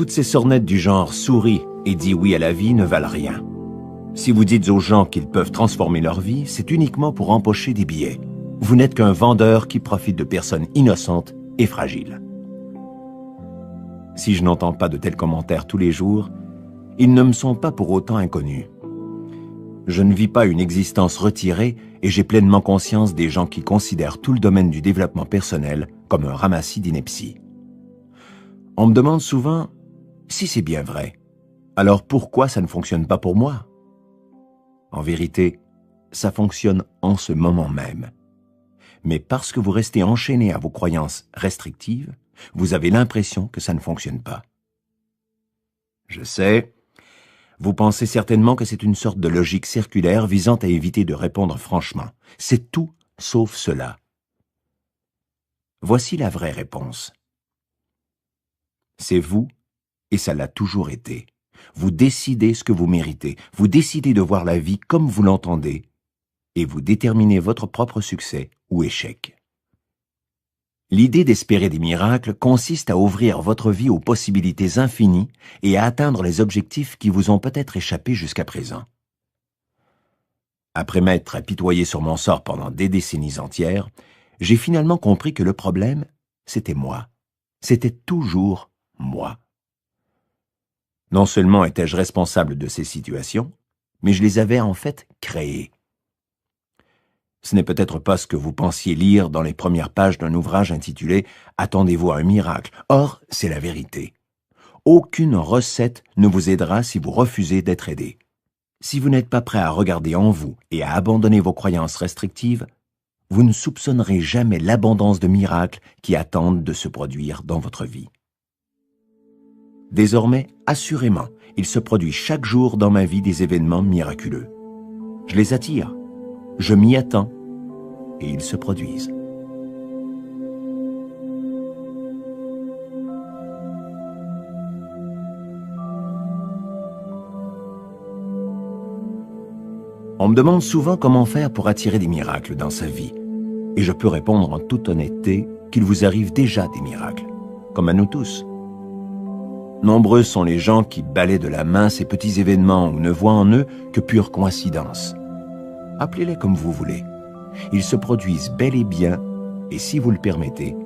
Toutes ces sornettes du genre « souris » et « dis oui à la vie » ne valent rien. Si vous dites aux gens qu'ils peuvent transformer leur vie, c'est uniquement pour empocher des billets. Vous n'êtes qu'un vendeur qui profite de personnes innocentes et fragiles. Si je n'entends pas de tels commentaires tous les jours, ils ne me sont pas pour autant inconnus. Je ne vis pas une existence retirée et j'ai pleinement conscience des gens qui considèrent tout le domaine du développement personnel comme un ramassis d'inepties. On me demande souvent si c'est bien vrai. Alors pourquoi ça ne fonctionne pas pour moi? En vérité, ça fonctionne en ce moment même. Mais parce que vous restez enchaîné à vos croyances restrictives, vous avez l'impression que ça ne fonctionne pas. Je sais, vous pensez certainement que c'est une sorte de logique circulaire visant à éviter de répondre franchement. C'est tout sauf cela. Voici la vraie réponse. C'est vous, et ça l'a toujours été. Vous décidez ce que vous méritez, vous décidez de voir la vie comme vous l'entendez, et vous déterminez votre propre succès ou échec. L'idée d'espérer des miracles consiste à ouvrir votre vie aux possibilités infinies et à atteindre les objectifs qui vous ont peut-être échappé jusqu'à présent. Après m'être apitoyé sur mon sort pendant des décennies entières, j'ai finalement compris que le problème, c'était moi. C'était toujours moi. Non seulement étais-je responsable de ces situations, mais je les avais en fait créées. Ce n'est peut-être pas ce que vous pensiez lire dans les premières pages d'un ouvrage intitulé « Attendez-vous à un miracle ». Or, c'est la vérité. Aucune recette ne vous aidera si vous refusez d'être aidé. Si vous n'êtes pas prêt à regarder en vous et à abandonner vos croyances restrictives, vous ne soupçonnerez jamais l'abondance de miracles qui attendent de se produire dans votre vie. Désormais, assurément, il se produit chaque jour dans ma vie des événements miraculeux. Je les attire, je m'y attends, et ils se produisent. On me demande souvent comment faire pour attirer des miracles dans sa vie, et je peux répondre en toute honnêteté qu'il vous arrive déjà des miracles, comme à nous tous. Nombreux sont les gens qui balaient de la main ces petits événements ou ne voient en eux que pure coïncidence. Appelez-les comme vous voulez. Ils se produisent bel et bien, et si vous le permettez,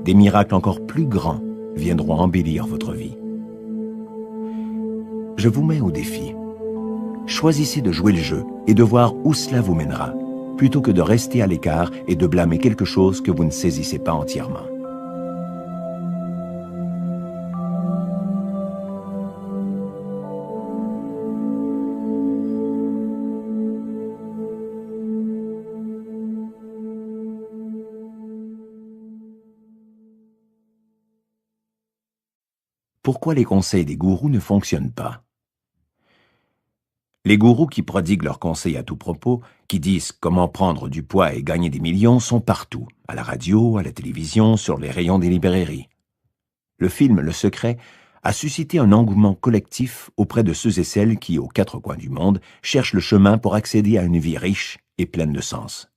des miracles encore plus grands viendront embellir votre vie. Je vous mets au défi. Choisissez de jouer le jeu et de voir où cela vous mènera, plutôt que de rester à l'écart et de blâmer quelque chose que vous ne saisissez pas entièrement. Pourquoi les conseils des gourous ne fonctionnent pas? Les gourous qui prodiguent leurs conseils à tout propos, qui disent comment prendre du poids et gagner des millions, sont partout, à la radio, à la télévision, sur les rayons des librairies. Le film Le Secret a suscité un engouement collectif auprès de ceux et celles qui, aux quatre coins du monde, cherchent le chemin pour accéder à une vie riche et pleine de sens.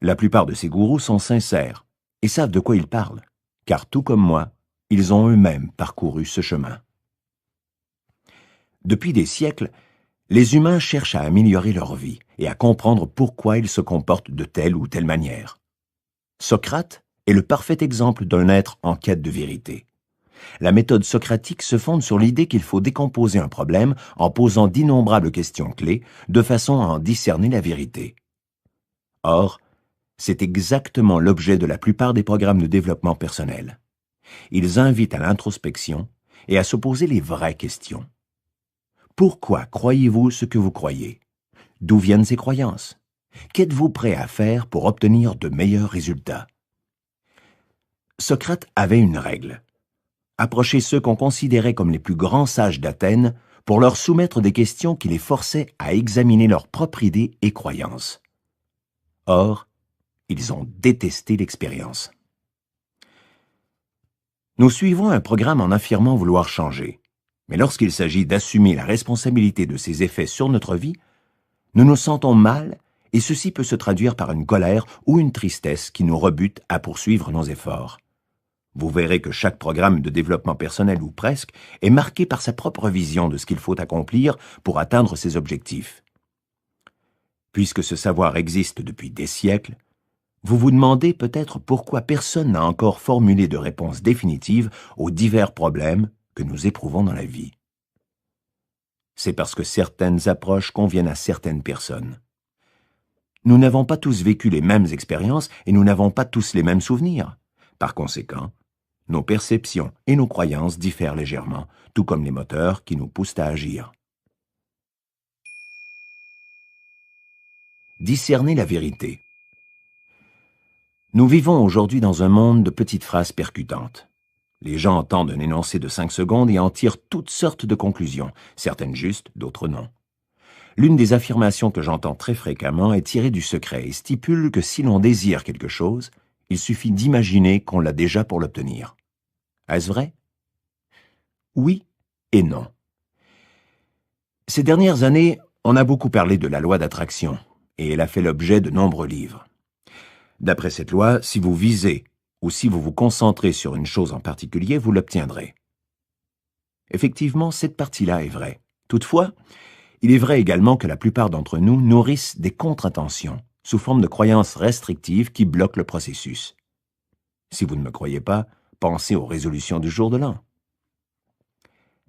La plupart de ces gourous sont sincères et savent de quoi ils parlent, car tout comme moi, ils ont eux-mêmes parcouru ce chemin. Depuis des siècles, les humains cherchent à améliorer leur vie et à comprendre pourquoi ils se comportent de telle ou telle manière. Socrate est le parfait exemple d'un être en quête de vérité. La méthode socratique se fonde sur l'idée qu'il faut décomposer un problème en posant d'innombrables questions clés de façon à en discerner la vérité. Or, c'est exactement l'objet de la plupart des programmes de développement personnel. Ils invitent à l'introspection et à se poser les vraies questions. Pourquoi croyez-vous ce que vous croyez? D'où viennent ces croyances? Qu'êtes-vous prêt à faire pour obtenir de meilleurs résultats? Socrate avait une règle. Approcher ceux qu'on considérait comme les plus grands sages d'Athènes pour leur soumettre des questions qui les forçaient à examiner leurs propres idées et croyances. Or, ils ont détesté l'expérience. Nous suivons un programme en affirmant vouloir changer. Mais lorsqu'il s'agit d'assumer la responsabilité de ses effets sur notre vie, nous nous sentons mal et ceci peut se traduire par une colère ou une tristesse qui nous rebute à poursuivre nos efforts. Vous verrez que chaque programme de développement personnel ou presque est marqué par sa propre vision de ce qu'il faut accomplir pour atteindre ses objectifs. Puisque ce savoir existe depuis des siècles, vous vous demandez peut-être pourquoi personne n'a encore formulé de réponse définitive aux divers problèmes que nous éprouvons dans la vie. C'est parce que certaines approches conviennent à certaines personnes. Nous n'avons pas tous vécu les mêmes expériences et nous n'avons pas tous les mêmes souvenirs. Par conséquent, nos perceptions et nos croyances diffèrent légèrement, tout comme les moteurs qui nous poussent à agir. Discerner la vérité. Nous vivons aujourd'hui dans un monde de petites phrases percutantes. Les gens entendent un énoncé de 5 secondes et en tirent toutes sortes de conclusions, certaines justes, d'autres non. L'une des affirmations que j'entends très fréquemment est tirée du secret et stipule que si l'on désire quelque chose, il suffit d'imaginer qu'on l'a déjà pour l'obtenir. Est-ce vrai? Oui et non. Ces dernières années, on a beaucoup parlé de la loi d'attraction, et elle a fait l'objet de nombreux livres. D'après cette loi, si vous visez ou si vous vous concentrez sur une chose en particulier, vous l'obtiendrez. Effectivement, cette partie-là est vraie. Toutefois, il est vrai également que la plupart d'entre nous nourrissent des contre-intentions, sous forme de croyances restrictives qui bloquent le processus. Si vous ne me croyez pas, pensez aux résolutions du jour de l'an.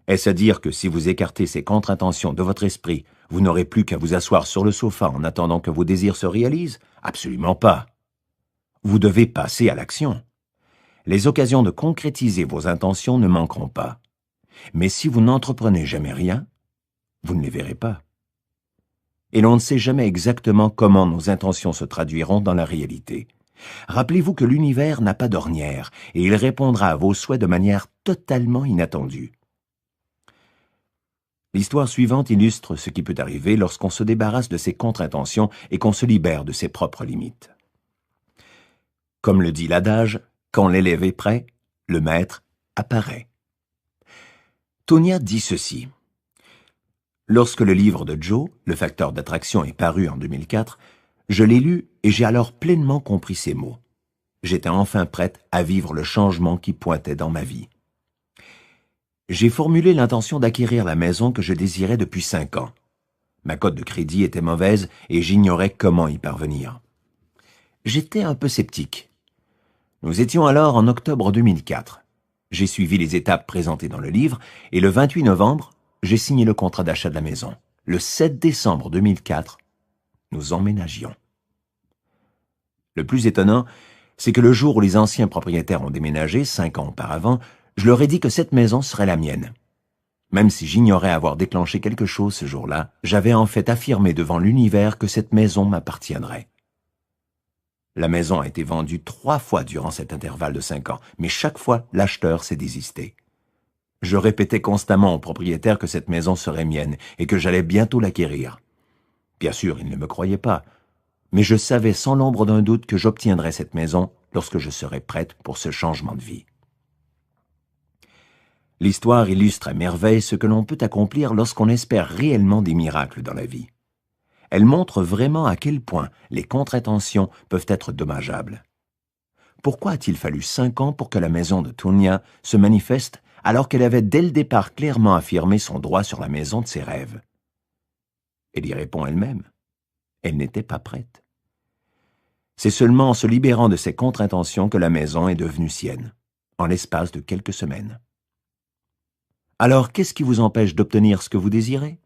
Est-ce à dire que si vous écartez ces contre-intentions de votre esprit, vous n'aurez plus qu'à vous asseoir sur le sofa en attendant que vos désirs se réalisent? Absolument pas. Vous devez passer à l'action. Les occasions de concrétiser vos intentions ne manqueront pas. Mais si vous n'entreprenez jamais rien, vous ne les verrez pas. Et l'on ne sait jamais exactement comment nos intentions se traduiront dans la réalité. Rappelez-vous que l'univers n'a pas d'ornière et il répondra à vos souhaits de manière totalement inattendue. L'histoire suivante illustre ce qui peut arriver lorsqu'on se débarrasse de ses contre-intentions et qu'on se libère de ses propres limites. Comme le dit l'adage, quand l'élève est prêt, le maître apparaît. Tonia dit ceci. Lorsque le livre de Joe, Le facteur d'attraction, est paru en 2004, je l'ai lu et j'ai alors pleinement compris ces mots. J'étais enfin prête à vivre le changement qui pointait dans ma vie. J'ai formulé l'intention d'acquérir la maison que je désirais depuis 5 ans. Ma cote de crédit était mauvaise et j'ignorais comment y parvenir. J'étais un peu sceptique. Nous étions alors en octobre 2004. J'ai suivi les étapes présentées dans le livre et le 28 novembre, j'ai signé le contrat d'achat de la maison. Le 7 décembre 2004, nous emménagions. Le plus étonnant, c'est que le jour où les anciens propriétaires ont déménagé, 5 ans auparavant, je leur ai dit que cette maison serait la mienne. Même si j'ignorais avoir déclenché quelque chose ce jour-là, j'avais en fait affirmé devant l'univers que cette maison m'appartiendrait. La maison a été vendue 3 fois durant cet intervalle de 5 ans, mais chaque fois, l'acheteur s'est désisté. Je répétais constamment au propriétaire que cette maison serait mienne et que j'allais bientôt l'acquérir. Bien sûr, il ne me croyait pas, mais je savais sans l'ombre d'un doute que j'obtiendrais cette maison lorsque je serais prête pour ce changement de vie. L'histoire illustre à merveille ce que l'on peut accomplir lorsqu'on espère réellement des miracles dans la vie. Elle montre vraiment à quel point les contre-intentions peuvent être dommageables. Pourquoi a-t-il fallu 5 ans pour que la maison de Tonia se manifeste alors qu'elle avait dès le départ clairement affirmé son droit sur la maison de ses rêves? Elle y répond elle-même. Elle n'était pas prête. C'est seulement en se libérant de ses contre-intentions que la maison est devenue sienne, en l'espace de quelques semaines. Alors, qu'est-ce qui vous empêche d'obtenir ce que vous désirez?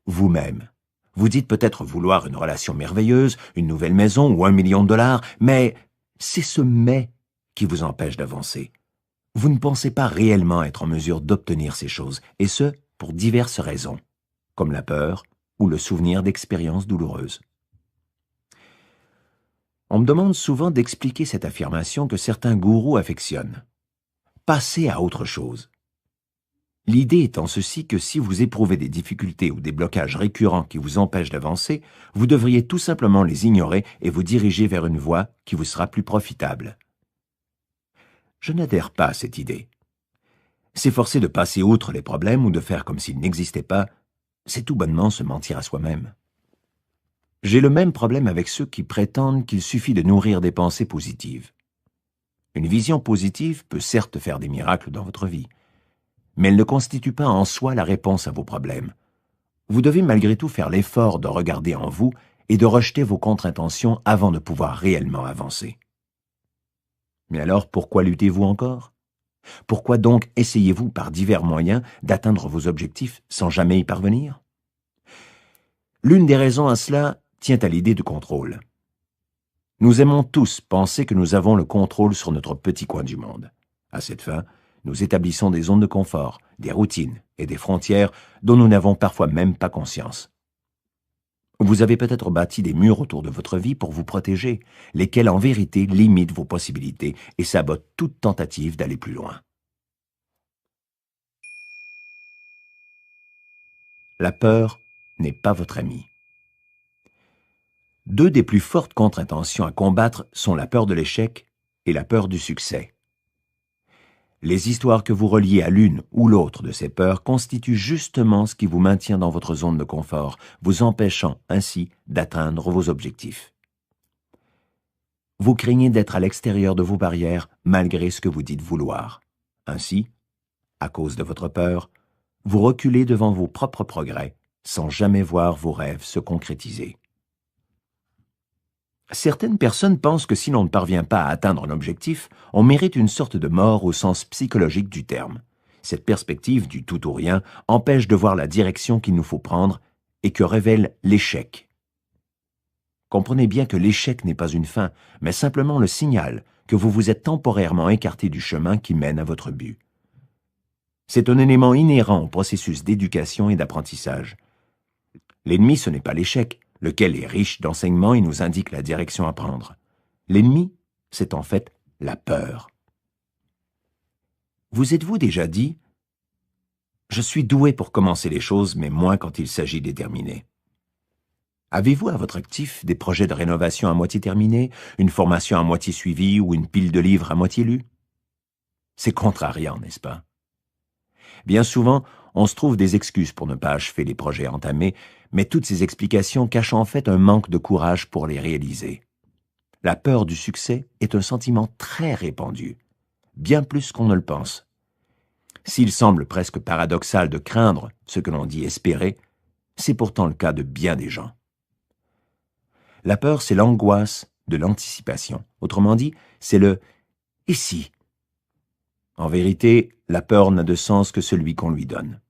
Vous-même. Vous dites peut-être vouloir une relation merveilleuse, une nouvelle maison ou $1 million, mais c'est ce « mais » qui vous empêche d'avancer. Vous ne pensez pas réellement être en mesure d'obtenir ces choses, et ce, pour diverses raisons, comme la peur ou le souvenir d'expériences douloureuses. On me demande souvent d'expliquer cette affirmation que certains gourous affectionnent. Passez à autre chose. L'idée est en ceci que si vous éprouvez des difficultés ou des blocages récurrents qui vous empêchent d'avancer, vous devriez tout simplement les ignorer et vous diriger vers une voie qui vous sera plus profitable. Je n'adhère pas à cette idée. S'efforcer de passer outre les problèmes ou de faire comme s'ils n'existaient pas, c'est tout bonnement se mentir à soi-même. J'ai le même problème avec ceux qui prétendent qu'il suffit de nourrir des pensées positives. Une vision positive peut certes faire des miracles dans votre vie, mais elle ne constitue pas en soi la réponse à vos problèmes. Vous devez malgré tout faire l'effort de regarder en vous et de rejeter vos contre-intentions avant de pouvoir réellement avancer. Mais alors, pourquoi luttez-vous encore? Pourquoi donc essayez-vous par divers moyens d'atteindre vos objectifs sans jamais y parvenir? L'une des raisons à cela tient à l'idée de contrôle. Nous aimons tous penser que nous avons le contrôle sur notre petit coin du monde. À cette fin, nous établissons des zones de confort, des routines et des frontières dont nous n'avons parfois même pas conscience. Vous avez peut-être bâti des murs autour de votre vie pour vous protéger, lesquels en vérité limitent vos possibilités et sabotent toute tentative d'aller plus loin. La peur n'est pas votre amie. Deux des plus fortes contre-intentions à combattre sont la peur de l'échec et la peur du succès. Les histoires que vous reliez à l'une ou l'autre de ces peurs constituent justement ce qui vous maintient dans votre zone de confort, vous empêchant ainsi d'atteindre vos objectifs. Vous craignez d'être à l'extérieur de vos barrières malgré ce que vous dites vouloir. Ainsi, à cause de votre peur, vous reculez devant vos propres progrès sans jamais voir vos rêves se concrétiser. Certaines personnes pensent que si l'on ne parvient pas à atteindre un objectif, on mérite une sorte de mort au sens psychologique du terme. Cette perspective du tout ou rien empêche de voir la direction qu'il nous faut prendre et que révèle l'échec. Comprenez bien que l'échec n'est pas une fin, mais simplement le signal que vous vous êtes temporairement écarté du chemin qui mène à votre but. C'est un élément inhérent au processus d'éducation et d'apprentissage. L'ennemi, ce n'est pas l'échec, lequel est riche d'enseignements et nous indique la direction à prendre. L'ennemi, c'est en fait la peur. Vous êtes-vous déjà dit « Je suis doué pour commencer les choses, mais moins quand il s'agit de les terminer ». Avez-vous à votre actif des projets de rénovation à moitié terminés, une formation à moitié suivie ou une pile de livres à moitié lus? C'est contrariant, n'est-ce pas? Bien souvent, on se trouve des excuses pour ne pas achever les projets entamés, mais toutes ces explications cachent en fait un manque de courage pour les réaliser. La peur du succès est un sentiment très répandu, bien plus qu'on ne le pense. S'il semble presque paradoxal de craindre ce que l'on dit espérer, c'est pourtant le cas de bien des gens. La peur, c'est l'angoisse de l'anticipation. Autrement dit, c'est le « et si ». En vérité, la peur n'a de sens que celui qu'on lui donne.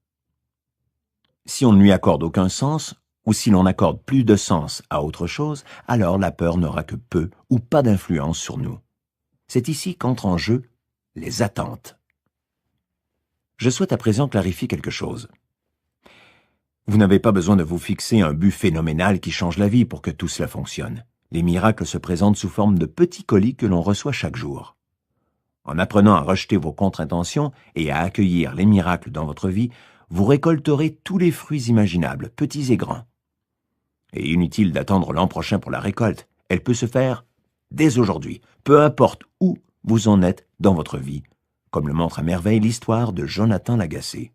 Si on ne lui accorde aucun sens, ou si l'on accorde plus de sens à autre chose, alors la peur n'aura que peu ou pas d'influence sur nous. C'est ici qu'entrent en jeu les attentes. Je souhaite à présent clarifier quelque chose. Vous n'avez pas besoin de vous fixer un but phénoménal qui change la vie pour que tout cela fonctionne. Les miracles se présentent sous forme de petits colis que l'on reçoit chaque jour. En apprenant à rejeter vos contre-intentions et à accueillir les miracles dans votre vie, vous récolterez tous les fruits imaginables, petits et grands. Et inutile d'attendre l'an prochain pour la récolte, elle peut se faire dès aujourd'hui, peu importe où vous en êtes dans votre vie, comme le montre à merveille l'histoire de Jonathan Lagacé.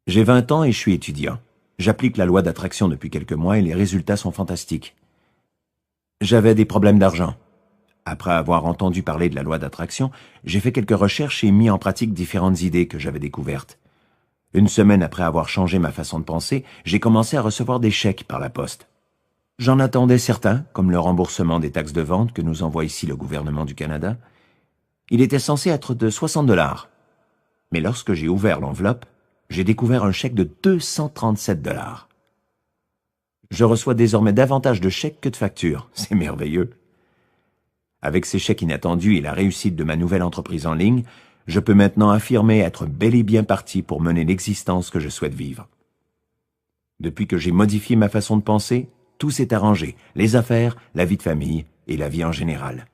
J'ai 20 ans et je suis étudiant. J'applique la loi d'attraction depuis quelques mois et les résultats sont fantastiques. J'avais des problèmes d'argent. Après avoir entendu parler de la loi d'attraction, j'ai fait quelques recherches et mis en pratique différentes idées que j'avais découvertes. Une semaine après avoir changé ma façon de penser, j'ai commencé à recevoir des chèques par la poste. J'en attendais certains, comme le remboursement des taxes de vente que nous envoie ici le gouvernement du Canada. Il était censé être de 60 $. Mais lorsque j'ai ouvert l'enveloppe, j'ai découvert un chèque de 237 $. Je reçois désormais davantage de chèques que de factures. C'est merveilleux. Avec ces chèques inattendus et la réussite de ma nouvelle entreprise en ligne, je peux maintenant affirmer être bel et bien parti pour mener l'existence que je souhaite vivre. Depuis que j'ai modifié ma façon de penser, tout s'est arrangé, les affaires, la vie de famille et la vie en général.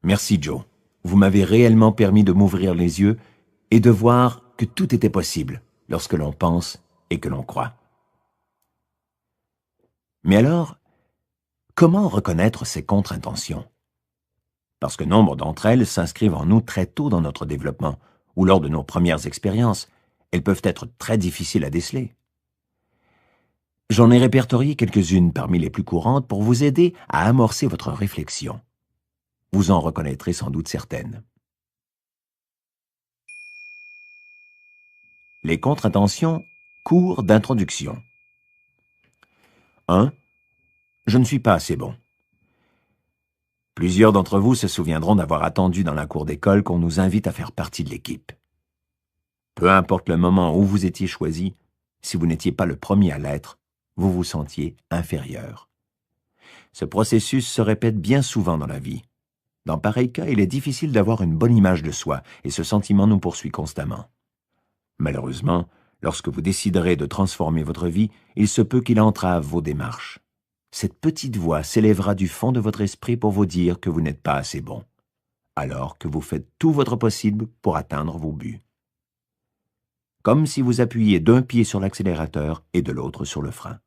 Merci Joe, vous m'avez réellement permis de m'ouvrir les yeux et de voir que tout était possible lorsque l'on pense et que l'on croit. Mais alors, comment reconnaître ces contre-intentions? Parce que nombre d'entre elles s'inscrivent en nous très tôt dans notre développement, ou lors de nos premières expériences, elles peuvent être très difficiles à déceler. J'en ai répertorié quelques-unes parmi les plus courantes pour vous aider à amorcer votre réflexion. Vous en reconnaîtrez sans doute certaines. Les contre-intentions, cours d'introduction. 1. Je ne suis pas assez bon. Plusieurs d'entre vous se souviendront d'avoir attendu dans la cour d'école qu'on nous invite à faire partie de l'équipe. Peu importe le moment où vous étiez choisi, si vous n'étiez pas le premier à l'être, vous vous sentiez inférieur. Ce processus se répète bien souvent dans la vie. Dans pareil cas, il est difficile d'avoir une bonne image de soi et ce sentiment nous poursuit constamment. Malheureusement, lorsque vous déciderez de transformer votre vie, il se peut qu'il entrave vos démarches. Cette petite voix s'élèvera du fond de votre esprit pour vous dire que vous n'êtes pas assez bon, alors que vous faites tout votre possible pour atteindre vos buts. Comme si vous appuyiez d'un pied sur l'accélérateur et de l'autre sur le frein.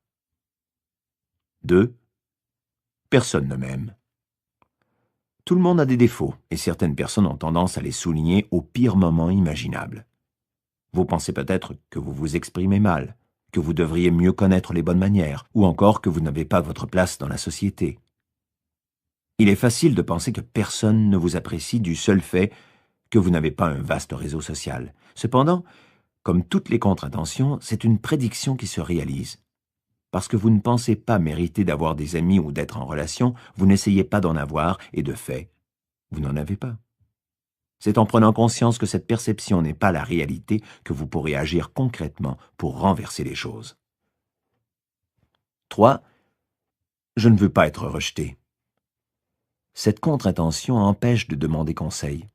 2. Personne ne m'aime. Tout le monde a des défauts, et certaines personnes ont tendance à les souligner au pire moment imaginable. Vous pensez peut-être que vous vous exprimez mal, que vous devriez mieux connaître les bonnes manières, ou encore que vous n'avez pas votre place dans la société. Il est facile de penser que personne ne vous apprécie du seul fait que vous n'avez pas un vaste réseau social. Cependant, comme toutes les contre-intentions, c'est une prédiction qui se réalise. Parce que vous ne pensez pas mériter d'avoir des amis ou d'être en relation, vous n'essayez pas d'en avoir, et de fait, vous n'en avez pas. C'est en prenant conscience que cette perception n'est pas la réalité que vous pourrez agir concrètement pour renverser les choses. 3. Je ne veux pas être rejeté. Cette contre-intention empêche de demander conseil.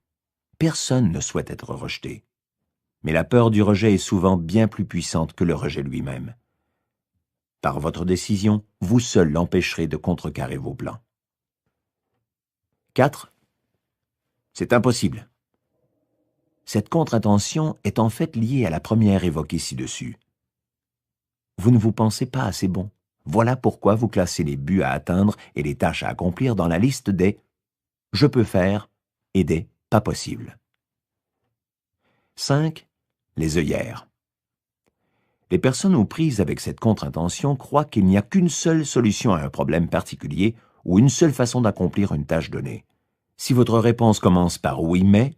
Personne ne souhaite être rejeté. Mais la peur du rejet est souvent bien plus puissante que le rejet lui-même. Par votre décision, vous seul l'empêcherez de contrecarrer vos plans. 4. C'est impossible. Cette contre-intention est en fait liée à la première évoquée ci-dessus. Vous ne vous pensez pas assez bon. Voilà pourquoi vous classez les buts à atteindre et les tâches à accomplir dans la liste des « je peux faire » et des « pas possible ». 5. Les œillères. Les personnes aux prises avec cette contre-intention croient qu'il n'y a qu'une seule solution à un problème particulier ou une seule façon d'accomplir une tâche donnée. Si votre réponse commence par « oui, mais »,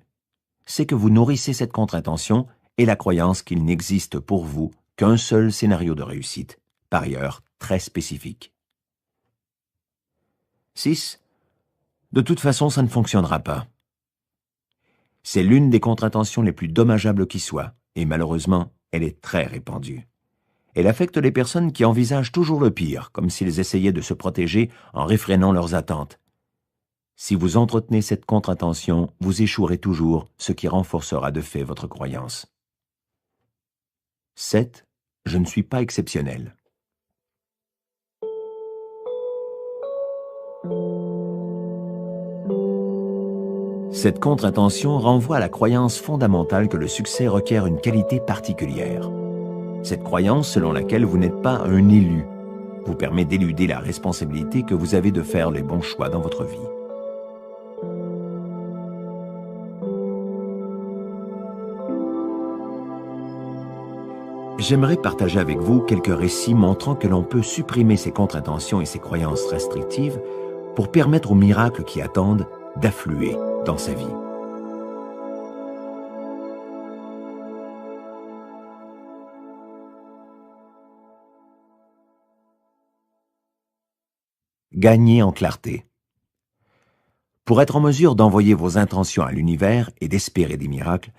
c'est que vous nourrissez cette contre-intention et la croyance qu'il n'existe pour vous qu'un seul scénario de réussite, par ailleurs très spécifique. 6. De toute façon, ça ne fonctionnera pas. C'est l'une des contre-intentions les plus dommageables qui soit, et malheureusement, elle est très répandue. Elle affecte les personnes qui envisagent toujours le pire, comme s'ils essayaient de se protéger en réfrénant leurs attentes. Si vous entretenez cette contre-intention, vous échouerez toujours, ce qui renforcera de fait votre croyance. 7. Je ne suis pas exceptionnel. Cette contre-intention renvoie à la croyance fondamentale que le succès requiert une qualité particulière. Cette croyance selon laquelle vous n'êtes pas un élu vous permet d'éluder la responsabilité que vous avez de faire les bons choix dans votre vie. J'aimerais partager avec vous quelques récits montrant que l'on peut supprimer ces contre-intentions et ces croyances restrictives pour permettre aux miracles qui attendent d'affluer dans sa vie. Gagner en clarté. Pour être en mesure d'envoyer vos intentions à l'univers et d'espérer des miracles,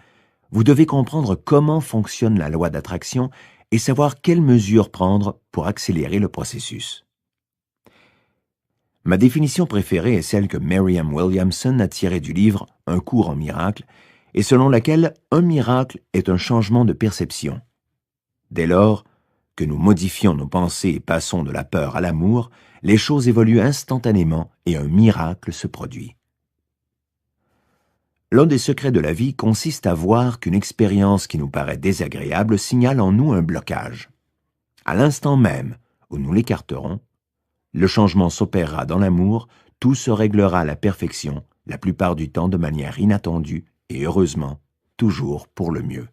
vous devez comprendre comment fonctionne la loi d'attraction et savoir quelles mesures prendre pour accélérer le processus. Ma définition préférée est celle que Marianne Williamson a tirée du livre « Un cours en miracles » et selon laquelle un miracle est un changement de perception. Dès lors que nous modifions nos pensées et passons de la peur à l'amour, les choses évoluent instantanément et un miracle se produit. L'un des secrets de la vie consiste à voir qu'une expérience qui nous paraît désagréable signale en nous un blocage. À l'instant même où nous l'écarterons, le changement s'opérera dans l'amour, tout se réglera à la perfection, la plupart du temps de manière inattendue et heureusement, toujours pour le mieux.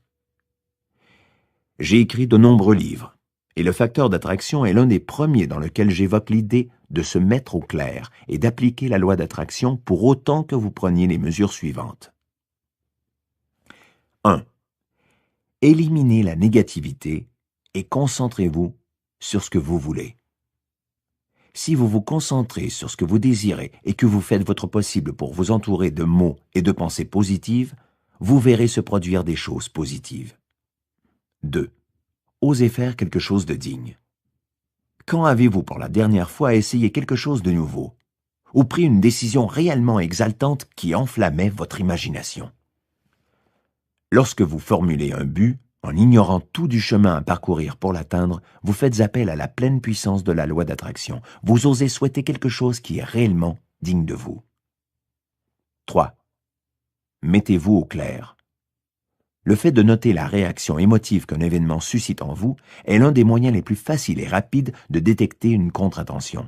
J'ai écrit de nombreux livres. Et le facteur d'attraction est l'un des premiers dans lequel j'évoque l'idée de se mettre au clair et d'appliquer la loi d'attraction pour autant que vous preniez les mesures suivantes. 1. Éliminez la négativité et concentrez-vous sur ce que vous voulez. Si vous vous concentrez sur ce que vous désirez et que vous faites votre possible pour vous entourer de mots et de pensées positives, vous verrez se produire des choses positives. 2. Osez faire quelque chose de digne. Quand avez-vous pour la dernière fois essayé quelque chose de nouveau ou pris une décision réellement exaltante qui enflammait votre imagination? Lorsque vous formulez un but, en ignorant tout du chemin à parcourir pour l'atteindre, vous faites appel à la pleine puissance de la loi d'attraction. Vous osez souhaiter quelque chose qui est réellement digne de vous. 3. Mettez-vous au clair. Le fait de noter la réaction émotive qu'un événement suscite en vous est l'un des moyens les plus faciles et rapides de détecter une contre-intention.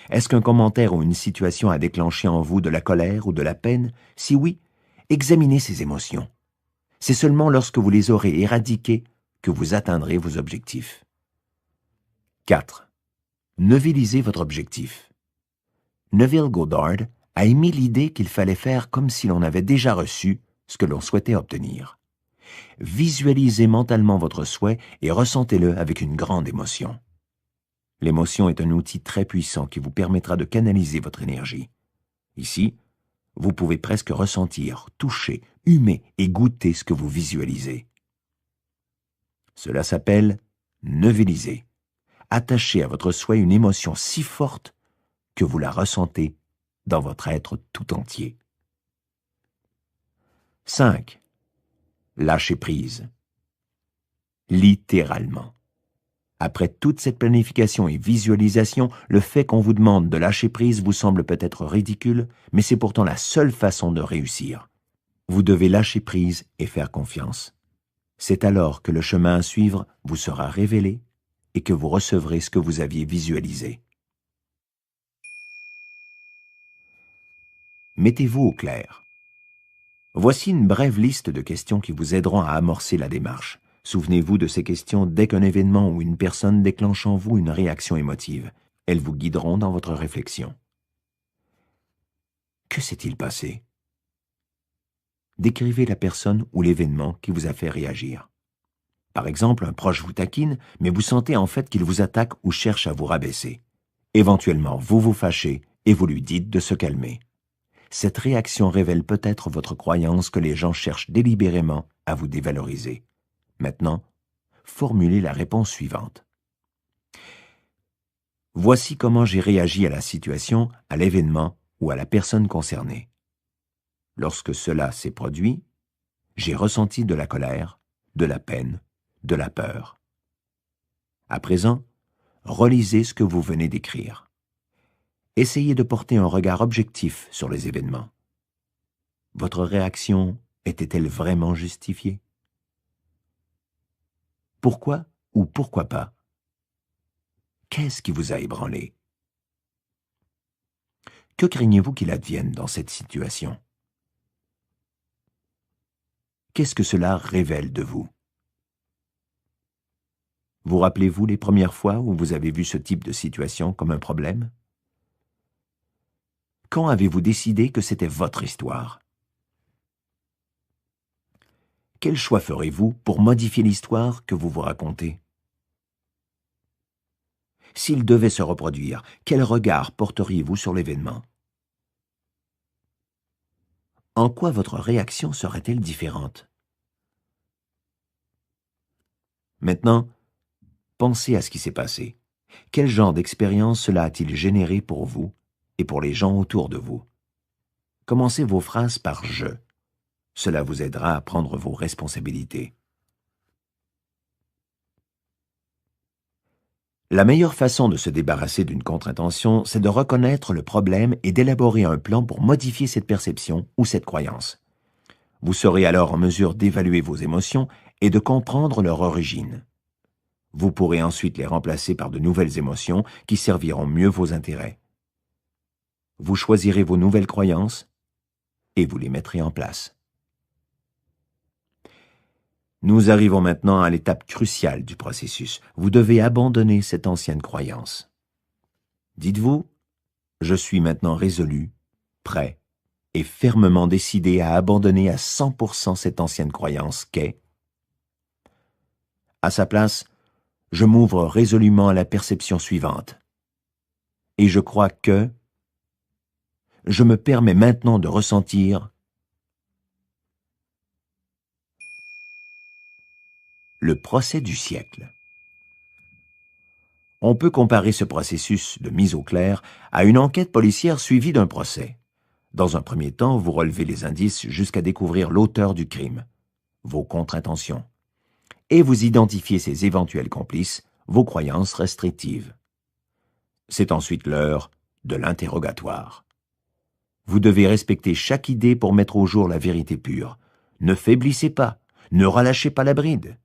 Est-ce qu'un commentaire ou une situation a déclenché en vous de la colère ou de la peine? Si oui, examinez ces émotions. C'est seulement lorsque vous les aurez éradiquées que vous atteindrez vos objectifs. 4. Novelisez votre objectif. Neville Goddard a émis l'idée qu'il fallait faire comme si l'on avait déjà reçu ce que l'on souhaitait obtenir. Visualisez mentalement votre souhait et ressentez-le avec une grande émotion. L'émotion est un outil très puissant qui vous permettra de canaliser votre énergie. Ici, vous pouvez presque ressentir, toucher, humer et goûter ce que vous visualisez. Cela s'appelle noveliser. Attachez à votre souhait une émotion si forte que vous la ressentez dans votre être tout entier. 5. Lâchez prise. Littéralement. Après toute cette planification et visualisation, le fait qu'on vous demande de lâcher prise vous semble peut-être ridicule, mais c'est pourtant la seule façon de réussir. Vous devez lâcher prise et faire confiance. C'est alors que le chemin à suivre vous sera révélé et que vous recevrez ce que vous aviez visualisé. Mettez-vous au clair. Voici une brève liste de questions qui vous aideront à amorcer la démarche. Souvenez-vous de ces questions dès qu'un événement ou une personne déclenche en vous une réaction émotive. Elles vous guideront dans votre réflexion. Que s'est-il passé? Décrivez la personne ou l'événement qui vous a fait réagir. Par exemple, un proche vous taquine, mais vous sentez en fait qu'il vous attaque ou cherche à vous rabaisser. Éventuellement, vous vous fâchez et vous lui dites de se calmer. Cette réaction révèle peut-être votre croyance que les gens cherchent délibérément à vous dévaloriser. Maintenant, formulez la réponse suivante. Voici comment j'ai réagi à la situation, à l'événement ou à la personne concernée. Lorsque cela s'est produit, j'ai ressenti de la colère, de la peine, de la peur. À présent, relisez ce que vous venez d'écrire. Essayez de porter un regard objectif sur les événements. Votre réaction était-elle vraiment justifiée? Pourquoi ou pourquoi pas? Qu'est-ce qui vous a ébranlé? Que craignez-vous qu'il advienne dans cette situation? Qu'est-ce que cela révèle de vous? Vous rappelez-vous les premières fois où vous avez vu ce type de situation comme un problème? Quand avez-vous décidé que c'était votre histoire? Quel choix ferez-vous pour modifier l'histoire que vous vous racontez? S'il devait se reproduire, quel regard porteriez-vous sur l'événement? En quoi votre réaction serait-elle différente? Maintenant, pensez à ce qui s'est passé. Quel genre d'expérience cela a-t-il généré pour vous et pour les gens autour de vous? Commencez vos phrases par « je ». Cela vous aidera à prendre vos responsabilités. La meilleure façon de se débarrasser d'une contre-intention, c'est de reconnaître le problème et d'élaborer un plan pour modifier cette perception ou cette croyance. Vous serez alors en mesure d'évaluer vos émotions et de comprendre leur origine. Vous pourrez ensuite les remplacer par de nouvelles émotions qui serviront mieux vos intérêts. Vous choisirez vos nouvelles croyances et vous les mettrez en place. Nous arrivons maintenant à l'étape cruciale du processus. Vous devez abandonner cette ancienne croyance. Dites-vous, je suis maintenant résolu, prêt et fermement décidé à abandonner à 100% cette ancienne croyance qu'est. À sa place, je m'ouvre résolument à la perception suivante. Et je crois que je me permets maintenant de ressentir le procès du siècle. On peut comparer ce processus de mise au clair à une enquête policière suivie d'un procès. Dans un premier temps, vous relevez les indices jusqu'à découvrir l'auteur du crime, vos contre-intentions, et vous identifiez ses éventuels complices, vos croyances restrictives. C'est ensuite l'heure de l'interrogatoire. Vous devez respecter chaque idée pour mettre au jour la vérité pure. Ne faiblissez pas, ne relâchez pas la bride.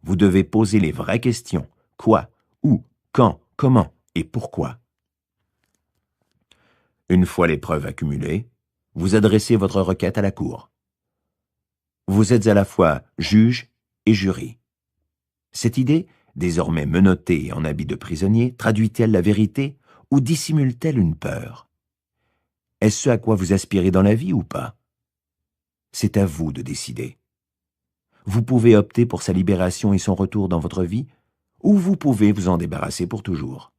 Vous devez poser les vraies questions. Quoi, où, quand, comment et pourquoi. Une fois les preuves accumulées, vous adressez votre requête à la cour. Vous êtes à la fois juge et jury. Cette idée, désormais menottée et en habit de prisonnier, traduit-elle la vérité ou dissimule-t-elle une peur? Est-ce ce à quoi vous aspirez dans la vie ou pas? C'est à vous de décider. Vous pouvez opter pour sa libération et son retour dans votre vie, ou vous pouvez vous en débarrasser pour toujours.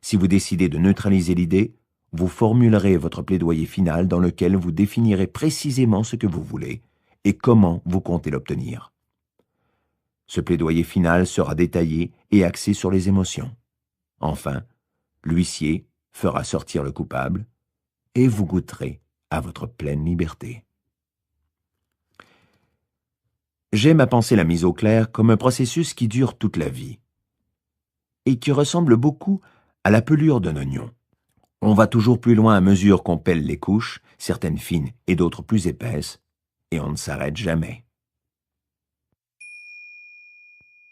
Si vous décidez de neutraliser l'idée, vous formulerez votre plaidoyer final dans lequel vous définirez précisément ce que vous voulez et comment vous comptez l'obtenir. Ce plaidoyer final sera détaillé et axé sur les émotions. Enfin, l'huissier fera sortir le coupable et vous goûterez à votre pleine liberté. J'aime à penser la mise au clair comme un processus qui dure toute la vie et qui ressemble beaucoup à la pelure d'un oignon. On va toujours plus loin à mesure qu'on pèle les couches, certaines fines et d'autres plus épaisses, et on ne s'arrête jamais.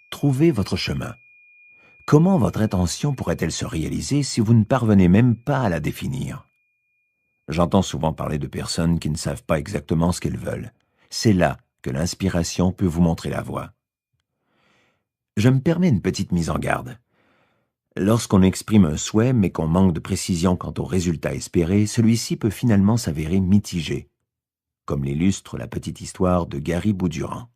Trouvez votre chemin. Comment votre intention pourrait-elle se réaliser si vous ne parvenez même pas à la définir? J'entends souvent parler de personnes qui ne savent pas exactement ce qu'elles veulent. C'est là que l'inspiration peut vous montrer la voie. Je me permets une petite mise en garde. Lorsqu'on exprime un souhait mais qu'on manque de précision quant au résultat espéré, celui-ci peut finalement s'avérer mitigé, comme l'illustre la petite histoire de Gary Boudurand.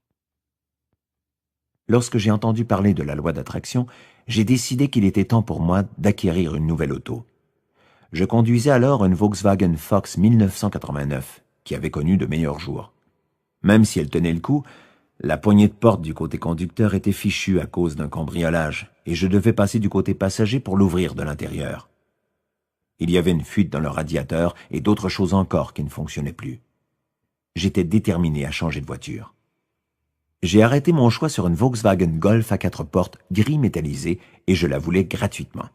Lorsque j'ai entendu parler de la loi d'attraction, j'ai décidé qu'il était temps pour moi d'acquérir une nouvelle auto. Je conduisais alors une Volkswagen Fox 1989, qui avait connu de meilleurs jours. Même si elle tenait le coup, la poignée de porte du côté conducteur était fichue à cause d'un cambriolage, et je devais passer du côté passager pour l'ouvrir de l'intérieur. Il y avait une fuite dans le radiateur et d'autres choses encore qui ne fonctionnaient plus. J'étais déterminé à changer de voiture. J'ai arrêté mon choix sur une Volkswagen Golf à 4 portes gris métallisé et je la voulais gratuitement.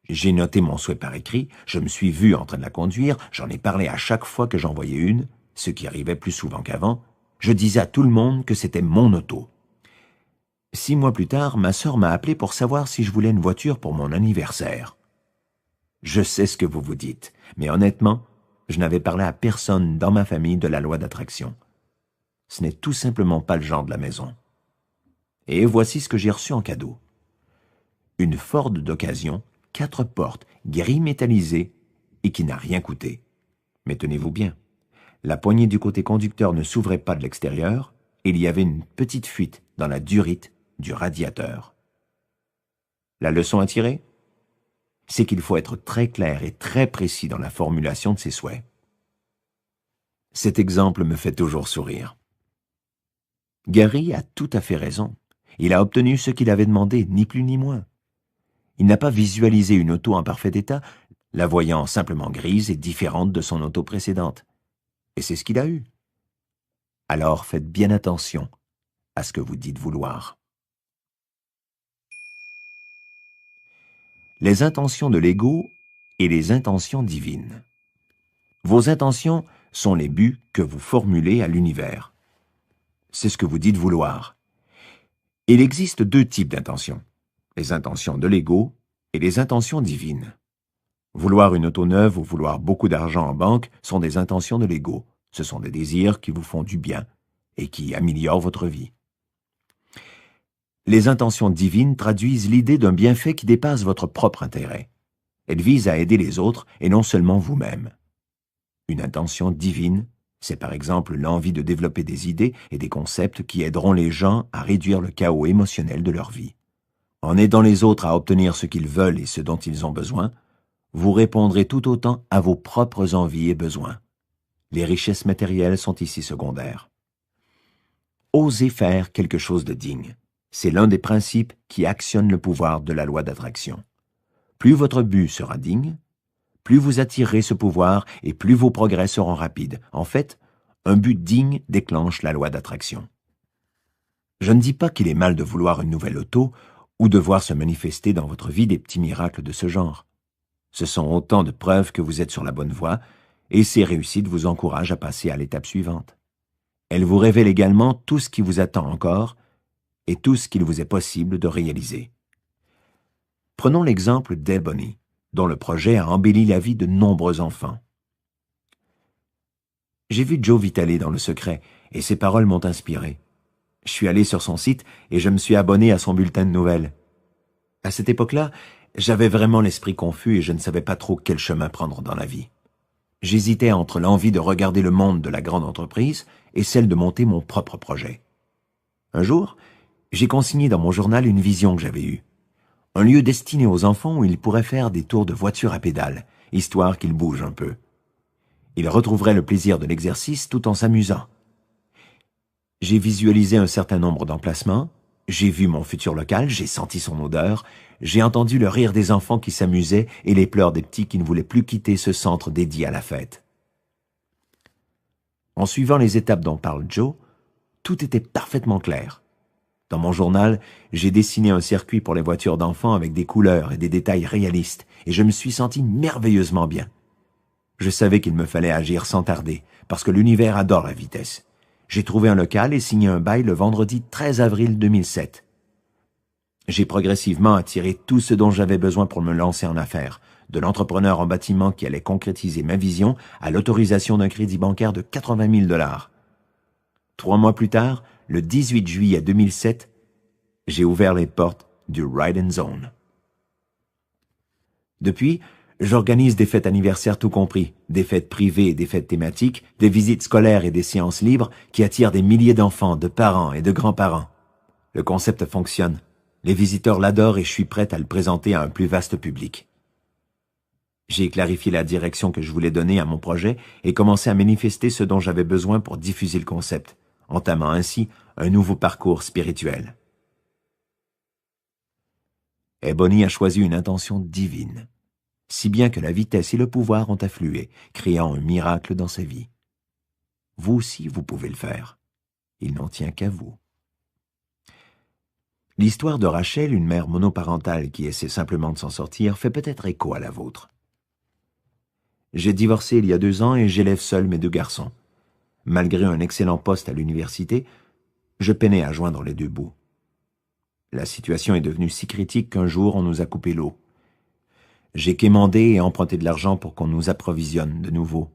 J'ai noté mon souhait par écrit, je me suis vu en train de la conduire, j'en ai parlé à chaque fois que j'en voyais une, ce qui arrivait plus souvent qu'avant. Je disais à tout le monde que c'était mon auto. 6 mois plus tard, ma sœur m'a appelé pour savoir si je voulais une voiture pour mon anniversaire. Je sais ce que vous vous dites, mais honnêtement, je n'avais parlé à personne dans ma famille de la loi d'attraction. Ce n'est tout simplement pas le genre de la maison. Et voici ce que j'ai reçu en cadeau. Une Ford d'occasion, 4 portes, gris métallisé et qui n'a rien coûté. Mais tenez-vous bien, la poignée du côté conducteur ne s'ouvrait pas de l'extérieur et il y avait une petite fuite dans la durite du radiateur. La leçon à tirer? C'est qu'il faut être très clair et très précis dans la formulation de ses souhaits. Cet exemple me fait toujours sourire. Gary a tout à fait raison. Il a obtenu ce qu'il avait demandé, ni plus ni moins. Il n'a pas visualisé une auto en parfait état, la voyant simplement grise et différente de son auto précédente. Et c'est ce qu'il a eu. Alors faites bien attention à ce que vous dites vouloir. Les intentions de l'ego et les intentions divines. Vos intentions sont les buts que vous formulez à l'univers. C'est ce que vous dites vouloir. Il existe 2 types d'intentions, les intentions de l'ego et les intentions divines. Vouloir une auto neuve ou vouloir beaucoup d'argent en banque sont des intentions de l'ego. Ce sont des désirs qui vous font du bien et qui améliorent votre vie. Les intentions divines traduisent l'idée d'un bienfait qui dépasse votre propre intérêt. Elles visent à aider les autres et non seulement vous-même. Une intention divine, c'est par exemple l'envie de développer des idées et des concepts qui aideront les gens à réduire le chaos émotionnel de leur vie. En aidant les autres à obtenir ce qu'ils veulent et ce dont ils ont besoin, vous répondrez tout autant à vos propres envies et besoins. Les richesses matérielles sont ici secondaires. Osez faire quelque chose de digne. C'est l'un des principes qui actionne le pouvoir de la loi d'attraction. Plus votre but sera digne, plus vous attirerez ce pouvoir et plus vos progrès seront rapides. En fait, un but digne déclenche la loi d'attraction. Je ne dis pas qu'il est mal de vouloir une nouvelle auto ou de voir se manifester dans votre vie des petits miracles de ce genre. Ce sont autant de preuves que vous êtes sur la bonne voie et ces réussites vous encouragent à passer à l'étape suivante. Elles vous révèlent également tout ce qui vous attend encore et tout ce qu'il vous est possible de réaliser. Prenons l'exemple d'Ebony, dont le projet a embelli la vie de nombreux enfants. J'ai vu Joe Vitale dans Le Secret et ses paroles m'ont inspiré. Je suis allé sur son site et je me suis abonné à son bulletin de nouvelles. À cette époque-là, j'avais vraiment l'esprit confus et je ne savais pas trop quel chemin prendre dans la vie. J'hésitais entre l'envie de regarder le monde de la grande entreprise et celle de monter mon propre projet. Un jour, j'ai consigné dans mon journal une vision que j'avais eue. Un lieu destiné aux enfants où ils pourraient faire des tours de voiture à pédales, histoire qu'ils bougent un peu. Ils retrouveraient le plaisir de l'exercice tout en s'amusant. J'ai visualisé un certain nombre d'emplacements, j'ai vu mon futur local, j'ai senti son odeur, j'ai entendu le rire des enfants qui s'amusaient et les pleurs des petits qui ne voulaient plus quitter ce centre dédié à la fête. En suivant les étapes dont parle Joe, tout était parfaitement clair. Dans mon journal, j'ai dessiné un circuit pour les voitures d'enfants avec des couleurs et des détails réalistes, et je me suis senti merveilleusement bien. Je savais qu'il me fallait agir sans tarder, parce que l'univers adore la vitesse. J'ai trouvé un local et signé un bail le vendredi 13 avril 2007. J'ai progressivement attiré tout ce dont j'avais besoin pour me lancer en affaires, de l'entrepreneur en bâtiment qui allait concrétiser ma vision à l'autorisation d'un crédit bancaire de 80 000 $. 3 mois plus tard, le 18 juillet 2007, j'ai ouvert les portes du Ride and Zone. Depuis, j'organise des fêtes anniversaires tout compris, des fêtes privées et des fêtes thématiques, des visites scolaires et des séances libres qui attirent des milliers d'enfants, de parents et de grands-parents. Le concept fonctionne. Les visiteurs l'adorent et je suis prête à le présenter à un plus vaste public. J'ai clarifié la direction que je voulais donner à mon projet et commencé à manifester ce dont j'avais besoin pour diffuser le concept, entamant ainsi un nouveau parcours spirituel. Ebony a choisi une intention divine, si bien que la vitesse et le pouvoir ont afflué, créant un miracle dans sa vie. Vous aussi, vous pouvez le faire. Il n'en tient qu'à vous. L'histoire de Rachel, une mère monoparentale qui essaie simplement de s'en sortir, fait peut-être écho à la vôtre. J'ai divorcé il y a 2 ans et j'élève seul mes 2 garçons. Malgré un excellent poste à l'université, je peinais à joindre les 2 bouts. La situation est devenue si critique qu'un jour on nous a coupé l'eau. J'ai quémandé et emprunté de l'argent pour qu'on nous approvisionne de nouveau.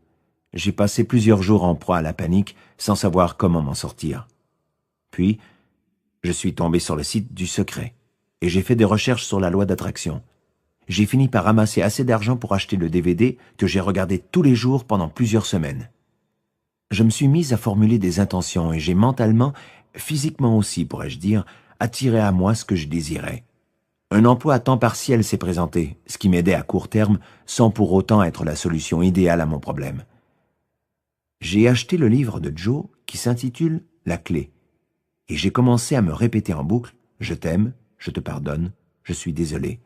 J'ai passé plusieurs jours en proie à la panique sans savoir comment m'en sortir. Puis, je suis tombé sur le site du Secret et j'ai fait des recherches sur la loi d'attraction. J'ai fini par ramasser assez d'argent pour acheter le DVD que j'ai regardé tous les jours pendant plusieurs semaines. Je me suis mise à formuler des intentions et j'ai mentalement, physiquement aussi, pourrais-je dire, attiré à moi ce que je désirais. Un emploi à temps partiel s'est présenté, ce qui m'aidait à court terme sans pour autant être la solution idéale à mon problème. J'ai acheté le livre de Joe qui s'intitule « La clé » et j'ai commencé à me répéter en boucle « Je t'aime, je te pardonne, je suis désolé ».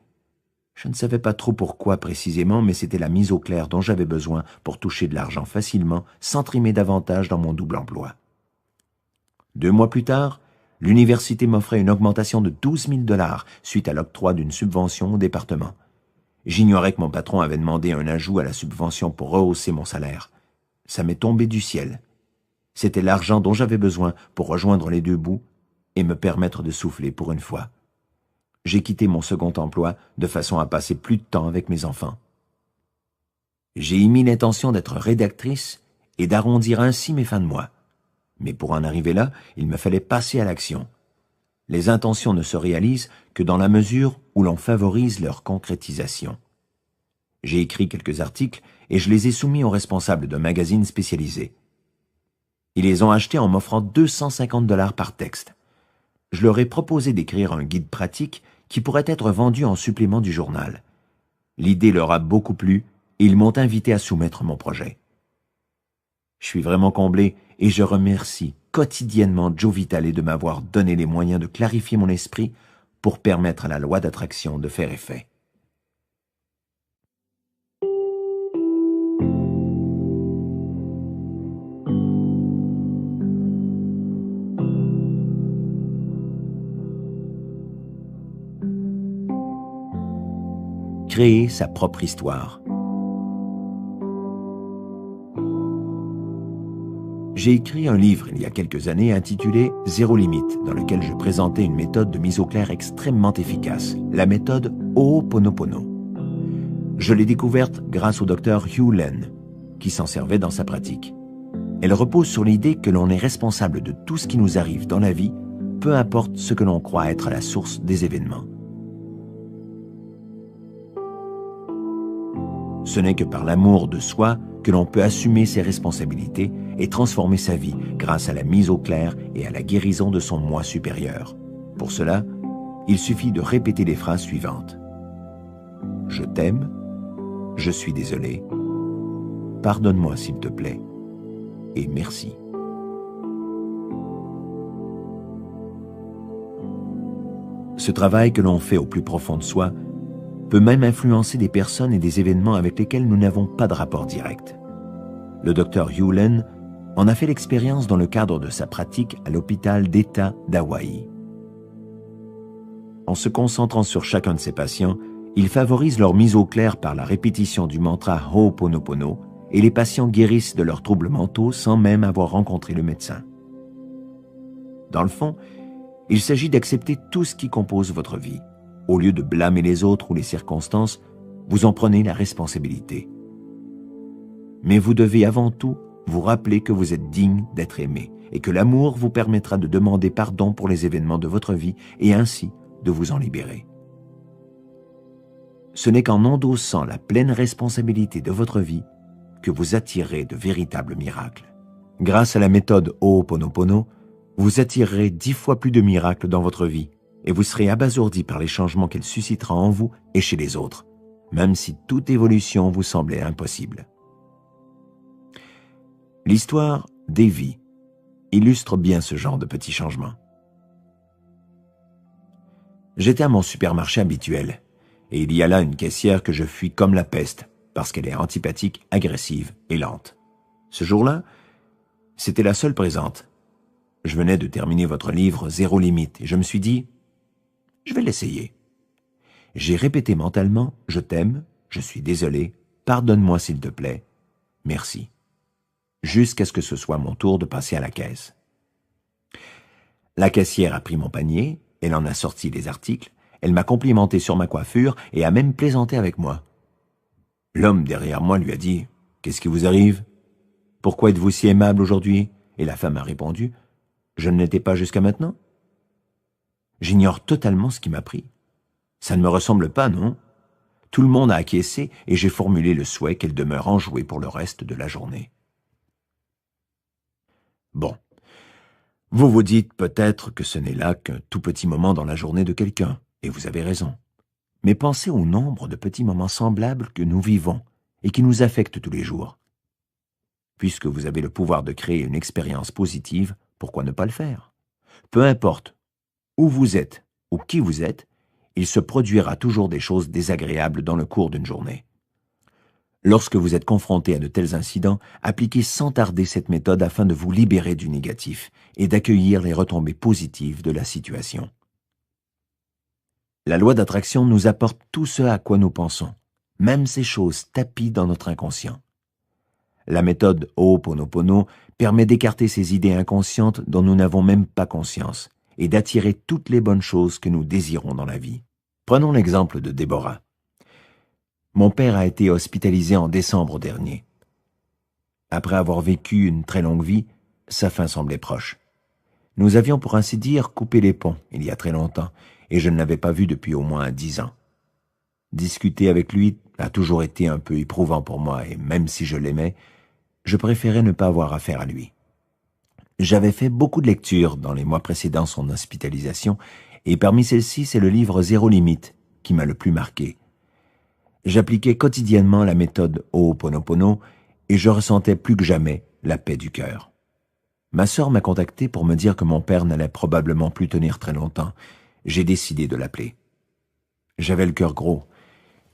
Je ne savais pas trop pourquoi précisément, mais c'était la mise au clair dont j'avais besoin pour toucher de l'argent facilement, sans trimer davantage dans mon double emploi. 2 mois plus tard, l'université m'offrait une augmentation de 12 000 $ suite à l'octroi d'une subvention au département. J'ignorais que mon patron avait demandé un ajout à la subvention pour rehausser mon salaire. Ça m'est tombé du ciel. C'était l'argent dont j'avais besoin pour rejoindre les 2 bouts et me permettre de souffler pour une fois. J'ai quitté mon second emploi de façon à passer plus de temps avec mes enfants. J'ai émis l'intention d'être rédactrice et d'arrondir ainsi mes fins de mois. Mais pour en arriver là, il me fallait passer à l'action. Les intentions ne se réalisent que dans la mesure où l'on favorise leur concrétisation. J'ai écrit quelques articles et je les ai soumis aux responsables d'un magazine spécialisé. Ils les ont achetés en m'offrant 250 $ par texte. Je leur ai proposé d'écrire un guide pratique qui pourrait être vendu en supplément du journal. L'idée leur a beaucoup plu et ils m'ont invité à soumettre mon projet. Je suis vraiment comblé et je remercie quotidiennement Joe Vitale de m'avoir donné les moyens de clarifier mon esprit pour permettre à la loi d'attraction de faire effet. Créer sa propre histoire. J'ai écrit un livre il y a quelques années intitulé « Zéro limite » dans lequel je présentais une méthode de mise au clair extrêmement efficace, la méthode Ho'oponopono. Je l'ai découverte grâce au docteur Hew Len, qui s'en servait dans sa pratique. Elle repose sur l'idée que l'on est responsable de tout ce qui nous arrive dans la vie, peu importe ce que l'on croit être la source des événements. Ce n'est que par l'amour de soi que l'on peut assumer ses responsabilités et transformer sa vie grâce à la mise au clair et à la guérison de son moi supérieur. Pour cela, il suffit de répéter les phrases suivantes. Je t'aime, je suis désolé, pardonne-moi s'il te plaît, et merci. Ce travail que l'on fait au plus profond de soi peut même influencer des personnes et des événements avec lesquels nous n'avons pas de rapport direct. Le docteur Hew Len en a fait l'expérience dans le cadre de sa pratique à l'hôpital d'État d'Hawaï. En se concentrant sur chacun de ses patients, il favorise leur mise au clair par la répétition du mantra Ho'oponopono et les patients guérissent de leurs troubles mentaux sans même avoir rencontré le médecin. Dans le fond, il s'agit d'accepter tout ce qui compose votre vie. Au lieu de blâmer les autres ou les circonstances, vous en prenez la responsabilité. Mais vous devez avant tout vous rappeler que vous êtes digne d'être aimé et que l'amour vous permettra de demander pardon pour les événements de votre vie et ainsi de vous en libérer. Ce n'est qu'en endossant la pleine responsabilité de votre vie que vous attirerez de véritables miracles. Grâce à la méthode Ho'oponopono, vous attirerez 10 fois plus de miracles dans votre vie et vous serez abasourdi par les changements qu'elle suscitera en vous et chez les autres, même si toute évolution vous semblait impossible. L'histoire d'Evie illustre bien ce genre de petits changements. J'étais à mon supermarché habituel, et il y a là une caissière que je fuis comme la peste, parce qu'elle est antipathique, agressive et lente. Ce jour-là, c'était la seule présente. Je venais de terminer votre livre « Zéro limite » et je me suis dit « Je vais l'essayer ». J'ai répété mentalement « Je t'aime, je suis désolé, pardonne-moi s'il te plaît, merci », jusqu'à ce que ce soit mon tour de passer à la caisse. La caissière a pris mon panier, elle en a sorti les articles, elle m'a complimenté sur ma coiffure et a même plaisanté avec moi. L'homme derrière moi lui a dit « Qu'est-ce qui vous arrive? Pourquoi êtes-vous si aimable aujourd'hui ?» Et la femme a répondu « Je ne l'étais pas jusqu'à maintenant. » J'ignore totalement ce qui m'a pris. Ça ne me ressemble pas, non? Tout le monde a acquiescé et j'ai formulé le souhait qu'elle demeure enjouée pour le reste de la journée. Bon. Vous vous dites peut-être que ce n'est là qu'un tout petit moment dans la journée de quelqu'un, et vous avez raison. Mais pensez au nombre de petits moments semblables que nous vivons et qui nous affectent tous les jours. Puisque vous avez le pouvoir de créer une expérience positive, pourquoi ne pas le faire? Peu importe où vous êtes ou qui vous êtes, il se produira toujours des choses désagréables dans le cours d'une journée. Lorsque vous êtes confronté à de tels incidents, appliquez sans tarder cette méthode afin de vous libérer du négatif et d'accueillir les retombées positives de la situation. La loi d'attraction nous apporte tout ce à quoi nous pensons, même ces choses tapies dans notre inconscient. La méthode Ho'oponopono permet d'écarter ces idées inconscientes dont nous n'avons même pas conscience et d'attirer toutes les bonnes choses que nous désirons dans la vie. Prenons l'exemple de Déborah. Mon père a été hospitalisé en décembre dernier. Après avoir vécu une très longue vie, sa fin semblait proche. Nous avions pour ainsi dire coupé les ponts il y a très longtemps, et je ne l'avais pas vu depuis au moins 10 ans. Discuter avec lui a toujours été un peu éprouvant pour moi, et même si je l'aimais, je préférais ne pas avoir affaire à lui. J'avais fait beaucoup de lectures dans les mois précédant son hospitalisation, et parmi celles-ci, c'est le livre Zéro Limite qui m'a le plus marqué. J'appliquais quotidiennement la méthode Ho'oponopono et je ressentais plus que jamais la paix du cœur. Ma sœur m'a contacté pour me dire que mon père n'allait probablement plus tenir très longtemps. J'ai décidé de l'appeler. J'avais le cœur gros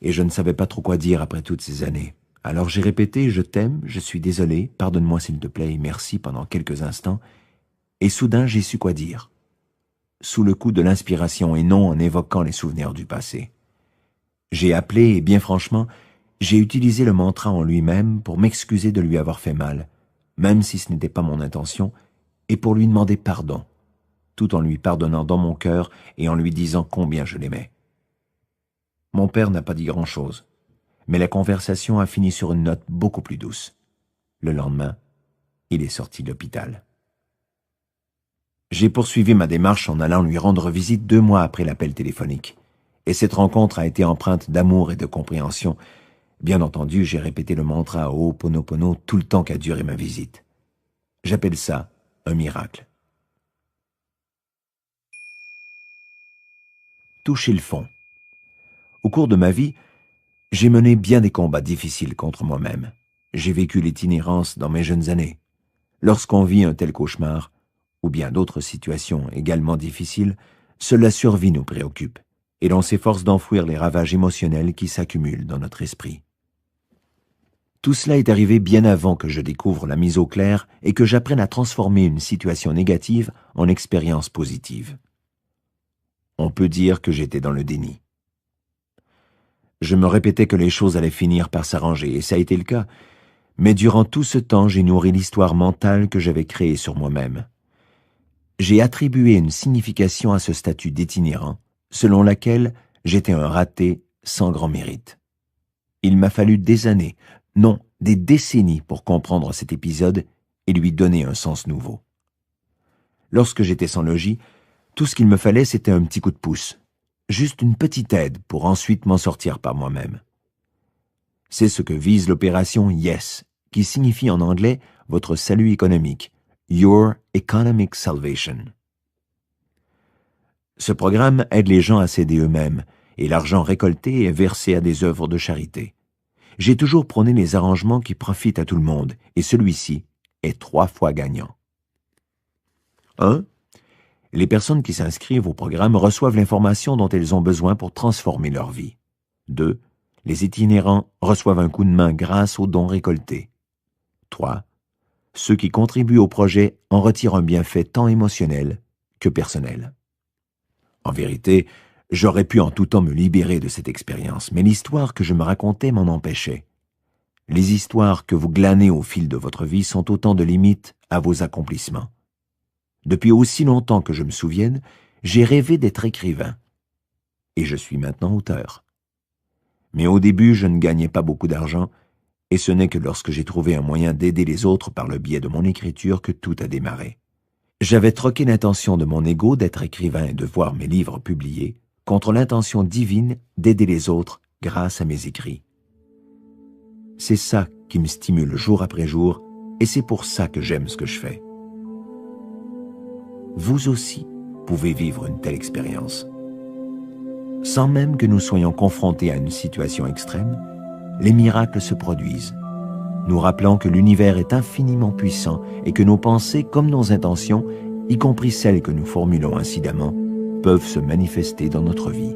et je ne savais pas trop quoi dire après toutes ces années. Alors j'ai répété « Je t'aime, je suis désolé, pardonne-moi s'il te plaît et merci » pendant quelques instants, et soudain j'ai su quoi dire, sous le coup de l'inspiration et non en évoquant les souvenirs du passé. J'ai appelé et bien franchement, j'ai utilisé le mantra en lui-même pour m'excuser de lui avoir fait mal, même si ce n'était pas mon intention, et pour lui demander pardon, tout en lui pardonnant dans mon cœur et en lui disant combien je l'aimais. Mon père n'a pas dit grand-chose, mais la conversation a fini sur une note beaucoup plus douce. Le lendemain, il est sorti de l'hôpital. J'ai poursuivi ma démarche en allant lui rendre visite 2 mois après l'appel téléphonique. Et cette rencontre a été empreinte d'amour et de compréhension. Bien entendu, j'ai répété le mantra Ho'oponopono tout le temps qu'a duré ma visite. J'appelle ça un miracle. Toucher le fond. Au cours de ma vie, j'ai mené bien des combats difficiles contre moi-même. J'ai vécu l'itinérance dans mes jeunes années. Lorsqu'on vit un tel cauchemar, ou bien d'autres situations également difficiles, seule la survie nous préoccupe, et l'on s'efforce d'enfouir les ravages émotionnels qui s'accumulent dans notre esprit. Tout cela est arrivé bien avant que je découvre la mise au clair et que j'apprenne à transformer une situation négative en expérience positive. On peut dire que j'étais dans le déni. Je me répétais que les choses allaient finir par s'arranger, et ça a été le cas, mais durant tout ce temps, j'ai nourri l'histoire mentale que j'avais créée sur moi-même. J'ai attribué une signification à ce statut d'itinérant, selon laquelle j'étais un raté sans grand mérite. Il m'a fallu des années, non, des décennies pour comprendre cet épisode et lui donner un sens nouveau. Lorsque j'étais sans logis, tout ce qu'il me fallait, c'était un petit coup de pouce, juste une petite aide pour ensuite m'en sortir par moi-même. C'est ce que vise l'opération YES, qui signifie en anglais « votre salut économique », Your Economic Salvation. Ce programme aide les gens à s'aider eux-mêmes, et l'argent récolté est versé à des œuvres de charité. J'ai toujours prôné les arrangements qui profitent à tout le monde, et celui-ci est 3 fois gagnant. 1. Les personnes qui s'inscrivent au programme reçoivent l'information dont elles ont besoin pour transformer leur vie. 2. Les itinérants reçoivent un coup de main grâce aux dons récoltés. 3. Ceux qui contribuent au projet en retirent un bienfait tant émotionnel que personnel. En vérité, j'aurais pu en tout temps me libérer de cette expérience, mais l'histoire que je me racontais m'en empêchait. Les histoires que vous glanez au fil de votre vie sont autant de limites à vos accomplissements. Depuis aussi longtemps que je me souvienne, j'ai rêvé d'être écrivain. Et je suis maintenant auteur. Mais au début, je ne gagnais pas beaucoup d'argent, et ce n'est que lorsque j'ai trouvé un moyen d'aider les autres par le biais de mon écriture que tout a démarré. J'avais troqué l'intention de mon ego d'être écrivain et de voir mes livres publiés contre l'intention divine d'aider les autres grâce à mes écrits. C'est ça qui me stimule jour après jour, et c'est pour ça que j'aime ce que je fais. Vous aussi pouvez vivre une telle expérience. Sans même que nous soyons confrontés à une situation extrême, les miracles se produisent, nous rappelant que l'univers est infiniment puissant et que nos pensées comme nos intentions, y compris celles que nous formulons incidemment, peuvent se manifester dans notre vie.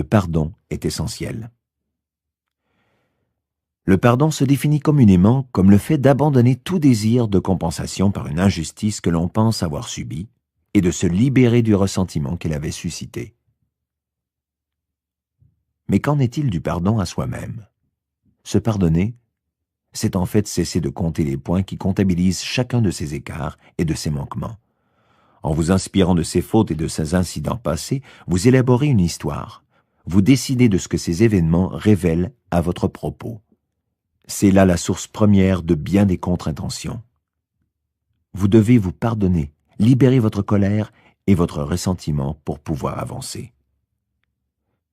le pardon est essentiel. Le pardon se définit communément comme le fait d'abandonner tout désir de compensation par une injustice que l'on pense avoir subie et de se libérer du ressentiment qu'elle avait suscité. Mais qu'en est-il du pardon à soi-même? Se pardonner, c'est en fait cesser de compter les points qui comptabilisent chacun de ses écarts et de ses manquements. En vous inspirant de ses fautes et de ses incidents passés, vous élaborez une histoire. Vous décidez de ce que ces événements révèlent à votre propos. C'est là la source première de bien des contre-intentions. Vous devez vous pardonner, libérer votre colère et votre ressentiment pour pouvoir avancer.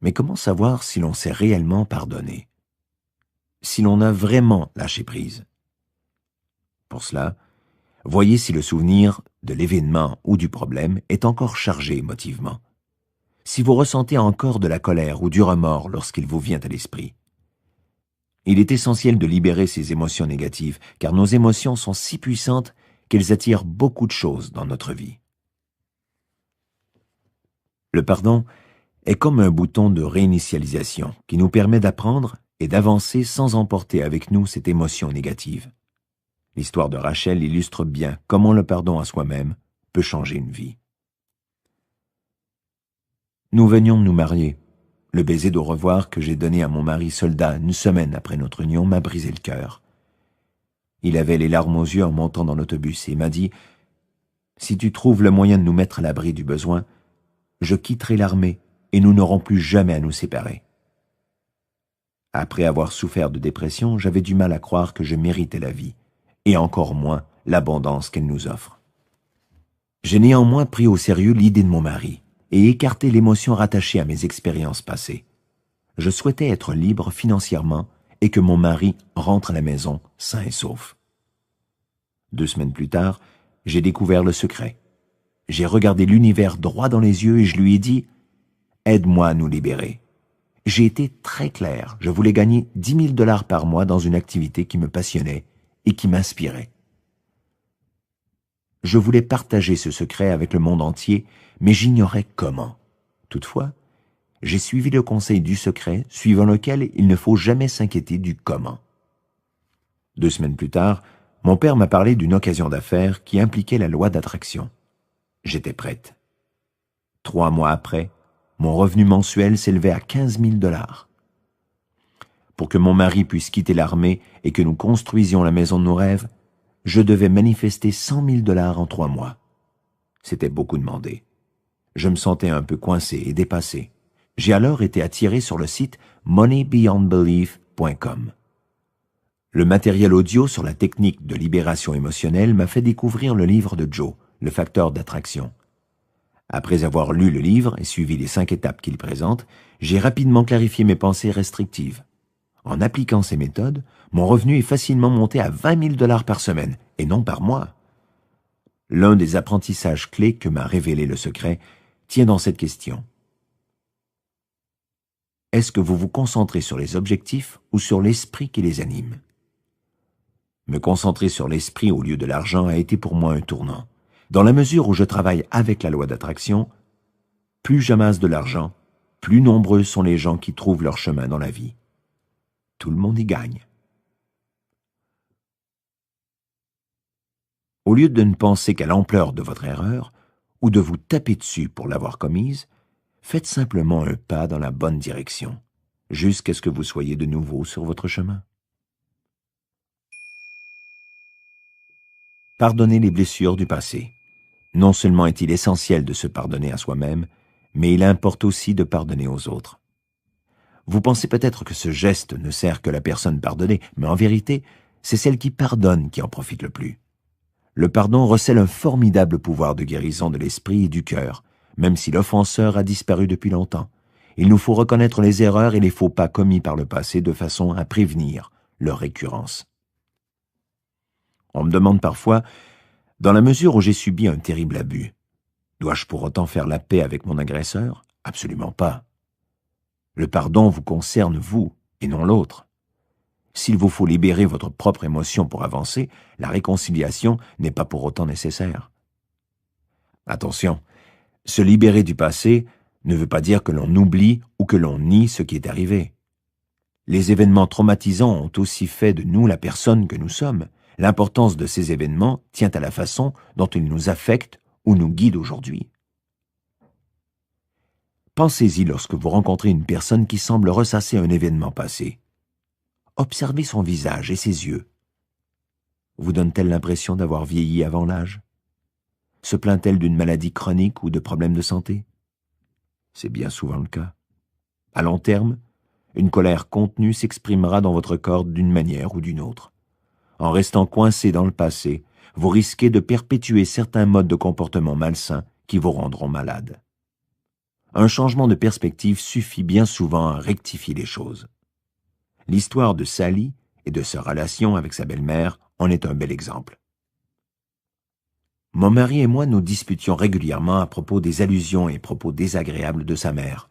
Mais comment savoir si l'on s'est réellement pardonné? Si l'on a vraiment lâché prise? Pour cela, voyez si le souvenir de l'événement ou du problème est encore chargé émotivement. Si vous ressentez encore de la colère ou du remords lorsqu'il vous vient à l'esprit. Il est essentiel de libérer ces émotions négatives, car nos émotions sont si puissantes qu'elles attirent beaucoup de choses dans notre vie. Le pardon est comme un bouton de réinitialisation qui nous permet d'apprendre et d'avancer sans emporter avec nous cette émotion négative. L'histoire de Rachel illustre bien comment le pardon à soi-même peut changer une vie. Nous venions de nous marier. Le baiser d'au revoir que j'ai donné à mon mari soldat une semaine après notre union m'a brisé le cœur. Il avait les larmes aux yeux en montant dans l'autobus et m'a dit « Si tu trouves le moyen de nous mettre à l'abri du besoin, je quitterai l'armée et nous n'aurons plus jamais à nous séparer. » Après avoir souffert de dépression, j'avais du mal à croire que je méritais la vie, et encore moins l'abondance qu'elle nous offre. J'ai néanmoins pris au sérieux l'idée de mon mari et écarté l'émotion rattachée à mes expériences passées. Je souhaitais être libre financièrement et que mon mari rentre à la maison sain et sauf. 2 semaines plus tard, j'ai découvert le secret. J'ai regardé l'univers droit dans les yeux et je lui ai dit « Aide-moi à nous libérer ». J'ai été très clair, je voulais gagner 10 000 $ par mois dans une activité qui me passionnait et qui m'inspirait. Je voulais partager ce secret avec le monde entier, mais j'ignorais comment. Toutefois, j'ai suivi le conseil du secret, suivant lequel il ne faut jamais s'inquiéter du comment. 2 semaines plus tard, mon père m'a parlé d'une occasion d'affaires qui impliquait la loi d'attraction. J'étais prête. 3 mois après, mon revenu mensuel s'élevait à 15 000 $. Pour que mon mari puisse quitter l'armée et que nous construisions la maison de nos rêves, je devais manifester 100 000 $ en 3 mois. C'était beaucoup demandé. Je me sentais un peu coincé et dépassé. J'ai alors été attiré sur le site moneybeyondbelief.com. Le matériel audio sur la technique de libération émotionnelle m'a fait découvrir le livre de Joe, Le facteur d'attraction. Après avoir lu le livre et suivi les 5 étapes qu'il présente, j'ai rapidement clarifié mes pensées restrictives. En appliquant ces méthodes, mon revenu est facilement monté à 20 000 $ par semaine, et non par mois. L'un des apprentissages clés que m'a révélé le secret tient dans cette question. Est-ce que vous vous concentrez sur les objectifs ou sur l'esprit qui les anime? Me concentrer sur l'esprit au lieu de l'argent a été pour moi un tournant. Dans la mesure où je travaille avec la loi d'attraction, plus j'amasse de l'argent, plus nombreux sont les gens qui trouvent leur chemin dans la vie. Tout le monde y gagne. Au lieu de ne penser qu'à l'ampleur de votre erreur, ou de vous taper dessus pour l'avoir commise, faites simplement un pas dans la bonne direction, jusqu'à ce que vous soyez de nouveau sur votre chemin. Pardonnez les blessures du passé. Non seulement est-il essentiel de se pardonner à soi-même, mais il importe aussi de pardonner aux autres. Vous pensez peut-être que ce geste ne sert que la personne pardonnée, mais en vérité, c'est celle qui pardonne qui en profite le plus. Le pardon recèle un formidable pouvoir de guérison de l'esprit et du cœur, même si l'offenseur a disparu depuis longtemps. Il nous faut reconnaître les erreurs et les faux pas commis par le passé de façon à prévenir leur récurrence. On me demande parfois, dans la mesure où j'ai subi un terrible abus, dois-je pour autant faire la paix avec mon agresseur? Absolument pas. Le pardon vous concerne vous et non l'autre. S'il vous faut libérer votre propre émotion pour avancer, la réconciliation n'est pas pour autant nécessaire. Attention, se libérer du passé ne veut pas dire que l'on oublie ou que l'on nie ce qui est arrivé. Les événements traumatisants ont aussi fait de nous la personne que nous sommes. L'importance de ces événements tient à la façon dont ils nous affectent ou nous guident aujourd'hui. Pensez-y lorsque vous rencontrez une personne qui semble ressasser un événement passé. Observez son visage et ses yeux. Vous donne-t-elle l'impression d'avoir vieilli avant l'âge? Se plaint-elle d'une maladie chronique ou de problèmes de santé? C'est bien souvent le cas. À long terme, une colère contenue s'exprimera dans votre corps d'une manière ou d'une autre. En restant coincé dans le passé, vous risquez de perpétuer certains modes de comportement malsains qui vous rendront malade. Un changement de perspective suffit bien souvent à rectifier les choses. L'histoire de Sally et de sa relation avec sa belle-mère en est un bel exemple. Mon mari et moi nous disputions régulièrement à propos des allusions et propos désagréables de sa mère.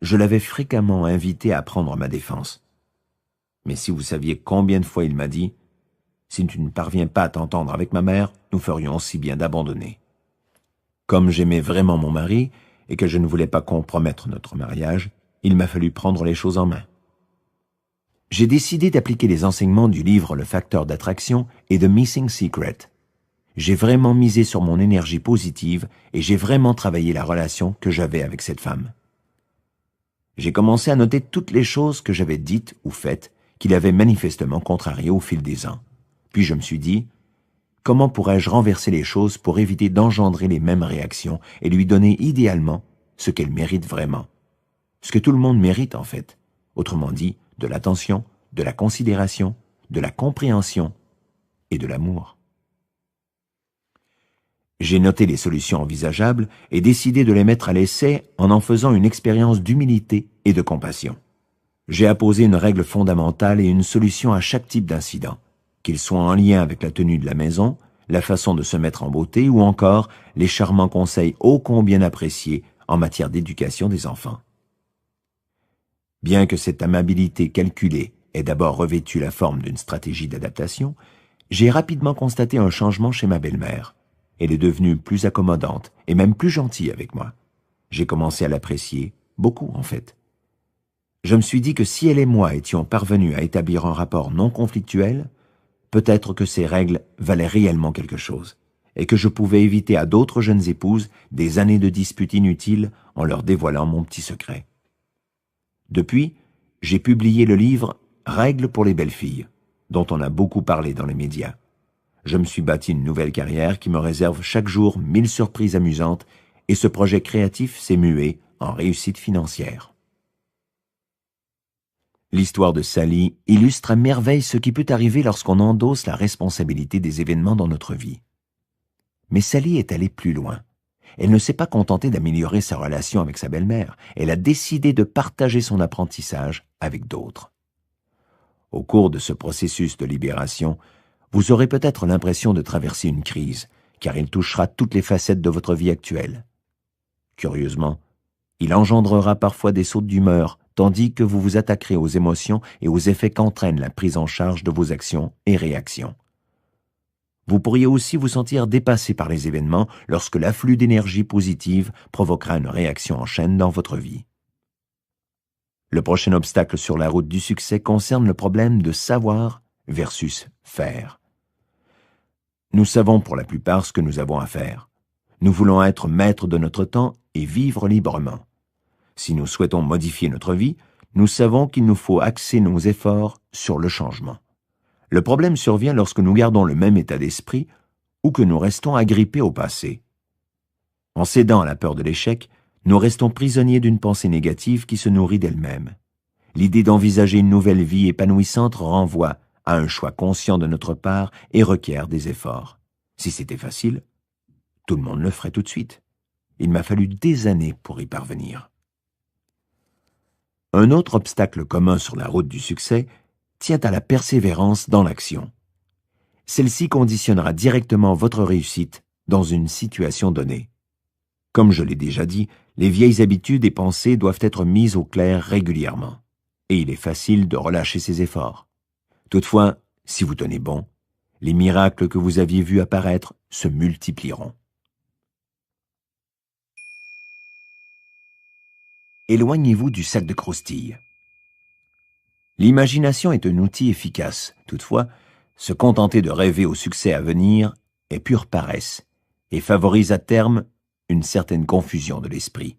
Je l'avais fréquemment invité à prendre ma défense. Mais si vous saviez combien de fois il m'a dit « Si tu ne parviens pas à t'entendre avec ma mère, nous ferions si bien d'abandonner. » Comme j'aimais vraiment mon mari et que je ne voulais pas compromettre notre mariage, il m'a fallu prendre les choses en main. J'ai décidé d'appliquer les enseignements du livre Le facteur d'attraction et de Missing Secret. J'ai vraiment misé sur mon énergie positive et j'ai vraiment travaillé la relation que j'avais avec cette femme. J'ai commencé à noter toutes les choses que j'avais dites ou faites qu'il avait manifestement contrariées au fil des ans. Puis je me suis dit, comment pourrais-je renverser les choses pour éviter d'engendrer les mêmes réactions et lui donner idéalement ce qu'elle mérite vraiment? Ce que tout le monde mérite en fait. Autrement dit, de l'attention, de la considération, de la compréhension et de l'amour. J'ai noté les solutions envisageables et décidé de les mettre à l'essai en faisant une expérience d'humilité et de compassion. J'ai apposé une règle fondamentale et une solution à chaque type d'incident, qu'il soit en lien avec la tenue de la maison, la façon de se mettre en beauté ou encore les charmants conseils ô combien appréciés en matière d'éducation des enfants. Bien que cette amabilité calculée ait d'abord revêtu la forme d'une stratégie d'adaptation, j'ai rapidement constaté un changement chez ma belle-mère. Elle est devenue plus accommodante et même plus gentille avec moi. J'ai commencé à l'apprécier, beaucoup en fait. Je me suis dit que si elle et moi étions parvenus à établir un rapport non conflictuel, peut-être que ces règles valaient réellement quelque chose, et que je pouvais éviter à d'autres jeunes épouses des années de disputes inutiles en leur dévoilant mon petit secret. Depuis, j'ai publié le livre « Règles pour les belles filles », dont on a beaucoup parlé dans les médias. Je me suis bâti une nouvelle carrière qui me réserve chaque jour 1000 surprises amusantes et ce projet créatif s'est mué en réussite financière. L'histoire de Sally illustre à merveille ce qui peut arriver lorsqu'on endosse la responsabilité des événements dans notre vie. Mais Sally est allée plus loin. Elle ne s'est pas contentée d'améliorer sa relation avec sa belle-mère. Elle a décidé de partager son apprentissage avec d'autres. Au cours de ce processus de libération, vous aurez peut-être l'impression de traverser une crise, car il touchera toutes les facettes de votre vie actuelle. Curieusement, il engendrera parfois des sautes d'humeur, tandis que vous vous attaquerez aux émotions et aux effets qu'entraîne la prise en charge de vos actions et réactions. Vous pourriez aussi vous sentir dépassé par les événements lorsque l'afflux d'énergie positive provoquera une réaction en chaîne dans votre vie. Le prochain obstacle sur la route du succès concerne le problème de savoir versus faire. Nous savons pour la plupart ce que nous avons à faire. Nous voulons être maîtres de notre temps et vivre librement. Si nous souhaitons modifier notre vie, nous savons qu'il nous faut axer nos efforts sur le changement. Le problème survient lorsque nous gardons le même état d'esprit ou que nous restons agrippés au passé. En cédant à la peur de l'échec, nous restons prisonniers d'une pensée négative qui se nourrit d'elle-même. L'idée d'envisager une nouvelle vie épanouissante renvoie à un choix conscient de notre part et requiert des efforts. Si c'était facile, tout le monde le ferait tout de suite. Il m'a fallu des années pour y parvenir. Un autre obstacle commun sur la route du succès tient à la persévérance dans l'action. Celle-ci conditionnera directement votre réussite dans une situation donnée. Comme je l'ai déjà dit, les vieilles habitudes et pensées doivent être mises au clair régulièrement, et il est facile de relâcher ses efforts. Toutefois, si vous tenez bon, les miracles que vous aviez vus apparaître se multiplieront. éloignez-vous du sac de croustilles. L'imagination est un outil efficace. Toutefois, se contenter de rêver au succès à venir est pure paresse et favorise à terme une certaine confusion de l'esprit.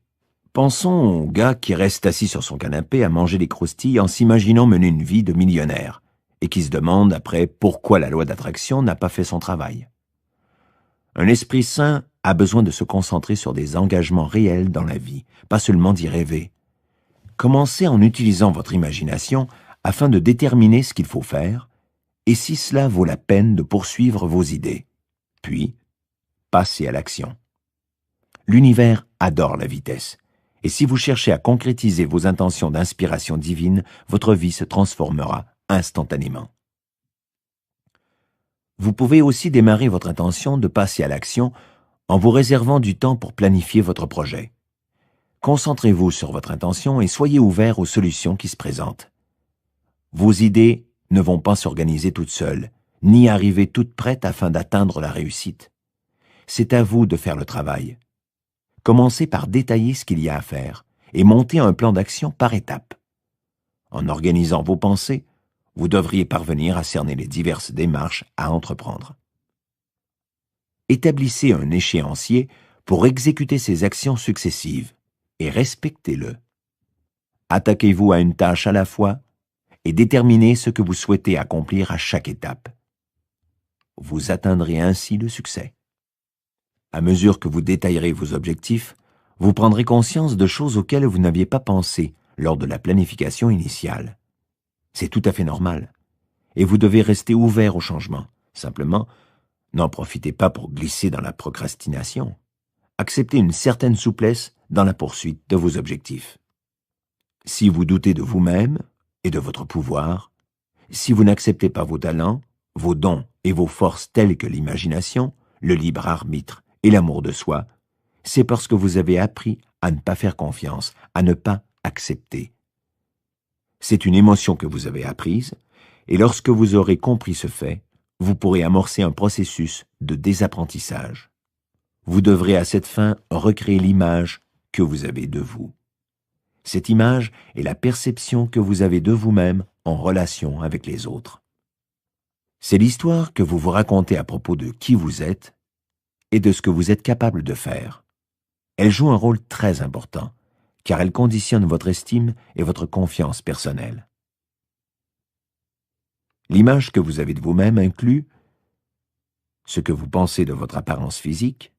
Pensons au gars qui reste assis sur son canapé à manger des croustilles en s'imaginant mener une vie de millionnaire et qui se demande après pourquoi la loi d'attraction n'a pas fait son travail. Un esprit sain a besoin de se concentrer sur des engagements réels dans la vie, pas seulement d'y rêver. Commencez en utilisant votre imagination afin de déterminer ce qu'il faut faire et si cela vaut la peine de poursuivre vos idées. Puis, passez à l'action. L'univers adore la vitesse. Et si vous cherchez à concrétiser vos intentions d'inspiration divine, votre vie se transformera instantanément. Vous pouvez aussi démarrer votre intention de passer à l'action en vous réservant du temps pour planifier votre projet. Concentrez-vous sur votre intention et soyez ouvert aux solutions qui se présentent. Vos idées ne vont pas s'organiser toutes seules, ni arriver toutes prêtes afin d'atteindre la réussite. C'est à vous de faire le travail. Commencez par détailler ce qu'il y a à faire et montez un plan d'action par étapes. En organisant vos pensées, vous devriez parvenir à cerner les diverses démarches à entreprendre. Établissez un échéancier pour exécuter ces actions successives et respectez-le. Attaquez-vous à une tâche à la fois et déterminez ce que vous souhaitez accomplir à chaque étape. Vous atteindrez ainsi le succès. À mesure que vous détaillerez vos objectifs, vous prendrez conscience de choses auxquelles vous n'aviez pas pensé lors de la planification initiale. C'est tout à fait normal, et vous devez rester ouvert au changement. Simplement, n'en profitez pas pour glisser dans la procrastination. Acceptez une certaine souplesse dans la poursuite de vos objectifs. Si vous doutez de vous-même et de votre pouvoir, si vous n'acceptez pas vos talents, vos dons et vos forces telles que l'imagination, le libre arbitre et l'amour de soi, c'est parce que vous avez appris à ne pas faire confiance, à ne pas accepter. C'est une émotion que vous avez apprise, et lorsque vous aurez compris ce fait, vous pourrez amorcer un processus de désapprentissage. Vous devrez à cette fin recréer l'image que vous avez de vous. Cette image est la perception que vous avez de vous-même en relation avec les autres. C'est l'histoire que vous vous racontez à propos de qui vous êtes et de ce que vous êtes capable de faire. Elle joue un rôle très important, car elle conditionne votre estime et votre confiance personnelle. L'image que vous avez de vous-même inclut ce que vous pensez de votre apparence physique,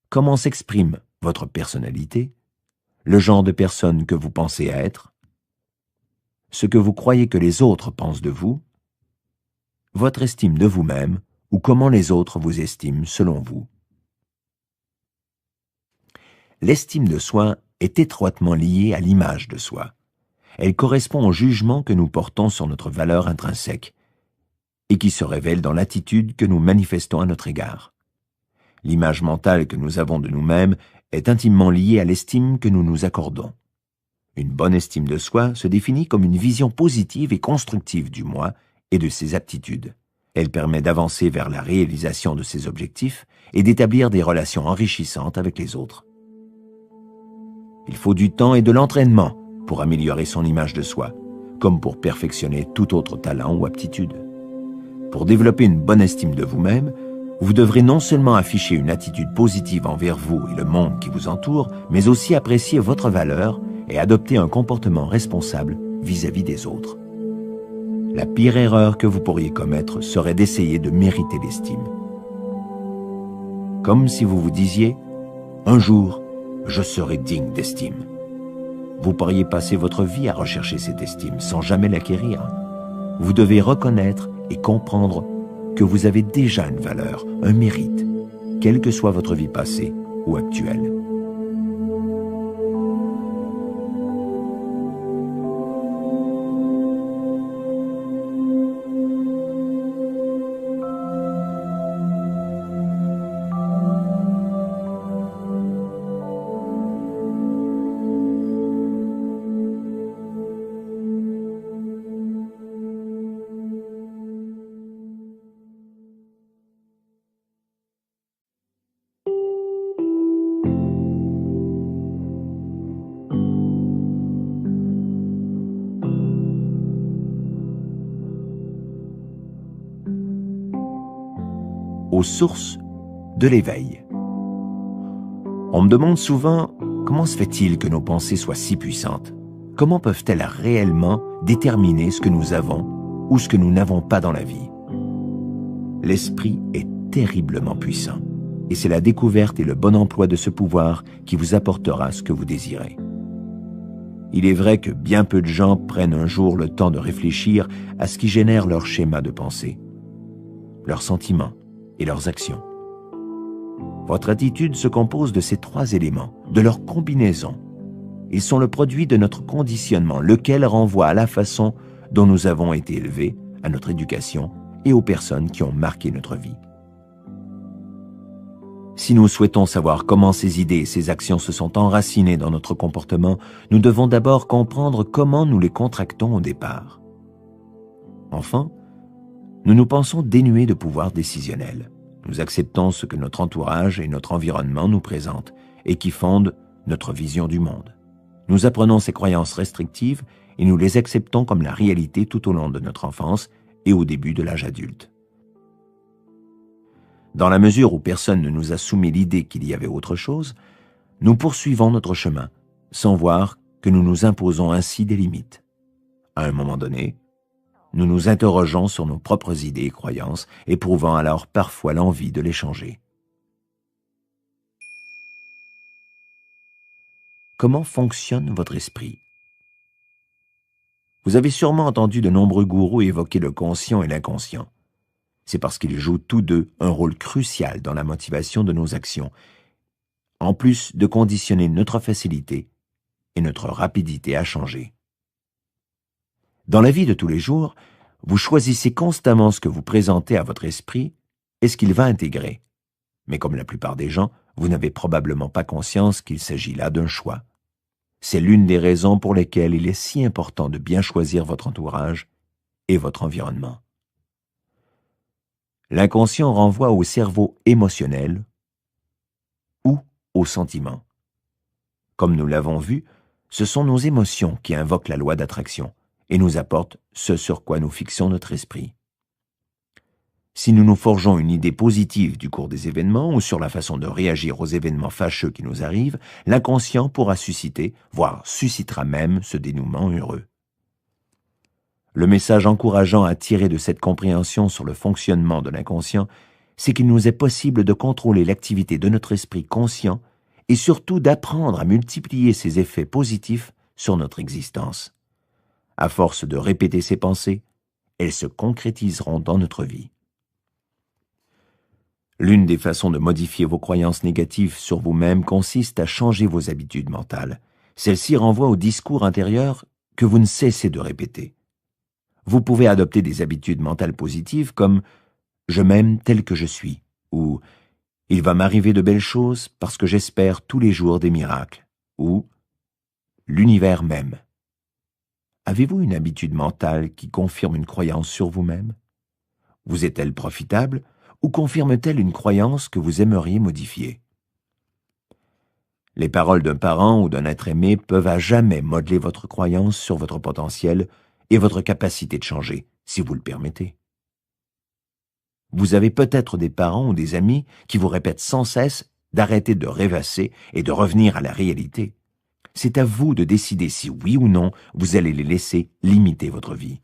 comment s'exprime votre personnalité, le genre de personne que vous pensez être, ce que vous croyez que les autres pensent de vous, votre estime de vous-même ou comment les autres vous estiment selon vous. L'estime de soi est étroitement liée à l'image de soi. Elle correspond au jugement que nous portons sur notre valeur intrinsèque et qui se révèle dans l'attitude que nous manifestons à notre égard. L'image mentale que nous avons de nous-mêmes est intimement liée à l'estime que nous nous accordons. Une bonne estime de soi se définit comme une vision positive et constructive du moi et de ses aptitudes. Elle permet d'avancer vers la réalisation de ses objectifs et d'établir des relations enrichissantes avec les autres. Il faut du temps et de l'entraînement pour améliorer son image de soi, comme pour perfectionner tout autre talent ou aptitude. Pour développer une bonne estime de vous-même, vous devrez non seulement afficher une attitude positive envers vous et le monde qui vous entoure, mais aussi apprécier votre valeur et adopter un comportement responsable vis-à-vis des autres. La pire erreur que vous pourriez commettre serait d'essayer de mériter l'estime. Comme si vous vous disiez « Un jour, je serai digne d'estime ». Vous pourriez passer votre vie à rechercher cette estime sans jamais l'acquérir. Vous devez reconnaître et comprendre que vous avez déjà une valeur, un mérite, quelle que soit votre vie passée ou actuelle. aux sources de l'éveil. On me demande souvent comment se fait-il que nos pensées soient si puissantes? Comment peuvent-elles réellement déterminer ce que nous avons ou ce que nous n'avons pas dans la vie? L'esprit est terriblement puissant et c'est la découverte et le bon emploi de ce pouvoir qui vous apportera ce que vous désirez. Il est vrai que bien peu de gens prennent un jour le temps de réfléchir à ce qui génère leur schéma de pensée, leurs sentiments et leurs actions. Votre attitude se compose de ces trois éléments, de leur combinaison. Ils sont le produit de notre conditionnement, lequel renvoie à la façon dont nous avons été élevés, à notre éducation et aux personnes qui ont marqué notre vie. Si nous souhaitons savoir comment ces idées et ces actions se sont enracinées dans notre comportement, nous devons d'abord comprendre comment nous les contractons au départ. Enfin, nous nous pensons dénués de pouvoir décisionnel. Nous acceptons ce que notre entourage et notre environnement nous présentent et qui fondent notre vision du monde. Nous apprenons ces croyances restrictives et nous les acceptons comme la réalité tout au long de notre enfance et au début de l'âge adulte. Dans la mesure où personne ne nous a soumis l'idée qu'il y avait autre chose, nous poursuivons notre chemin, sans voir que nous nous imposons ainsi des limites. À un moment donné, nous nous interrogeons sur nos propres idées et croyances, éprouvant alors parfois l'envie de les changer. Comment fonctionne votre esprit? Vous avez sûrement entendu de nombreux gourous évoquer le conscient et l'inconscient. C'est parce qu'ils jouent tous deux un rôle crucial dans la motivation de nos actions, en plus de conditionner notre facilité et notre rapidité à changer. Dans la vie de tous les jours, vous choisissez constamment ce que vous présentez à votre esprit et ce qu'il va intégrer. Mais comme la plupart des gens, vous n'avez probablement pas conscience qu'il s'agit là d'un choix. C'est l'une des raisons pour lesquelles il est si important de bien choisir votre entourage et votre environnement. L'inconscient renvoie au cerveau émotionnel ou aux sentiments. Comme nous l'avons vu, ce sont nos émotions qui invoquent la loi d'attraction et nous apportent ce sur quoi nous fixons notre esprit. Si nous nous forgeons une idée positive du cours des événements ou sur la façon de réagir aux événements fâcheux qui nous arrivent, l'inconscient pourra susciter, voire suscitera même ce dénouement heureux. Le message encourageant à tirer de cette compréhension sur le fonctionnement de l'inconscient, c'est qu'il nous est possible de contrôler l'activité de notre esprit conscient et surtout d'apprendre à multiplier ses effets positifs sur notre existence. À force de répéter ces pensées, elles se concrétiseront dans notre vie. L'une des façons de modifier vos croyances négatives sur vous-même consiste à changer vos habitudes mentales. Celles-ci renvoient au discours intérieur que vous ne cessez de répéter. Vous pouvez adopter des habitudes mentales positives comme « je m'aime tel que je suis » ou « il va m'arriver de belles choses parce que j'espère tous les jours des miracles » ou « l'univers m'aime ». Avez-vous une habitude mentale qui confirme une croyance sur vous-même? Vous est-elle profitable ou confirme-t-elle une croyance que vous aimeriez modifier? Les paroles d'un parent ou d'un être aimé peuvent à jamais modeler votre croyance sur votre potentiel et votre capacité de changer, si vous le permettez. Vous avez peut-être des parents ou des amis qui vous répètent sans cesse d'arrêter de rêvasser et de revenir à la réalité. C'est à vous de décider si oui ou non vous allez les laisser limiter votre vie.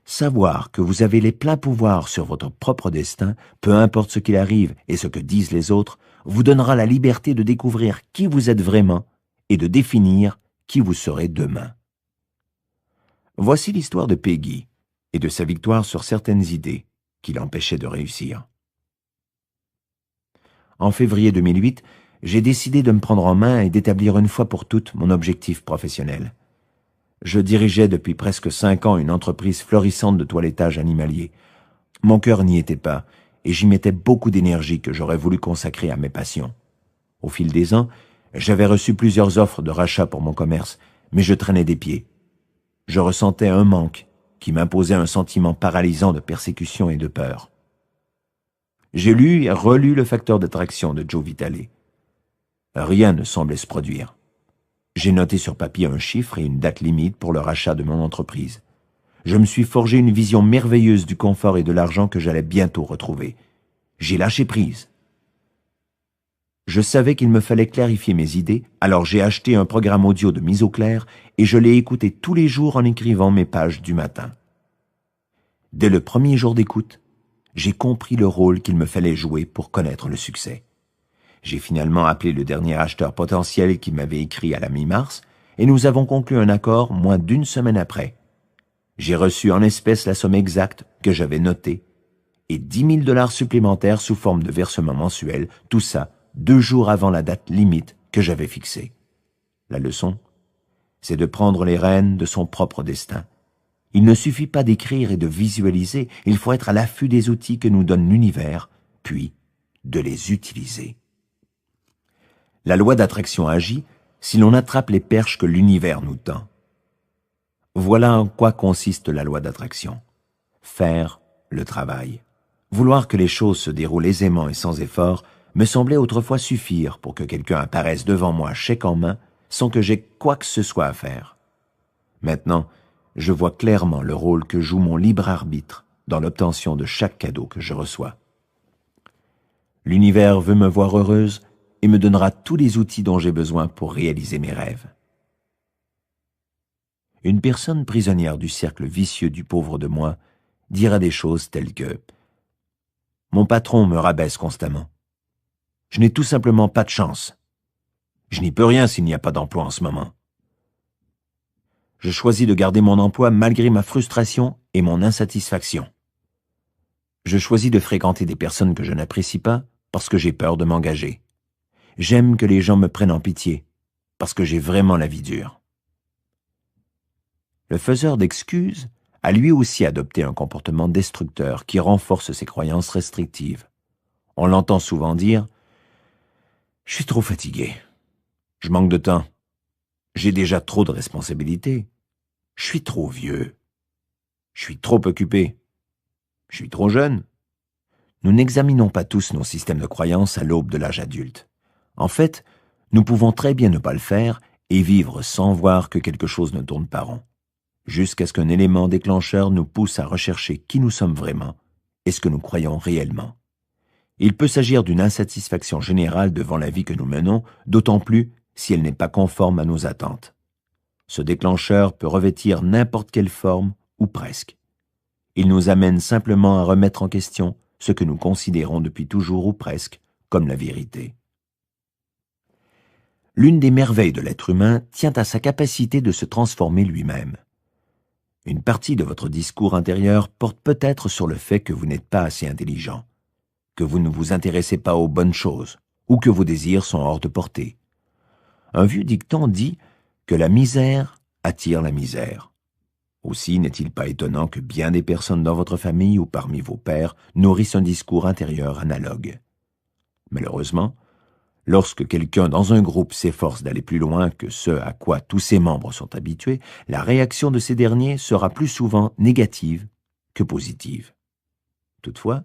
Savoir que vous avez les pleins pouvoirs sur votre propre destin, peu importe ce qu'il arrive et ce que disent les autres, vous donnera la liberté de découvrir qui vous êtes vraiment et de définir qui vous serez demain. Voici l'histoire de Peggy et de sa victoire sur certaines idées qui l'empêchaient de réussir. En février 2008, j'ai décidé de me prendre en main et d'établir une fois pour toutes mon objectif professionnel. Je dirigeais depuis presque 5 ans une entreprise florissante de toilettage animalier. Mon cœur n'y était pas, et j'y mettais beaucoup d'énergie que j'aurais voulu consacrer à mes passions. Au fil des ans, j'avais reçu plusieurs offres de rachat pour mon commerce, mais je traînais des pieds. Je ressentais un manque qui m'imposait un sentiment paralysant de persécution et de peur. J'ai lu et relu le facteur d'attraction de Joe Vitale. Rien ne semblait se produire. J'ai noté sur papier un chiffre et une date limite pour le rachat de mon entreprise. Je me suis forgé une vision merveilleuse du confort et de l'argent que j'allais bientôt retrouver. J'ai lâché prise. Je savais qu'il me fallait clarifier mes idées, alors j'ai acheté un programme audio de mise au clair et je l'ai écouté tous les jours en écrivant mes pages du matin. Dès le premier jour d'écoute, j'ai compris le rôle qu'il me fallait jouer pour connaître le succès. J'ai finalement appelé le dernier acheteur potentiel qui m'avait écrit à la mi-mars et nous avons conclu un accord moins d'une semaine après. J'ai reçu en espèces la somme exacte que j'avais notée et 10 000 $ supplémentaires sous forme de versement mensuel, tout ça 2 jours avant la date limite que j'avais fixée. La leçon, c'est de prendre les rênes de son propre destin. Il ne suffit pas d'écrire et de visualiser, il faut être à l'affût des outils que nous donne l'univers, puis de les utiliser. La loi d'attraction agit si l'on attrape les perches que l'univers nous tend. Voilà en quoi consiste la loi d'attraction. Faire le travail. Vouloir que les choses se déroulent aisément et sans effort me semblait autrefois suffire pour que quelqu'un apparaisse devant moi chèque en main sans que j'aie quoi que ce soit à faire. Maintenant, je vois clairement le rôle que joue mon libre arbitre dans l'obtention de chaque cadeau que je reçois. L'univers veut me voir heureuse et me donnera tous les outils dont j'ai besoin pour réaliser mes rêves. Une personne prisonnière du cercle vicieux du pauvre de moi dira des choses telles que « Mon patron me rabaisse constamment. Je n'ai tout simplement pas de chance. Je n'y peux rien s'il n'y a pas d'emploi en ce moment. Je choisis de garder mon emploi malgré ma frustration et mon insatisfaction. Je choisis de fréquenter des personnes que je n'apprécie pas parce que j'ai peur de m'engager. J'aime que les gens me prennent en pitié parce que j'ai vraiment la vie dure. » Le faiseur d'excuses a lui aussi adopté un comportement destructeur qui renforce ses croyances restrictives. On l'entend souvent dire « Je suis trop fatigué. Je manque de temps. J'ai déjà trop de responsabilités. Je suis trop vieux. Je suis trop occupé. Je suis trop jeune. » Nous n'examinons pas tous nos systèmes de croyances à l'aube de l'âge adulte. En fait, nous pouvons très bien ne pas le faire et vivre sans voir que quelque chose ne tourne pas rond, jusqu'à ce qu'un élément déclencheur nous pousse à rechercher qui nous sommes vraiment et ce que nous croyons réellement. Il peut s'agir d'une insatisfaction générale devant la vie que nous menons, d'autant plus si elle n'est pas conforme à nos attentes. Ce déclencheur peut revêtir n'importe quelle forme ou presque. Il nous amène simplement à remettre en question ce que nous considérons depuis toujours ou presque comme la vérité. L'une des merveilles de l'être humain tient à sa capacité de se transformer lui-même. Une partie de votre discours intérieur porte peut-être sur le fait que vous n'êtes pas assez intelligent, que vous ne vous intéressez pas aux bonnes choses, ou que vos désirs sont hors de portée. Un vieux dicton dit que la misère attire la misère. Aussi n'est-il pas étonnant que bien des personnes dans votre famille ou parmi vos pairs nourrissent un discours intérieur analogue. Malheureusement, lorsque quelqu'un dans un groupe s'efforce d'aller plus loin que ce à quoi tous ses membres sont habitués, la réaction de ces derniers sera plus souvent négative que positive. Toutefois,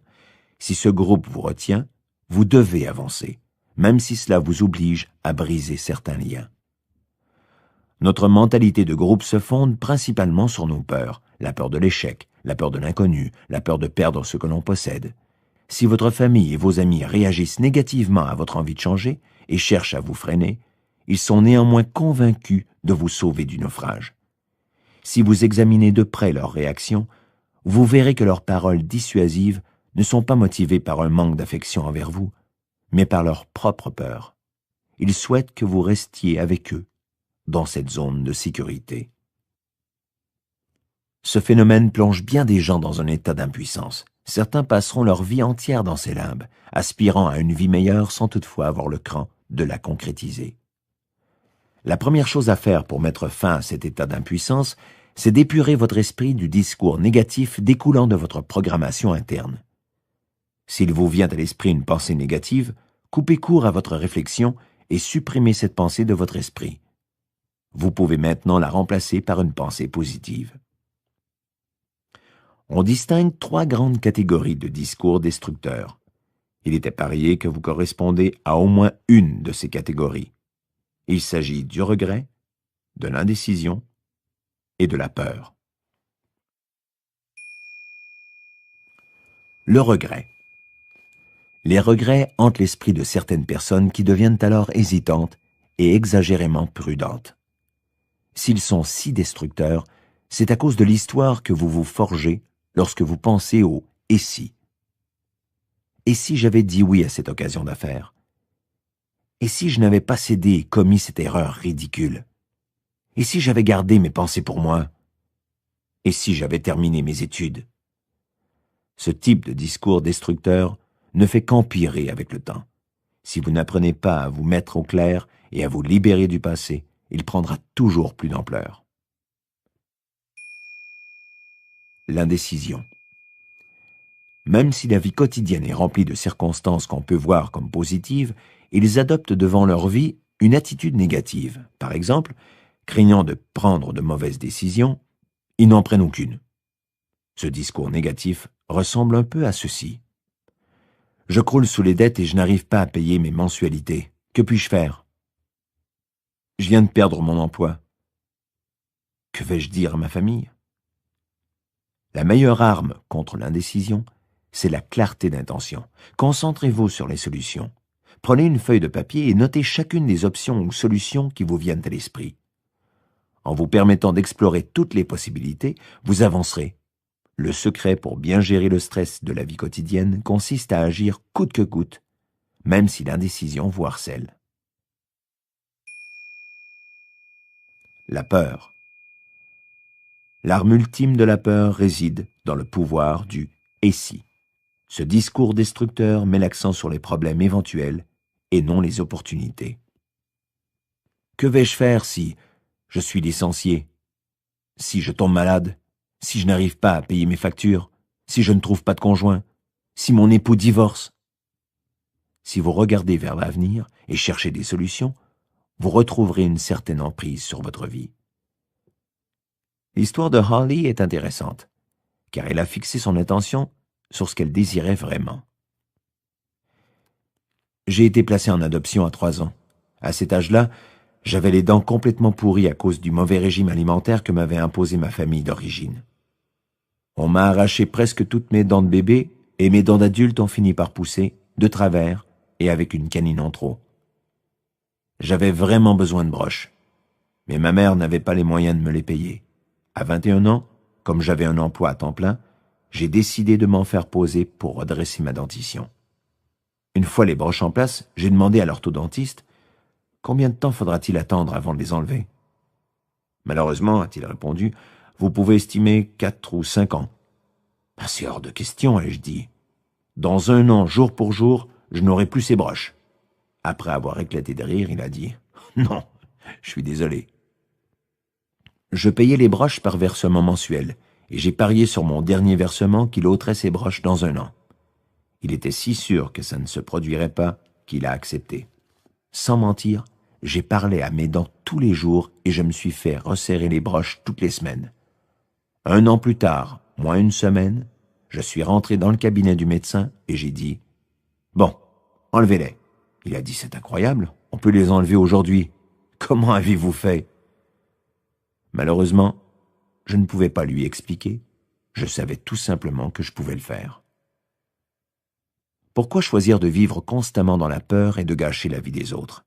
si ce groupe vous retient, vous devez avancer, même si cela vous oblige à briser certains liens. Notre mentalité de groupe se fonde principalement sur nos peurs, la peur de l'échec, la peur de l'inconnu, la peur de perdre ce que l'on possède. Si votre famille et vos amis réagissent négativement à votre envie de changer et cherchent à vous freiner, ils sont néanmoins convaincus de vous sauver du naufrage. Si vous examinez de près leurs réactions, vous verrez que leurs paroles dissuasives ne sont pas motivées par un manque d'affection envers vous, mais par leur propre peur. Ils souhaitent que vous restiez avec eux dans cette zone de sécurité. Ce phénomène plonge bien des gens dans un état d'impuissance. Certains passeront leur vie entière dans ces limbes, aspirant à une vie meilleure sans toutefois avoir le cran de la concrétiser. La première chose à faire pour mettre fin à cet état d'impuissance, c'est d'épurer votre esprit du discours négatif découlant de votre programmation interne. S'il vous vient à l'esprit une pensée négative, coupez court à votre réflexion et supprimez cette pensée de votre esprit. Vous pouvez maintenant la remplacer par une pensée positive. On distingue 3 grandes catégories de discours destructeurs. Il est à parier que vous correspondez à au moins une de ces catégories. Il s'agit du regret, de l'indécision et de la peur. Le regret. Les regrets hantent l'esprit de certaines personnes qui deviennent alors hésitantes et exagérément prudentes. S'ils sont si destructeurs, c'est à cause de l'histoire que vous vous forgez lorsque vous pensez au « et si ». Et si j'avais dit oui à cette occasion d'affaires? Et si je n'avais pas cédé et commis cette erreur ridicule? Et si j'avais gardé mes pensées pour moi? Et si j'avais terminé mes études? Ce type de discours destructeur ne fait qu'empirer avec le temps. Si vous n'apprenez pas à vous mettre au clair et à vous libérer du passé, il prendra toujours plus d'ampleur. L'indécision. Même si la vie quotidienne est remplie de circonstances qu'on peut voir comme positives, ils adoptent devant leur vie une attitude négative. Par exemple, craignant de prendre de mauvaises décisions, ils n'en prennent aucune. Ce discours négatif ressemble un peu à ceci. Je croule sous les dettes et je n'arrive pas à payer mes mensualités. Que puis-je faire? Je viens de perdre mon emploi. Que vais-je dire à ma famille? La meilleure arme contre l'indécision, c'est la clarté d'intention. Concentrez-vous sur les solutions. Prenez une feuille de papier et notez chacune des options ou solutions qui vous viennent à l'esprit. En vous permettant d'explorer toutes les possibilités, vous avancerez. Le secret pour bien gérer le stress de la vie quotidienne consiste à agir coûte que coûte, même si l'indécision vous harcèle. La peur. L'arme ultime de la peur réside dans le pouvoir du « et si ». Ce discours destructeur met l'accent sur les problèmes éventuels et non les opportunités. Que vais-je faire si je suis licencié? Si je tombe malade? Si je n'arrive pas à payer mes factures? Si je ne trouve pas de conjoint? Si mon époux divorce? Si vous regardez vers l'avenir et cherchez des solutions, vous retrouverez une certaine emprise sur votre vie. L'histoire de Holly est intéressante, car elle a fixé son attention sur ce qu'elle désirait vraiment. J'ai été placé en adoption à 3 ans. À cet âge-là, j'avais les dents complètement pourries à cause du mauvais régime alimentaire que m'avait imposé ma famille d'origine. On m'a arraché presque toutes mes dents de bébé et mes dents d'adulte ont fini par pousser, de travers et avec une canine en trop. J'avais vraiment besoin de broches, mais ma mère n'avait pas les moyens de me les payer. À 21 ans, comme j'avais un emploi à temps plein, j'ai décidé de m'en faire poser pour redresser ma dentition. Une fois les broches en place, j'ai demandé à l'orthodontiste « Combien de temps faudra-t-il attendre avant de les enlever ?» Malheureusement, a-t-il répondu, vous pouvez estimer 4 ou 5 ans. « C'est hors de question, ai-je dit. Dans 1 an, jour pour jour, je n'aurai plus ces broches. » Après avoir éclaté de rire, il a dit « Non, je suis désolé. » Je payais les broches par versement mensuel, et j'ai parié sur mon dernier versement qu'il ôterait ses broches dans 1 an. Il était si sûr que ça ne se produirait pas qu'il a accepté. Sans mentir, j'ai parlé à mes dents tous les jours et je me suis fait resserrer les broches toutes les semaines. 1 an plus tard, moins 1 semaine, je suis rentré dans le cabinet du médecin et j'ai dit « Bon, enlevez-les. » Il a dit « C'est incroyable, on peut les enlever aujourd'hui. Comment avez-vous fait ?» Malheureusement, je ne pouvais pas lui expliquer. Je savais tout simplement que je pouvais le faire. Pourquoi choisir de vivre constamment dans la peur et de gâcher la vie des autres?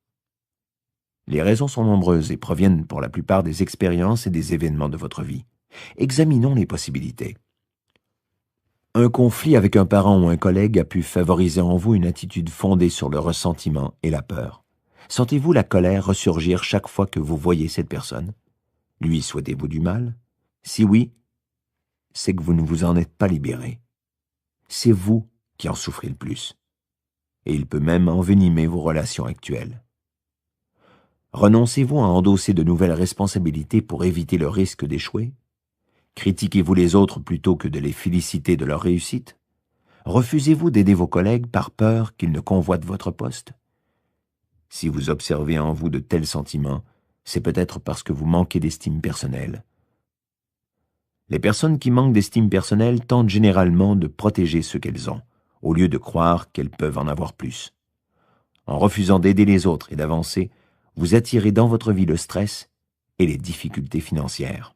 Les raisons sont nombreuses et proviennent pour la plupart des expériences et des événements de votre vie. Examinons les possibilités. Un conflit avec un parent ou un collègue a pu favoriser en vous une attitude fondée sur le ressentiment et la peur. Sentez-vous la colère ressurgir chaque fois que vous voyez cette personne? Lui souhaitez-vous du mal? Si oui, c'est que vous ne vous en êtes pas libéré. C'est vous qui en souffrez le plus. Et il peut même envenimer vos relations actuelles. Renoncez-vous à endosser de nouvelles responsabilités pour éviter le risque d'échouer? Critiquez-vous les autres plutôt que de les féliciter de leur réussite? Refusez-vous d'aider vos collègues par peur qu'ils ne convoitent votre poste? Si vous observez en vous de tels sentiments, c'est peut-être parce que vous manquez d'estime personnelle. Les personnes qui manquent d'estime personnelle tentent généralement de protéger ce qu'elles ont, au lieu de croire qu'elles peuvent en avoir plus. En refusant d'aider les autres et d'avancer, vous attirez dans votre vie le stress et les difficultés financières.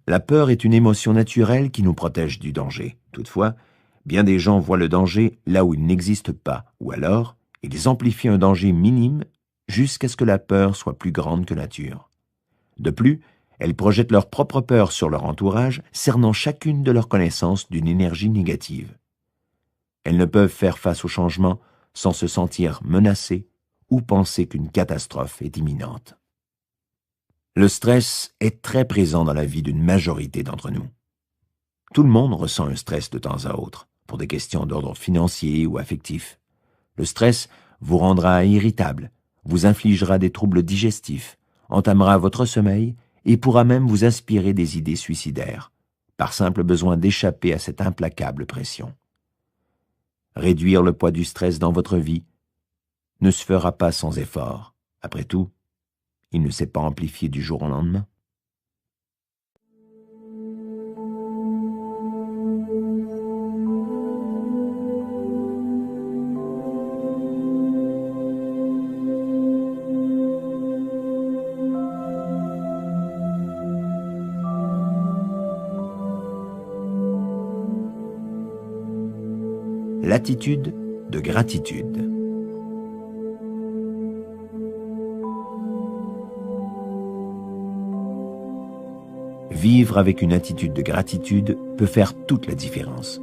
La peur est une émotion naturelle qui nous protège du danger. Toutefois, Bien des gens voient le danger là où il n'existe pas, ou alors ils amplifient un danger minime jusqu'à ce que la peur soit plus grande que nature. De plus, elles projettent leur propre peur sur leur entourage, cernant chacune de leurs connaissances d'une énergie négative. Elles ne peuvent faire face au changement sans se sentir menacées ou penser qu'une catastrophe est imminente. Le stress est très présent dans la vie d'une majorité d'entre nous. Tout le monde ressent un stress de temps à autre, pour des questions d'ordre financier ou affectif. Le stress vous rendra irritable, vous infligera des troubles digestifs, entamera votre sommeil et pourra même vous inspirer des idées suicidaires, par simple besoin d'échapper à cette implacable pression. Réduire le poids du stress dans votre vie ne se fera pas sans effort. Après tout, il ne s'est pas amplifié du jour au lendemain. L'attitude de gratitude. Vivre avec une attitude de gratitude peut faire toute la différence.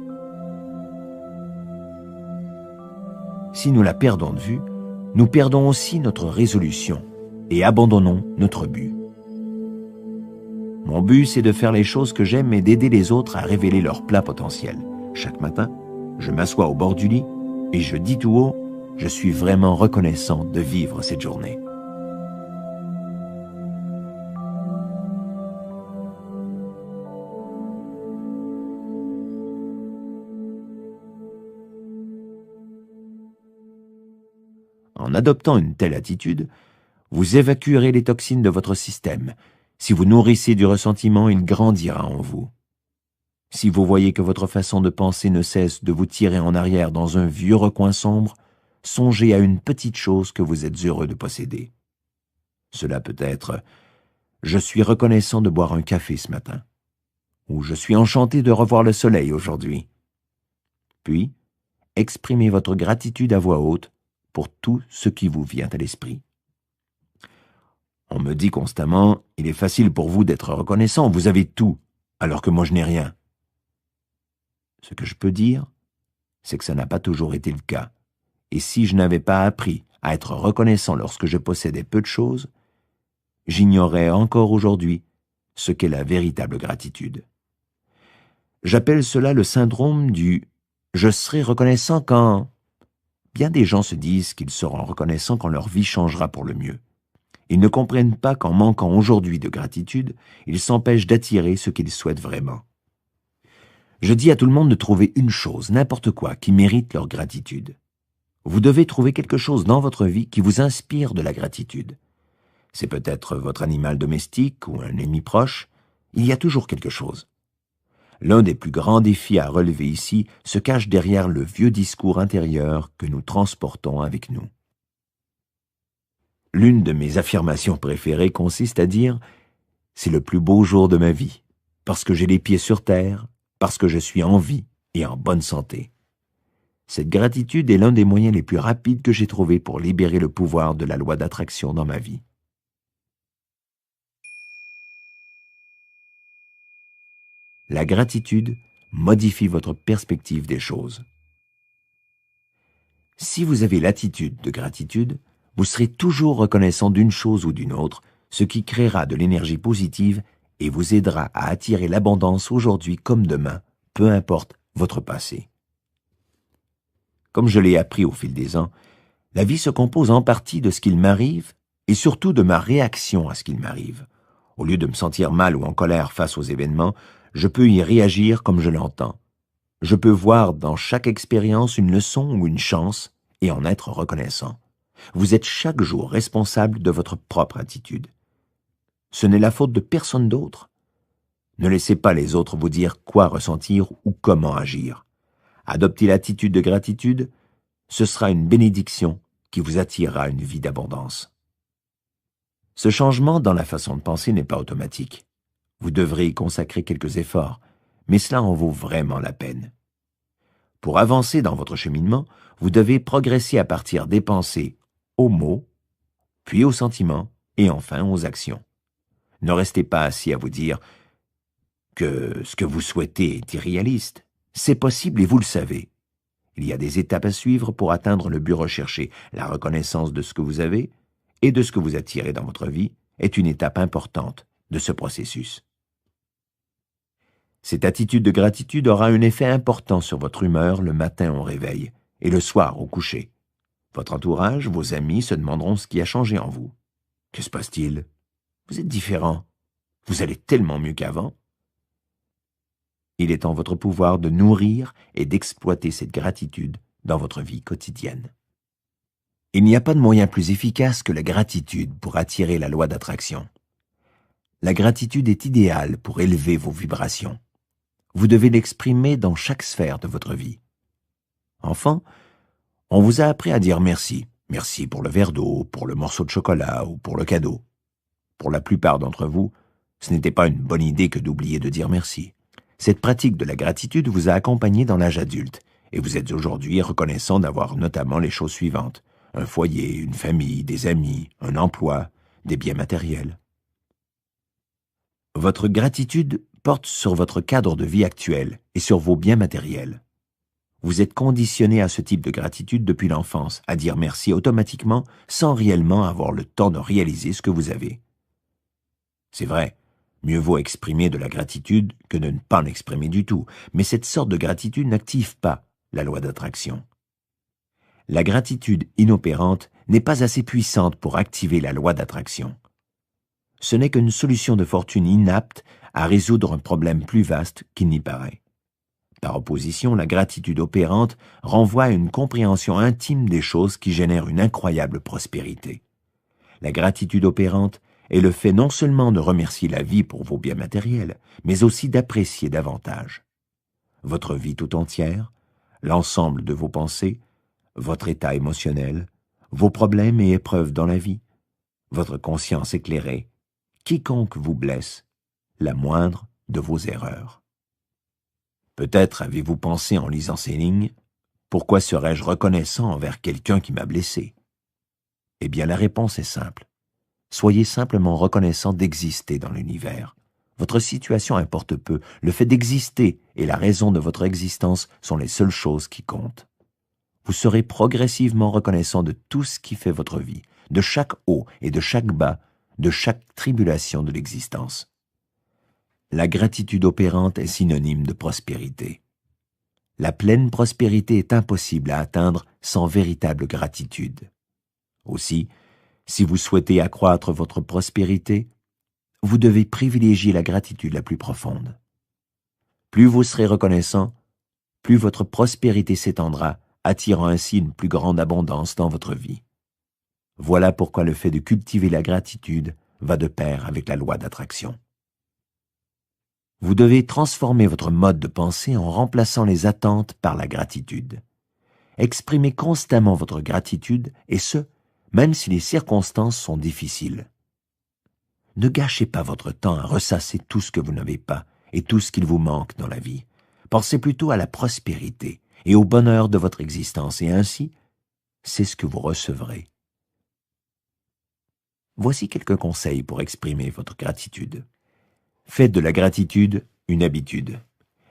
Si nous la perdons de vue, nous perdons aussi notre résolution et abandonnons notre but. Mon but, c'est de faire les choses que j'aime et d'aider les autres à révéler leur plein potentiel. Chaque matin, je m'assois au bord du lit et je dis tout haut, je suis vraiment reconnaissant de vivre cette journée. En adoptant une telle attitude, vous évacuerez les toxines de votre système. Si vous nourrissez du ressentiment, il grandira en vous. Si vous voyez que votre façon de penser ne cesse de vous tirer en arrière dans un vieux recoin sombre, songez à une petite chose que vous êtes heureux de posséder. Cela peut être « Je suis reconnaissant de boire un café ce matin » ou « Je suis enchanté de revoir le soleil aujourd'hui ». Puis, exprimez votre gratitude à voix haute pour tout ce qui vous vient à l'esprit. On me dit constamment « Il est facile pour vous d'être reconnaissant, vous avez tout, alors que moi je n'ai rien ». Ce que je peux dire, c'est que ça n'a pas toujours été le cas. Et si je n'avais pas appris à être reconnaissant lorsque je possédais peu de choses, j'ignorais encore aujourd'hui ce qu'est la véritable gratitude. J'appelle cela le syndrome du « je serai reconnaissant quand ». Bien des gens se disent qu'ils seront reconnaissants quand leur vie changera pour le mieux. Ils ne comprennent pas qu'en manquant aujourd'hui de gratitude, ils s'empêchent d'attirer ce qu'ils souhaitent vraiment. Je dis à tout le monde de trouver une chose, n'importe quoi, qui mérite leur gratitude. Vous devez trouver quelque chose dans votre vie qui vous inspire de la gratitude. C'est peut-être votre animal domestique ou un ami proche. Il y a toujours quelque chose. L'un des plus grands défis à relever ici se cache derrière le vieux discours intérieur que nous transportons avec nous. L'une de mes affirmations préférées consiste à dire « C'est le plus beau jour de ma vie, parce que j'ai les pieds sur terre, parce que je suis en vie et en bonne santé. » Cette gratitude est l'un des moyens les plus rapides que j'ai trouvé pour libérer le pouvoir de la loi d'attraction dans ma vie. La gratitude modifie votre perspective des choses. Si vous avez l'attitude de gratitude, vous serez toujours reconnaissant d'une chose ou d'une autre, ce qui créera de l'énergie positive et vous aidera à attirer l'abondance aujourd'hui comme demain, peu importe votre passé. Comme je l'ai appris au fil des ans, la vie se compose en partie de ce qu'il m'arrive et surtout de ma réaction à ce qu'il m'arrive. Au lieu de me sentir mal ou en colère face aux événements, je peux y réagir comme je l'entends. Je peux voir dans chaque expérience une leçon ou une chance et en être reconnaissant. Vous êtes chaque jour responsable de votre propre attitude. Ce n'est la faute de personne d'autre. Ne laissez pas les autres vous dire quoi ressentir ou comment agir. Adoptez l'attitude de gratitude, ce sera une bénédiction qui vous attirera une vie d'abondance. Ce changement dans la façon de penser n'est pas automatique. Vous devrez y consacrer quelques efforts, mais cela en vaut vraiment la peine. Pour avancer dans votre cheminement, vous devez progresser à partir des pensées aux mots, puis aux sentiments et enfin aux actions. Ne restez pas assis à vous dire que ce que vous souhaitez est irréaliste. C'est possible et vous le savez. Il y a des étapes à suivre pour atteindre le but recherché. La reconnaissance de ce que vous avez et de ce que vous attirez dans votre vie est une étape importante de ce processus. Cette attitude de gratitude aura un effet important sur votre humeur le matin au réveil et le soir au coucher. Votre entourage, vos amis se demanderont ce qui a changé en vous. Que se passe-t-il? Vous êtes différent. Vous allez tellement mieux qu'avant. Il est en votre pouvoir de nourrir et d'exploiter cette gratitude dans votre vie quotidienne. Il n'y a pas de moyen plus efficace que la gratitude pour attirer la loi d'attraction. La gratitude est idéale pour élever vos vibrations. Vous devez l'exprimer dans chaque sphère de votre vie. Enfant, on vous a appris à dire merci. Merci pour le verre d'eau, pour le morceau de chocolat ou pour le cadeau. Pour la plupart d'entre vous, ce n'était pas une bonne idée que d'oublier de dire merci. Cette pratique de la gratitude vous a accompagné dans l'âge adulte et vous êtes aujourd'hui reconnaissant d'avoir notamment les choses suivantes: un foyer, une famille, des amis, un emploi, des biens matériels. Votre gratitude porte sur votre cadre de vie actuel et sur vos biens matériels. Vous êtes conditionné à ce type de gratitude depuis l'enfance, à dire merci automatiquement sans réellement avoir le temps de réaliser ce que vous avez. C'est vrai, mieux vaut exprimer de la gratitude que de ne pas en exprimer du tout, mais cette sorte de gratitude n'active pas la loi d'attraction. La gratitude inopérante n'est pas assez puissante pour activer la loi d'attraction. Ce n'est qu'une solution de fortune inapte à résoudre un problème plus vaste qu'il n'y paraît. Par opposition, la gratitude opérante renvoie à une compréhension intime des choses qui génèrent une incroyable prospérité. La gratitude opérante est le fait non seulement de remercier la vie pour vos biens matériels, mais aussi d'apprécier davantage votre vie tout entière, l'ensemble de vos pensées, votre état émotionnel, vos problèmes et épreuves dans la vie, votre conscience éclairée, quiconque vous blesse, la moindre de vos erreurs. Peut-être avez-vous pensé en lisant ces lignes: pourquoi serais-je reconnaissant envers quelqu'un qui m'a blessé? Eh bien, la réponse est simple. Soyez simplement reconnaissant d'exister dans l'univers. Votre situation importe peu. Le fait d'exister et la raison de votre existence sont les seules choses qui comptent. Vous serez progressivement reconnaissant de tout ce qui fait votre vie, de chaque haut et de chaque bas, de chaque tribulation de l'existence. La gratitude opérante est synonyme de prospérité. La pleine prospérité est impossible à atteindre sans véritable gratitude. Aussi, si vous souhaitez accroître votre prospérité, vous devez privilégier la gratitude la plus profonde. Plus vous serez reconnaissant, plus votre prospérité s'étendra, attirant ainsi une plus grande abondance dans votre vie. Voilà pourquoi le fait de cultiver la gratitude va de pair avec la loi d'attraction. Vous devez transformer votre mode de pensée en remplaçant les attentes par la gratitude. Exprimez constamment votre gratitude, et ce, même si les circonstances sont difficiles. Ne gâchez pas votre temps à ressasser tout ce que vous n'avez pas et tout ce qu'il vous manque dans la vie. Pensez plutôt à la prospérité et au bonheur de votre existence, et ainsi, c'est ce que vous recevrez. Voici quelques conseils pour exprimer votre gratitude. Faites de la gratitude une habitude.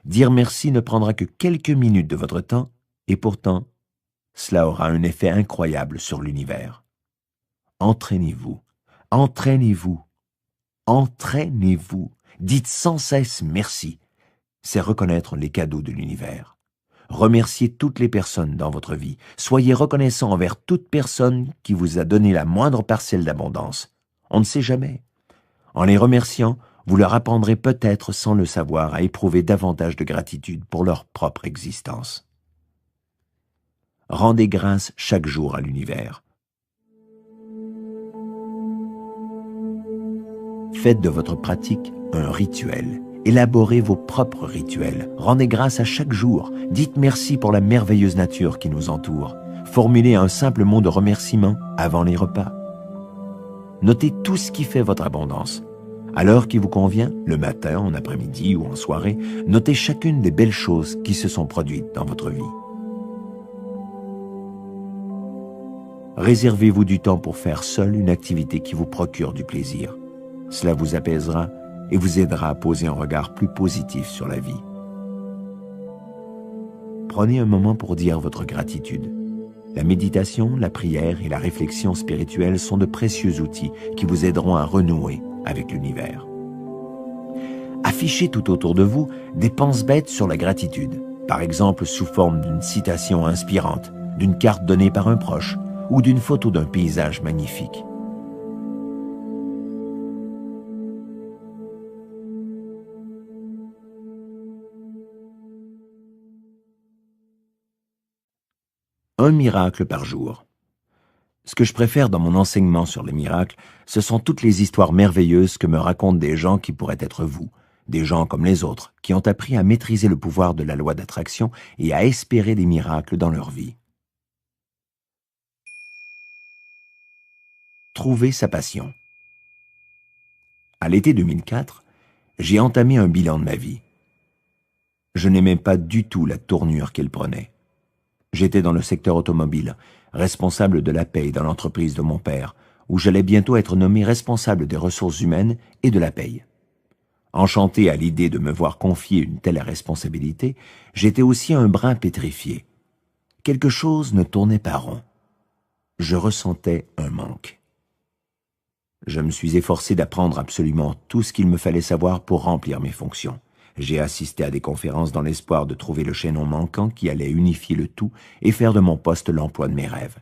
Dire merci ne prendra que quelques minutes de votre temps, et pourtant, cela aura un effet incroyable sur l'univers. Entraînez-vous, entraînez-vous, entraînez-vous. Dites sans cesse merci. C'est reconnaître les cadeaux de l'univers. Remerciez toutes les personnes dans votre vie. Soyez reconnaissant envers toute personne qui vous a donné la moindre parcelle d'abondance. On ne sait jamais. En les remerciant, vous leur apprendrez peut-être sans le savoir à éprouver davantage de gratitude pour leur propre existence. Rendez grâce chaque jour à l'univers. Faites de votre pratique un rituel. Élaborez vos propres rituels. Rendez grâce à chaque jour. Dites merci pour la merveilleuse nature qui nous entoure. Formulez un simple mot de remerciement avant les repas. Notez tout ce qui fait votre abondance. À l'heure qui vous convient, le matin, en après-midi ou en soirée, notez chacune des belles choses qui se sont produites dans votre vie. Réservez-vous du temps pour faire seul une activité qui vous procure du plaisir. Cela vous apaisera et vous aidera à poser un regard plus positif sur la vie. Prenez un moment pour dire votre gratitude. La méditation, la prière et la réflexion spirituelle sont de précieux outils qui vous aideront à renouer avec l'univers. Affichez tout autour de vous des penses bêtes sur la gratitude, par exemple sous forme d'une citation inspirante, d'une carte donnée par un proche ou d'une photo d'un paysage magnifique. Un miracle par jour. Ce que je préfère dans mon enseignement sur les miracles, ce sont toutes les histoires merveilleuses que me racontent des gens qui pourraient être vous, des gens comme les autres, qui ont appris à maîtriser le pouvoir de la loi d'attraction et à espérer des miracles dans leur vie. Trouver sa passion. À l'été 2004, j'ai entamé un bilan de ma vie. Je n'aimais pas du tout la tournure qu'elle prenait. J'étais dans le secteur automobile, responsable de la paye dans l'entreprise de mon père, où j'allais bientôt être nommé responsable des ressources humaines et de la paye. Enchanté à l'idée de me voir confier une telle responsabilité, j'étais aussi un brin pétrifié. Quelque chose ne tournait pas rond. Je ressentais un manque. Je me suis efforcé d'apprendre absolument tout ce qu'il me fallait savoir pour remplir mes fonctions. J'ai assisté à des conférences dans l'espoir de trouver le chaînon manquant qui allait unifier le tout et faire de mon poste l'emploi de mes rêves.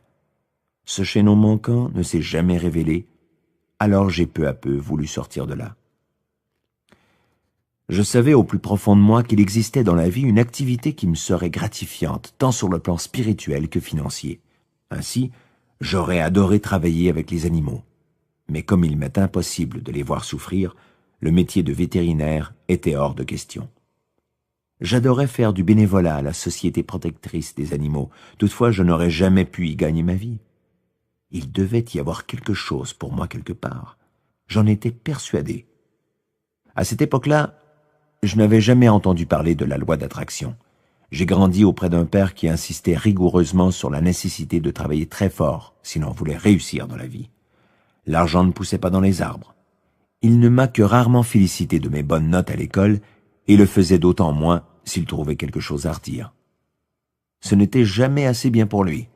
Ce chaînon manquant ne s'est jamais révélé, alors j'ai peu à peu voulu sortir de là. Je savais au plus profond de moi qu'il existait dans la vie une activité qui me serait gratifiante, tant sur le plan spirituel que financier. Ainsi, j'aurais adoré travailler avec les animaux. Mais comme il m'est impossible de les voir souffrir, le métier de vétérinaire était hors de question. J'adorais faire du bénévolat à la Société protectrice des animaux, toutefois je n'aurais jamais pu y gagner ma vie. Il devait y avoir quelque chose pour moi quelque part. J'en étais persuadé. À cette époque-là, je n'avais jamais entendu parler de la loi d'attraction. J'ai grandi auprès d'un père qui insistait rigoureusement sur la nécessité de travailler très fort si l'on voulait réussir dans la vie. L'argent ne poussait pas dans les arbres. Il ne m'a que rarement félicité de mes bonnes notes à l'école et le faisait d'autant moins s'il trouvait quelque chose à redire. Ce n'était jamais assez bien pour lui,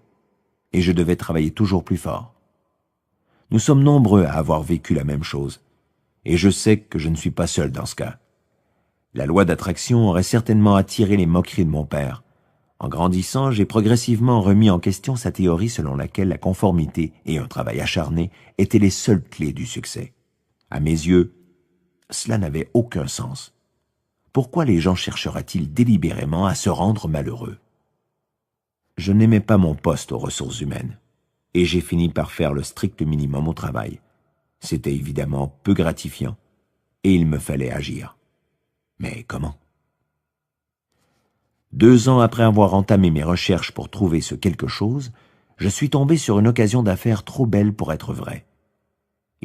et je devais travailler toujours plus fort. Nous sommes nombreux à avoir vécu la même chose, et je sais que je ne suis pas seul dans ce cas. La loi d'attraction aurait certainement attiré les moqueries de mon père. En grandissant, j'ai progressivement remis en question sa théorie selon laquelle la conformité et un travail acharné étaient les seules clés du succès. À mes yeux, cela n'avait aucun sens. Pourquoi les gens chercheraient-ils délibérément à se rendre malheureux? Je n'aimais pas mon poste aux ressources humaines, et j'ai fini par faire le strict minimum au travail. C'était évidemment peu gratifiant, et il me fallait agir. Mais comment? 2 ans après avoir entamé mes recherches pour trouver ce quelque chose, je suis tombé sur une occasion d'affaires trop belle pour être vraie.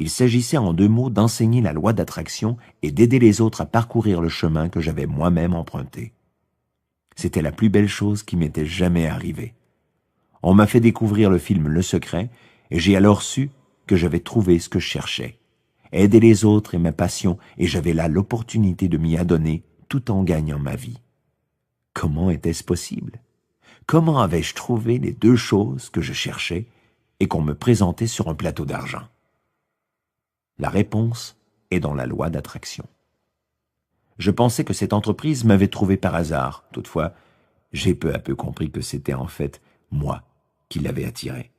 Il s'agissait en 2 mots d'enseigner la loi d'attraction et d'aider les autres à parcourir le chemin que j'avais moi-même emprunté. C'était la plus belle chose qui m'était jamais arrivée. On m'a fait découvrir le film Le Secret et j'ai alors su que j'avais trouvé ce que je cherchais. Aider les autres est ma passion et j'avais là l'opportunité de m'y adonner tout en gagnant ma vie. Comment était-ce possible? Comment avais-je trouvé les 2 choses que je cherchais et qu'on me présentait sur un plateau d'argent? La réponse est dans la loi d'attraction. Je pensais que cette entreprise m'avait trouvé par hasard. Toutefois, j'ai peu à peu compris que c'était en fait moi qui l'avais attirée.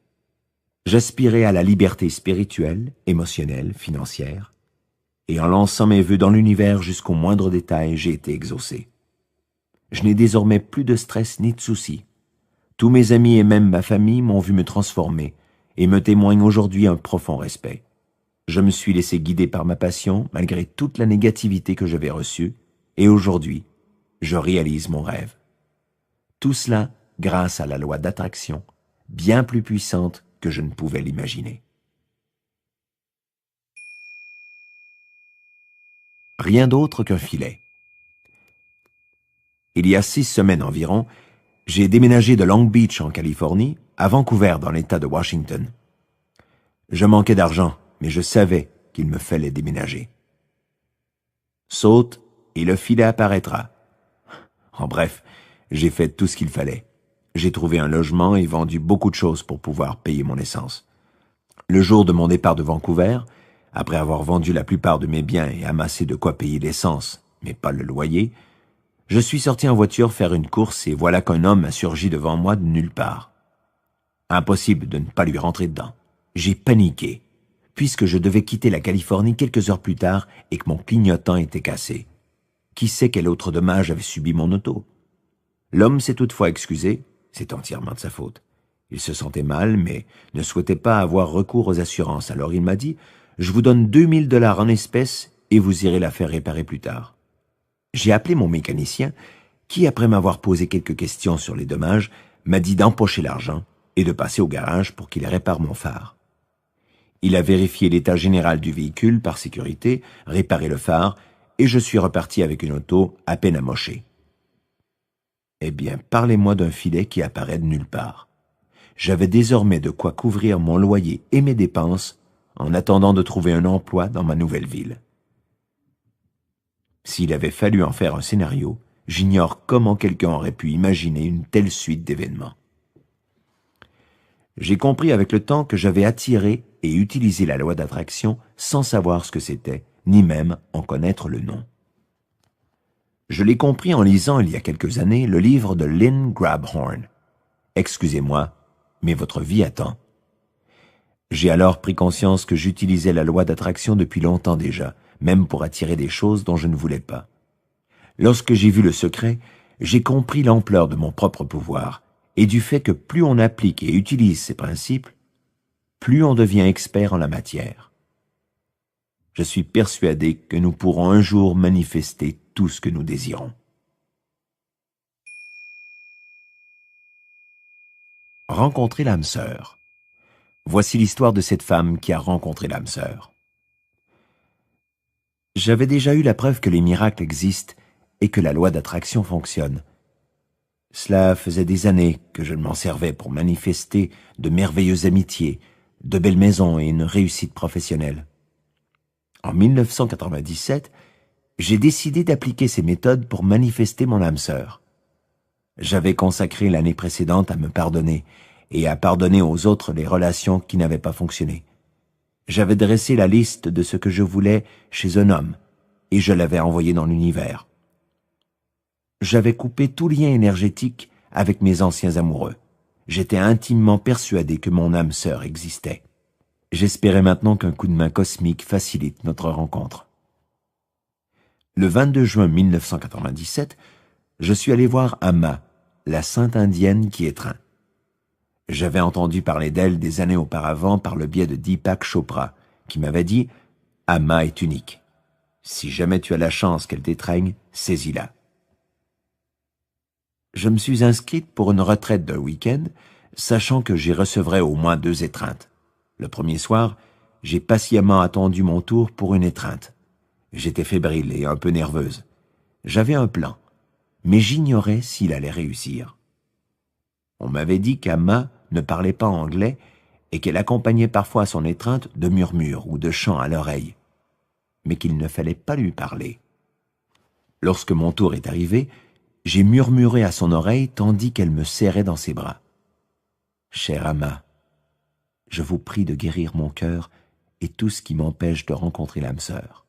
J'aspirais à la liberté spirituelle, émotionnelle, financière, et en lançant mes vœux dans l'univers jusqu'au moindre détail, j'ai été exaucé. Je n'ai désormais plus de stress ni de soucis. Tous mes amis et même ma famille m'ont vu me transformer et me témoignent aujourd'hui un profond respect. Je me suis laissé guider par ma passion, malgré toute la négativité que j'avais reçue, et aujourd'hui, je réalise mon rêve. Tout cela grâce à la loi d'attraction, bien plus puissante que je ne pouvais l'imaginer. Rien d'autre qu'un filet. Il y a 6 semaines environ, j'ai déménagé de Long Beach en Californie à Vancouver dans l'État de Washington. Je manquais d'argent, mais je savais qu'il me fallait déménager. Saute et le filet apparaîtra. En bref, j'ai fait tout ce qu'il fallait. J'ai trouvé un logement et vendu beaucoup de choses pour pouvoir payer mon essence. Le jour de mon départ de Vancouver, après avoir vendu la plupart de mes biens et amassé de quoi payer l'essence, mais pas le loyer, je suis sorti en voiture faire une course et voilà qu'un homme a surgi devant moi de nulle part. Impossible de ne pas lui rentrer dedans. J'ai paniqué, puisque je devais quitter la Californie quelques heures plus tard et que mon clignotant était cassé. Qui sait quel autre dommage avait subi mon auto? L'homme s'est toutefois excusé, c'est entièrement de sa faute. Il se sentait mal, mais ne souhaitait pas avoir recours aux assurances, alors il m'a dit « Je vous donne 2000 $ en espèces et vous irez la faire réparer plus tard. » J'ai appelé mon mécanicien, qui, après m'avoir posé quelques questions sur les dommages, m'a dit d'empocher l'argent et de passer au garage pour qu'il répare mon phare. Il a vérifié l'état général du véhicule par sécurité, réparé le phare, et je suis reparti avec une auto à peine amochée. Eh bien, parlez-moi d'un filet qui apparaît de nulle part. J'avais désormais de quoi couvrir mon loyer et mes dépenses en attendant de trouver un emploi dans ma nouvelle ville. S'il avait fallu en faire un scénario, j'ignore comment quelqu'un aurait pu imaginer une telle suite d'événements. J'ai compris avec le temps que j'avais attiré et utilisé la loi d'attraction sans savoir ce que c'était, ni même en connaître le nom. Je l'ai compris en lisant il y a quelques années le livre de Lynn Grabhorn. Excusez-moi, mais votre vie attend. J'ai alors pris conscience que j'utilisais la loi d'attraction depuis longtemps déjà, même pour attirer des choses dont je ne voulais pas. Lorsque j'ai vu le secret, j'ai compris l'ampleur de mon propre pouvoir et du fait que plus on applique et utilise ces principes, plus on devient expert en la matière. Je suis persuadé que nous pourrons un jour manifester tout ce que nous désirons. Rencontrer l'âme sœur. Voici l'histoire de cette femme qui a rencontré l'âme sœur. J'avais déjà eu la preuve que les miracles existent et que la loi d'attraction fonctionne. Cela faisait des années que je m'en servais pour manifester de merveilleuses amitiés, de belles maisons et une réussite professionnelle. En 1997, j'ai décidé d'appliquer ces méthodes pour manifester mon âme sœur. J'avais consacré l'année précédente à me pardonner et à pardonner aux autres les relations qui n'avaient pas fonctionné. J'avais dressé la liste de ce que je voulais chez un homme et je l'avais envoyé dans l'univers. J'avais coupé tout lien énergétique avec mes anciens amoureux. J'étais intimement persuadé que mon âme sœur existait. J'espérais maintenant qu'un coup de main cosmique facilite notre rencontre. Le 22 juin 1997, je suis allé voir Amma, la sainte indienne qui étreint. J'avais entendu parler d'elle des années auparavant par le biais de Deepak Chopra, qui m'avait dit « Amma est unique. Si jamais tu as la chance qu'elle t'étreigne, saisis-la. » Je me suis inscrite pour une retraite d'un week-end, sachant que j'y recevrais au moins 2 étreintes. Le premier soir, j'ai patiemment attendu mon tour pour une étreinte. J'étais fébrile et un peu nerveuse. J'avais un plan, mais j'ignorais s'il allait réussir. On m'avait dit qu'Amma ne parlait pas anglais et qu'elle accompagnait parfois son étreinte de murmures ou de chants à l'oreille, mais qu'il ne fallait pas lui parler. Lorsque mon tour est arrivé, j'ai murmuré à son oreille tandis qu'elle me serrait dans ses bras. « Chère Amma, je vous prie de guérir mon cœur et tout ce qui m'empêche de rencontrer l'âme sœur. »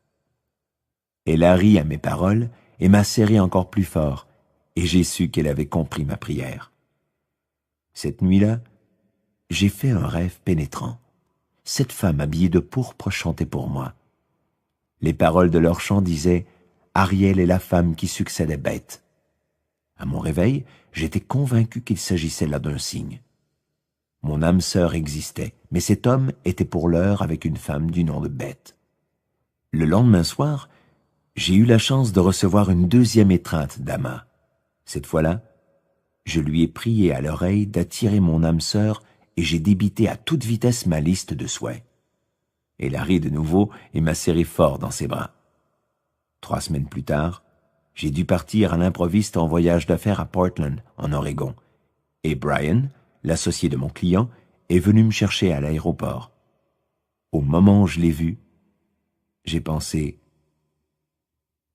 Elle a ri à mes paroles et m'a serré encore plus fort, et j'ai su qu'elle avait compris ma prière. Cette nuit-là, j'ai fait un rêve pénétrant. Cette femme habillée de pourpre chantait pour moi. Les paroles de leur chant disaient « Ariel est la femme qui succède à Beth ». À mon réveil, j'étais convaincu qu'il s'agissait là d'un signe. Mon âme sœur existait, mais cet homme était pour l'heure avec une femme du nom de Beth. Le lendemain soir, j'ai eu la chance de recevoir une 2e étreinte d'Amma. Cette fois-là, je lui ai prié à l'oreille d'attirer mon âme sœur et j'ai débité à toute vitesse ma liste de souhaits. Elle a ri de nouveau et m'a serré fort dans ses bras. 3 semaines plus tard, j'ai dû partir à l'improviste en voyage d'affaires à Portland, en Oregon, et Brian, l'associé de mon client, est venu me chercher à l'aéroport. Au moment où je l'ai vu, j'ai pensé,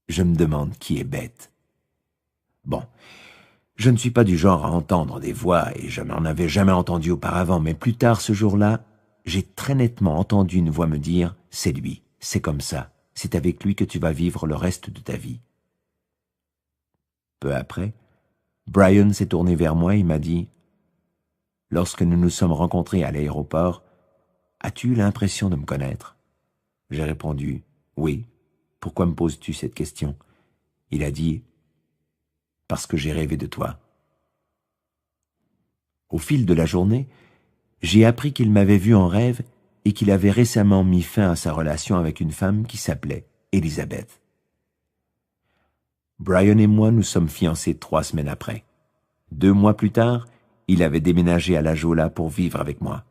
je me demande qui est bête. Bon, je ne suis pas du genre à entendre des voix et je n'en avais jamais entendu auparavant, mais plus tard ce jour-là, j'ai très nettement entendu une voix me dire « C'est lui, c'est comme ça, c'est avec lui que tu vas vivre le reste de ta vie. » Peu après, Brian s'est tourné vers moi et m'a dit « Lorsque nous nous sommes rencontrés à l'aéroport, as-tu eu l'impression de me connaître ?» J'ai répondu « Oui, pourquoi me poses-tu cette question ?» Il a dit « Parce que j'ai rêvé de toi. » Au fil de la journée, j'ai appris qu'il m'avait vu en rêve et qu'il avait récemment mis fin à sa relation avec une femme qui s'appelait Elizabeth. Brian et moi nous sommes fiancés 3 semaines après. 2 mois plus tard, il avait déménagé à La Jolla pour vivre avec moi.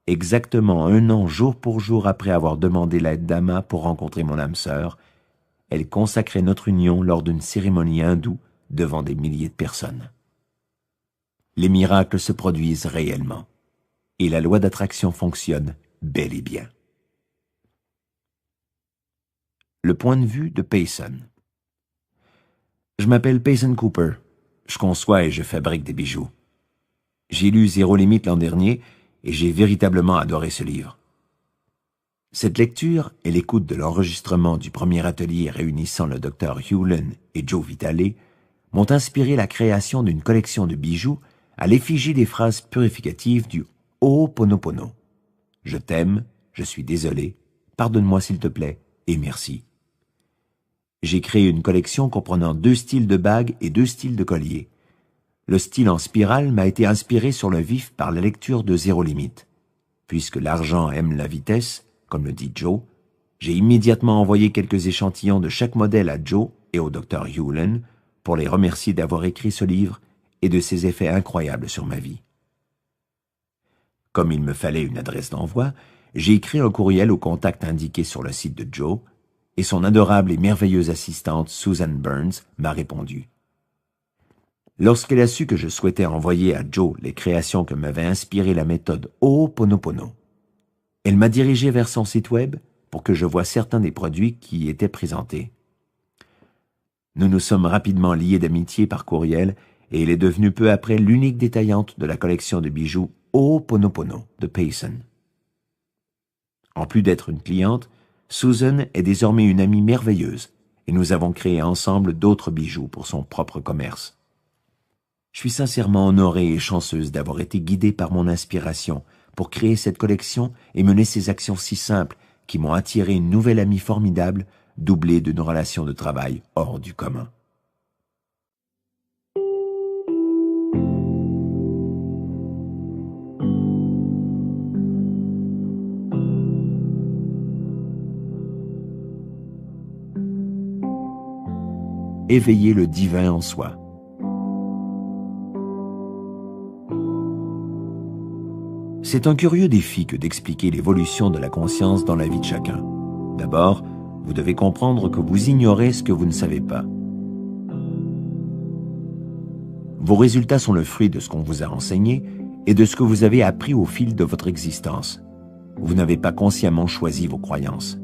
Exactement 1 an jour pour jour après avoir demandé l'aide d'Ama pour rencontrer mon âme sœur, elle consacrait notre union lors d'une cérémonie hindoue devant des milliers de personnes. Les miracles se produisent réellement, et la loi d'attraction fonctionne bel et bien. Le point de vue de Payson. Je m'appelle Payson Cooper. Je conçois et je fabrique des bijoux. J'ai lu Zéro Limite l'an dernier et j'ai véritablement adoré ce livre. Cette lecture et l'écoute de l'enregistrement du premier atelier réunissant le Dr Hewlin et Joe Vitale m'ont inspiré la création d'une collection de bijoux à l'effigie des phrases purificatives du Ho'oponopono. Je t'aime, je suis désolé, pardonne-moi s'il te plaît, et merci. J'ai créé une collection comprenant 2 styles de bagues et 2 styles de colliers. Le style en spirale m'a été inspiré sur le vif par la lecture de Zéro Limite. Puisque l'argent aime la vitesse, comme le dit Joe, j'ai immédiatement envoyé quelques échantillons de chaque modèle à Joe et au Dr Hewlin pour les remercier d'avoir écrit ce livre et de ses effets incroyables sur ma vie. Comme il me fallait une adresse d'envoi, j'ai écrit un courriel au contact indiqué sur le site de Joe, et son adorable et merveilleuse assistante Susan Burns m'a répondu. Lorsqu'elle a su que je souhaitais envoyer à Joe les créations que m'avait inspiré la méthode Ho'oponopono, elle m'a dirigé vers son site web pour que je voie certains des produits qui y étaient présentés. Nous nous sommes rapidement liés d'amitié par courriel et elle est devenue peu après l'unique détaillante de la collection de bijoux Ho'oponopono de Payson. En plus d'être une cliente, Susan est désormais une amie merveilleuse et nous avons créé ensemble d'autres bijoux pour son propre commerce. Je suis sincèrement honorée et chanceuse d'avoir été guidée par mon inspiration pour créer cette collection et mener ces actions si simples qui m'ont attiré une nouvelle amie formidable, doublée d'une relation de travail hors du commun. Éveiller le divin en soi. C'est un curieux défi que d'expliquer l'évolution de la conscience dans la vie de chacun. D'abord, vous devez comprendre que vous ignorez ce que vous ne savez pas. Vos résultats sont le fruit de ce qu'on vous a enseigné et de ce que vous avez appris au fil de votre existence. Vous n'avez pas consciemment choisi vos croyances.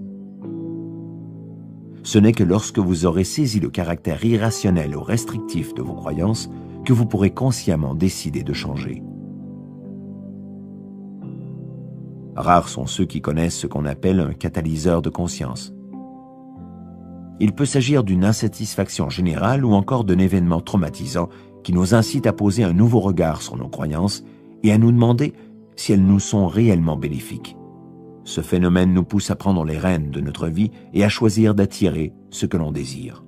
Ce n'est que lorsque vous aurez saisi le caractère irrationnel ou restrictif de vos croyances que vous pourrez consciemment décider de changer. Rares sont ceux qui connaissent ce qu'on appelle un catalyseur de conscience. Il peut s'agir d'une insatisfaction générale ou encore d'un événement traumatisant qui nous incite à poser un nouveau regard sur nos croyances et à nous demander si elles nous sont réellement bénéfiques. Ce phénomène nous pousse à prendre les rênes de notre vie et à choisir d'attirer ce que l'on désire.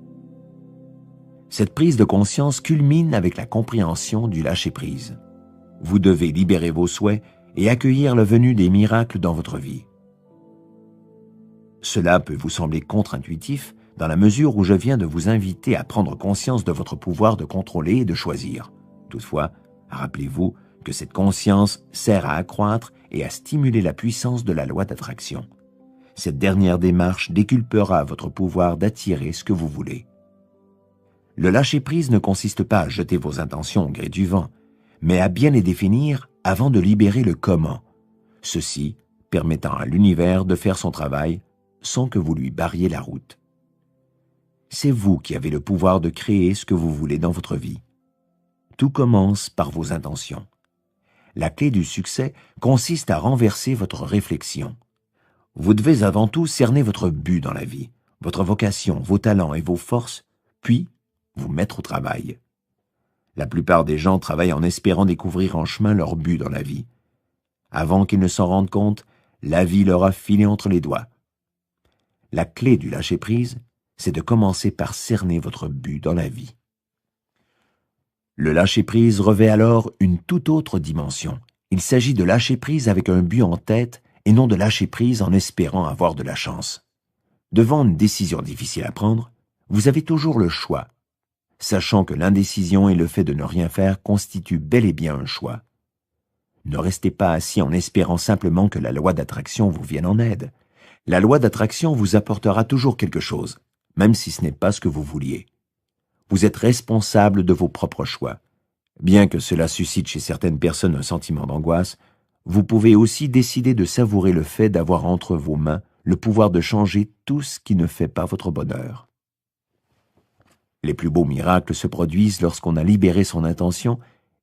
Cette prise de conscience culmine avec la compréhension du lâcher-prise. Vous devez libérer vos souhaits et accueillir la venue des miracles dans votre vie. Cela peut vous sembler contre-intuitif dans la mesure où je viens de vous inviter à prendre conscience de votre pouvoir de contrôler et de choisir. Toutefois, rappelez-vous que cette conscience sert à accroître et à stimuler la puissance de la loi d'attraction. Cette dernière démarche déculpera votre pouvoir d'attirer ce que vous voulez. Le lâcher-prise ne consiste pas à jeter vos intentions au gré du vent, mais à bien les définir avant de libérer le comment, ceci permettant à l'univers de faire son travail sans que vous lui barriez la route. C'est vous qui avez le pouvoir de créer ce que vous voulez dans votre vie. Tout commence par vos intentions. La clé du succès consiste à renverser votre réflexion. Vous devez avant tout cerner votre but dans la vie, votre vocation, vos talents et vos forces, puis vous mettre au travail. La plupart des gens travaillent en espérant découvrir en chemin leur but dans la vie. Avant qu'ils ne s'en rendent compte, la vie leur a filé entre les doigts. La clé du lâcher-prise, c'est de commencer par cerner votre but dans la vie. Le lâcher-prise revêt alors une toute autre dimension. Il s'agit de lâcher prise avec un but en tête et non de lâcher prise en espérant avoir de la chance. Devant une décision difficile à prendre, vous avez toujours le choix, sachant que l'indécision et le fait de ne rien faire constituent bel et bien un choix. Ne restez pas assis en espérant simplement que la loi d'attraction vous vienne en aide. La loi d'attraction vous apportera toujours quelque chose, même si ce n'est pas ce que vous vouliez. Vous êtes responsable de vos propres choix. Bien que cela suscite chez certaines personnes un sentiment d'angoisse, vous pouvez aussi décider de savourer le fait d'avoir entre vos mains le pouvoir de changer tout ce qui ne fait pas votre bonheur. Les plus beaux miracles se produisent lorsqu'on a libéré son intention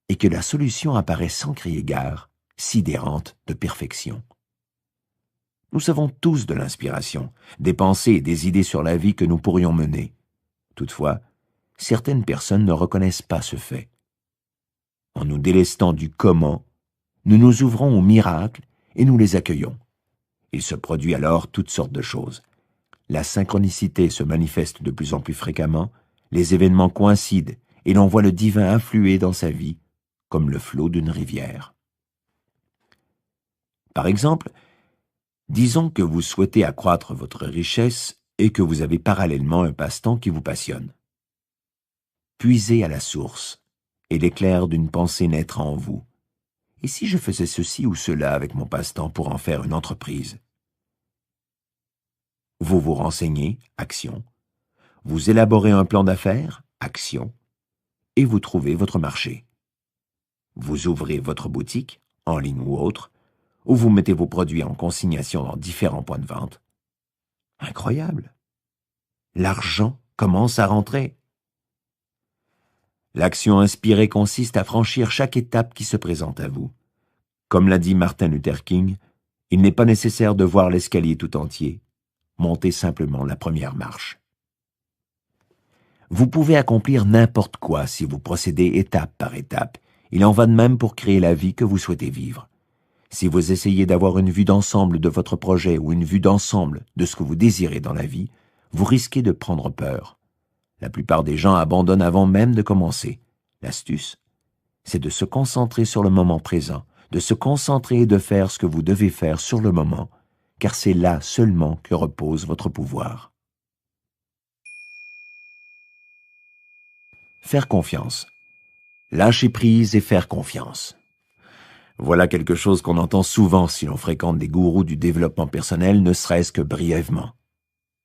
et que la solution apparaît sans crier gare, sidérante de perfection. Nous savons tous de l'inspiration, des pensées et des idées sur la vie que nous pourrions mener. Toutefois, certaines personnes ne reconnaissent pas ce fait. En nous délestant du comment, nous nous ouvrons aux miracles et nous les accueillons. Il se produit alors toutes sortes de choses. La synchronicité se manifeste de plus en plus fréquemment, les événements coïncident et l'on voit le divin affluer dans sa vie comme le flot d'une rivière. Par exemple, disons que vous souhaitez accroître votre richesse et que vous avez parallèlement un passe-temps qui vous passionne. Puisez à la source et l'éclair d'une pensée naîtra en vous. Et si je faisais ceci ou cela avec mon passe-temps pour en faire une entreprise? Vous vous renseignez, action. Vous élaborez un plan d'affaires, action. Et vous trouvez votre marché. Vous ouvrez votre boutique, en ligne ou autre, ou vous mettez vos produits en consignation dans différents points de vente. Incroyable! L'argent commence à rentrer. L'action inspirée consiste à franchir chaque étape qui se présente à vous. Comme l'a dit Martin Luther King, il n'est pas nécessaire de voir l'escalier tout entier. Montez simplement la première marche. Vous pouvez accomplir n'importe quoi si vous procédez étape par étape. Il en va de même pour créer la vie que vous souhaitez vivre. Si vous essayez d'avoir une vue d'ensemble de votre projet ou une vue d'ensemble de ce que vous désirez dans la vie, vous risquez de prendre peur. La plupart des gens abandonnent avant même de commencer. L'astuce, c'est de se concentrer sur le moment présent, de se concentrer et de faire ce que vous devez faire sur le moment, car c'est là seulement que repose votre pouvoir. Faire confiance. Lâcher prise et faire confiance. Voilà quelque chose qu'on entend souvent si l'on fréquente des gourous du développement personnel, ne serait-ce que brièvement.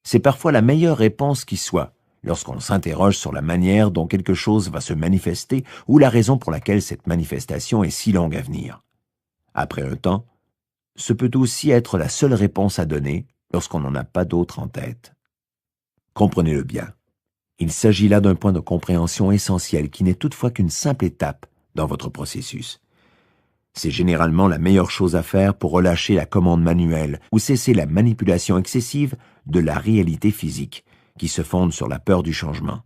C'est parfois la meilleure réponse qui soit, lorsqu'on s'interroge sur la manière dont quelque chose va se manifester ou la raison pour laquelle cette manifestation est si longue à venir. Après un temps, ce peut aussi être la seule réponse à donner lorsqu'on n'en a pas d'autre en tête. Comprenez-le bien. Il s'agit là d'un point de compréhension essentiel qui n'est toutefois qu'une simple étape dans votre processus. C'est généralement la meilleure chose à faire pour relâcher la commande manuelle ou cesser la manipulation excessive de la réalité physique qui se fonde sur la peur du changement.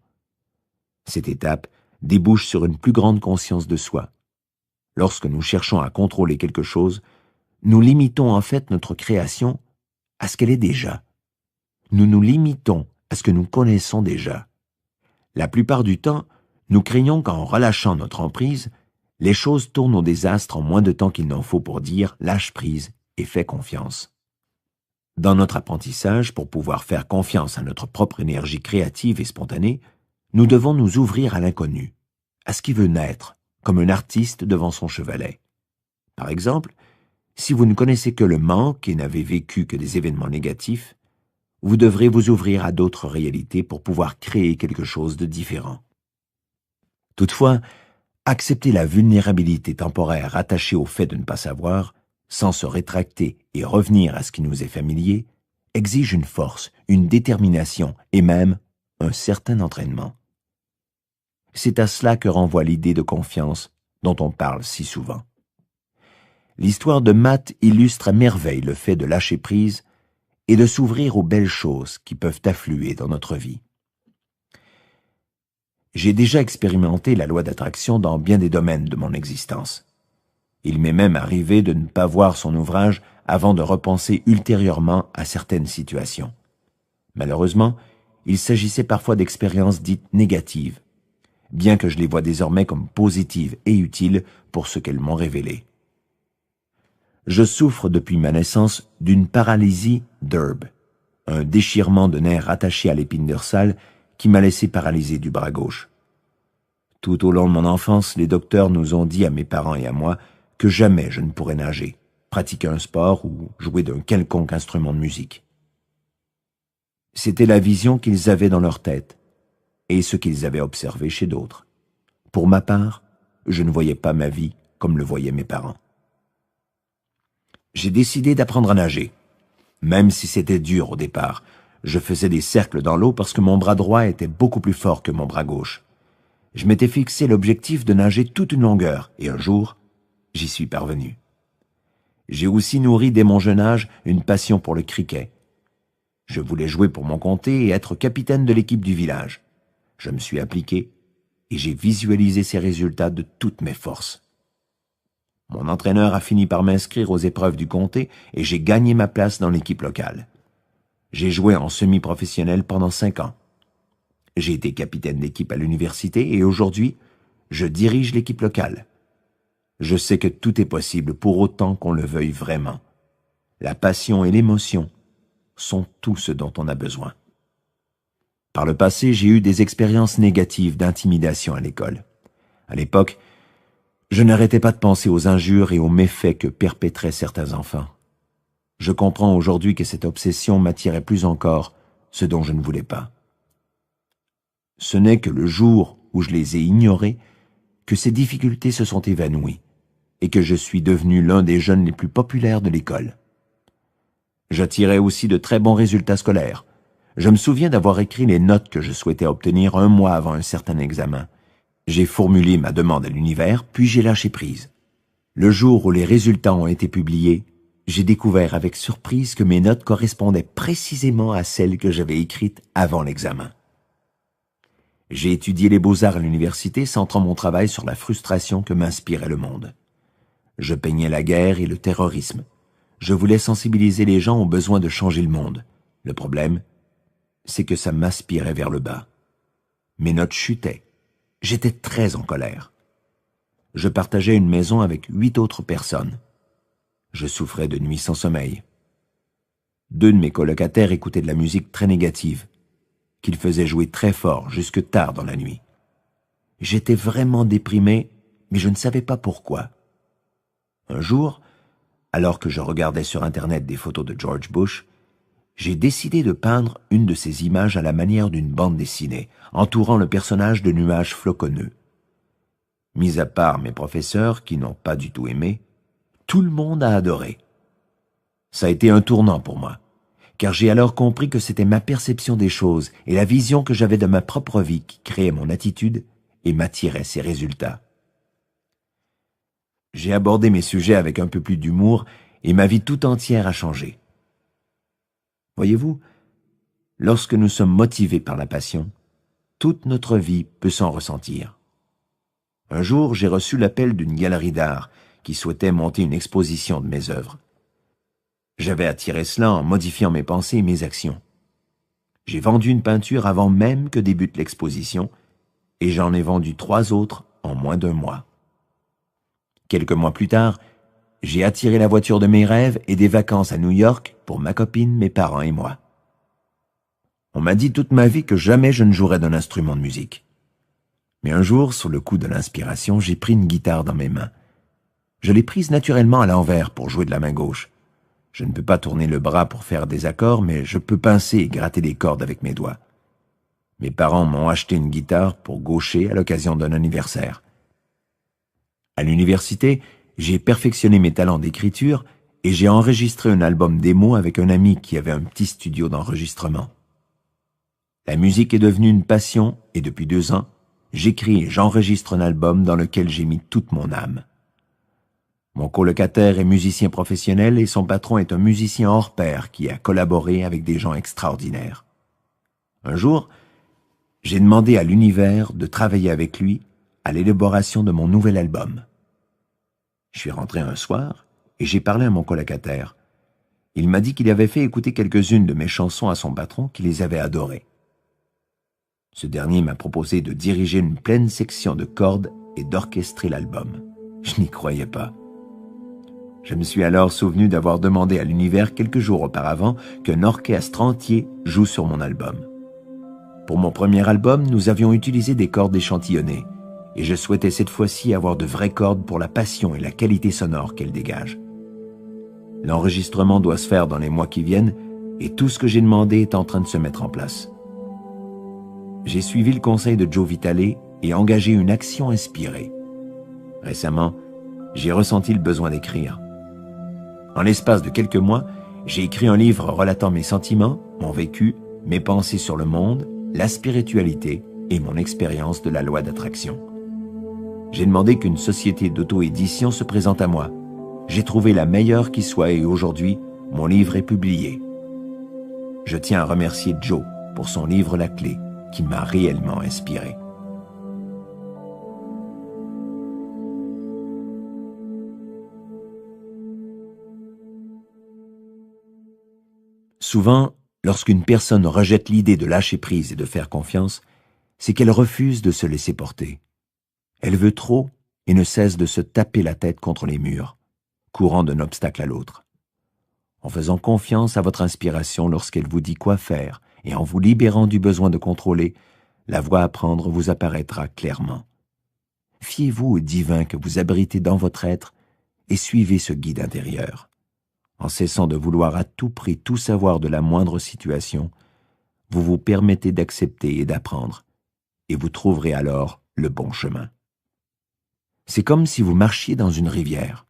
Cette étape débouche sur une plus grande conscience de soi. Lorsque nous cherchons à contrôler quelque chose, nous limitons en fait notre création à ce qu'elle est déjà. Nous nous limitons à ce que nous connaissons déjà. La plupart du temps, nous craignons qu'en relâchant notre emprise, les choses tournent au désastre en moins de temps qu'il n'en faut pour dire « lâche prise et fais confiance ». Dans notre apprentissage, pour pouvoir faire confiance à notre propre énergie créative et spontanée, nous devons nous ouvrir à l'inconnu, à ce qui veut naître, comme un artiste devant son chevalet. Par exemple, Si vous ne connaissez que le manque et n'avez vécu que des événements négatifs, vous devrez vous ouvrir à d'autres réalités pour pouvoir créer quelque chose de différent. Toutefois, accepter la vulnérabilité temporaire attachée au fait de ne pas savoir, sans se rétracter et revenir à ce qui nous est familier, exige une force, une détermination et même un certain entraînement. C'est à cela que renvoie l'idée de confiance dont on parle si souvent. L'histoire de Matt illustre à merveille le fait de lâcher prise et de s'ouvrir aux belles choses qui peuvent affluer dans notre vie. J'ai déjà expérimenté la loi d'attraction dans bien des domaines de mon existence. Il m'est même arrivé de ne pas voir son ouvrage avant de repenser ultérieurement à certaines situations. Malheureusement, il s'agissait parfois d'expériences dites négatives, bien que je les vois désormais comme positives et utiles pour ce qu'elles m'ont révélé. Je souffre depuis ma naissance d'une paralysie d'Herb, un déchirement de nerfs attaché à l'épine dorsale qui m'a laissé paralysé du bras gauche. Tout au long de mon enfance, les docteurs nous ont dit à mes parents et à moi que jamais je ne pourrais nager, pratiquer un sport ou jouer d'un quelconque instrument de musique. C'était la vision qu'ils avaient dans leur tête et ce qu'ils avaient observé chez d'autres. Pour ma part, je ne voyais pas ma vie comme le voyaient mes parents. J'ai décidé d'apprendre à nager. Même si c'était dur au départ, je faisais des cercles dans l'eau parce que mon bras droit était beaucoup plus fort que mon bras gauche. Je m'étais fixé l'objectif de nager toute une longueur, et un jour, j'y suis parvenu. J'ai aussi nourri dès mon jeune âge une passion pour le cricket. Je voulais jouer pour mon comté et être capitaine de l'équipe du village. Je me suis appliqué et j'ai visualisé ces résultats de toutes mes forces. Mon entraîneur a fini par m'inscrire aux épreuves du comté et j'ai gagné ma place dans l'équipe locale. J'ai joué en semi-professionnel pendant 5 ans. J'ai été capitaine d'équipe à l'université et aujourd'hui, je dirige l'équipe locale. Je sais que tout est possible pour autant qu'on le veuille vraiment. La passion et l'émotion sont tout ce dont on a besoin. Par le passé, j'ai eu des expériences négatives d'intimidation à l'école. À l'époque, je n'arrêtais pas de penser aux injures et aux méfaits que perpétraient certains enfants. Je comprends aujourd'hui que cette obsession m'attirait plus encore, ce dont je ne voulais pas. Ce n'est que le jour où je les ai ignorés que ces difficultés se sont évanouies et que je suis devenu l'un des jeunes les plus populaires de l'école. J'attirais aussi de très bons résultats scolaires. Je me souviens d'avoir écrit les notes que je souhaitais obtenir 1 mois avant un certain examen. J'ai formulé ma demande à l'univers, puis j'ai lâché prise. Le jour où les résultats ont été publiés, j'ai découvert avec surprise que mes notes correspondaient précisément à celles que j'avais écrites avant l'examen. J'ai étudié les beaux-arts à l'université, centrant mon travail sur la frustration que m'inspirait le monde. Je peignais la guerre et le terrorisme. Je voulais sensibiliser les gens aux besoins de changer le monde. Le problème, c'est que ça m'aspirait vers le bas. Mes notes chutaient. J'étais très en colère. Je partageais une maison avec 8 autres personnes. Je souffrais de nuits sans sommeil. 2 de mes colocataires écoutaient de la musique très négative, qu'ils faisaient jouer très fort jusque tard dans la nuit. J'étais vraiment déprimé, mais je ne savais pas pourquoi. Un jour, alors que je regardais sur Internet des photos de George Bush, j'ai décidé de peindre une de ces images à la manière d'une bande dessinée, entourant le personnage de nuages floconneux. Mis à part mes professeurs, qui n'ont pas du tout aimé, tout le monde a adoré. Ça a été un tournant pour moi, car j'ai alors compris que c'était ma perception des choses et la vision que j'avais de ma propre vie qui créait mon attitude et m'attirait ces résultats. J'ai abordé mes sujets avec un peu plus d'humour et ma vie tout entière a changé. Voyez-vous, lorsque nous sommes motivés par la passion, toute notre vie peut s'en ressentir. Un jour, j'ai reçu l'appel d'une galerie d'art qui souhaitait monter une exposition de mes œuvres. J'avais attiré cela en modifiant mes pensées et mes actions. J'ai vendu une peinture avant même que débute l'exposition et j'en ai vendu 3 autres en moins d'1 mois. Quelques mois plus tard, j'ai attiré la voiture de mes rêves et des vacances à New York pour ma copine, mes parents et moi. On m'a dit toute ma vie que jamais je ne jouerais d'un instrument de musique. Mais un jour, sur le coup de l'inspiration, j'ai pris une guitare dans mes mains. Je l'ai prise naturellement à l'envers pour jouer de la main gauche. Je ne peux pas tourner le bras pour faire des accords, mais je peux pincer et gratter des cordes avec mes doigts. Mes parents m'ont acheté une guitare pour gaucher à l'occasion d'un anniversaire. À l'université, j'ai perfectionné mes talents d'écriture et j'ai enregistré un album démo avec un ami qui avait un petit studio d'enregistrement. La musique est devenue une passion et depuis 2 ans, j'écris et j'enregistre un album dans lequel j'ai mis toute mon âme. Mon colocataire est musicien professionnel et son patron est un musicien hors pair qui a collaboré avec des gens extraordinaires. Un jour, j'ai demandé à l'univers de travailler avec lui à l'élaboration de mon nouvel album. Je suis rentré un soir et j'ai parlé à mon colocataire. Il m'a dit qu'il avait fait écouter quelques-unes de mes chansons à son patron qui les avait adorées. Ce dernier m'a proposé de diriger une pleine section de cordes et d'orchestrer l'album. Je n'y croyais pas. Je me suis alors souvenu d'avoir demandé à l'univers quelques jours auparavant qu'un orchestre entier joue sur mon album. Pour mon premier album, nous avions utilisé des cordes échantillonnées, et je souhaitais cette fois-ci avoir de vraies cordes pour la passion et la qualité sonore qu'elles dégagent. L'enregistrement doit se faire dans les mois qui viennent, et tout ce que j'ai demandé est en train de se mettre en place. J'ai suivi le conseil de Joe Vitale et engagé une action inspirée. Récemment, j'ai ressenti le besoin d'écrire. En l'espace de quelques mois, j'ai écrit un livre relatant mes sentiments, mon vécu, mes pensées sur le monde, la spiritualité et mon expérience de la loi d'attraction. J'ai demandé qu'une société d'auto-édition se présente à moi. J'ai trouvé la meilleure qui soit et aujourd'hui, mon livre est publié. Je tiens à remercier Joe pour son livre La Clé, qui m'a réellement inspiré. Souvent, lorsqu'une personne rejette l'idée de lâcher prise et de faire confiance, c'est qu'elle refuse de se laisser porter. Elle veut trop et ne cesse de se taper la tête contre les murs, courant d'un obstacle à l'autre. En faisant confiance à votre inspiration lorsqu'elle vous dit quoi faire et en vous libérant du besoin de contrôler, la voie à prendre vous apparaîtra clairement. Fiez-vous au divin que vous abritez dans votre être et suivez ce guide intérieur. En cessant de vouloir à tout prix tout savoir de la moindre situation, vous vous permettez d'accepter et d'apprendre, et vous trouverez alors le bon chemin. C'est comme si vous marchiez dans une rivière.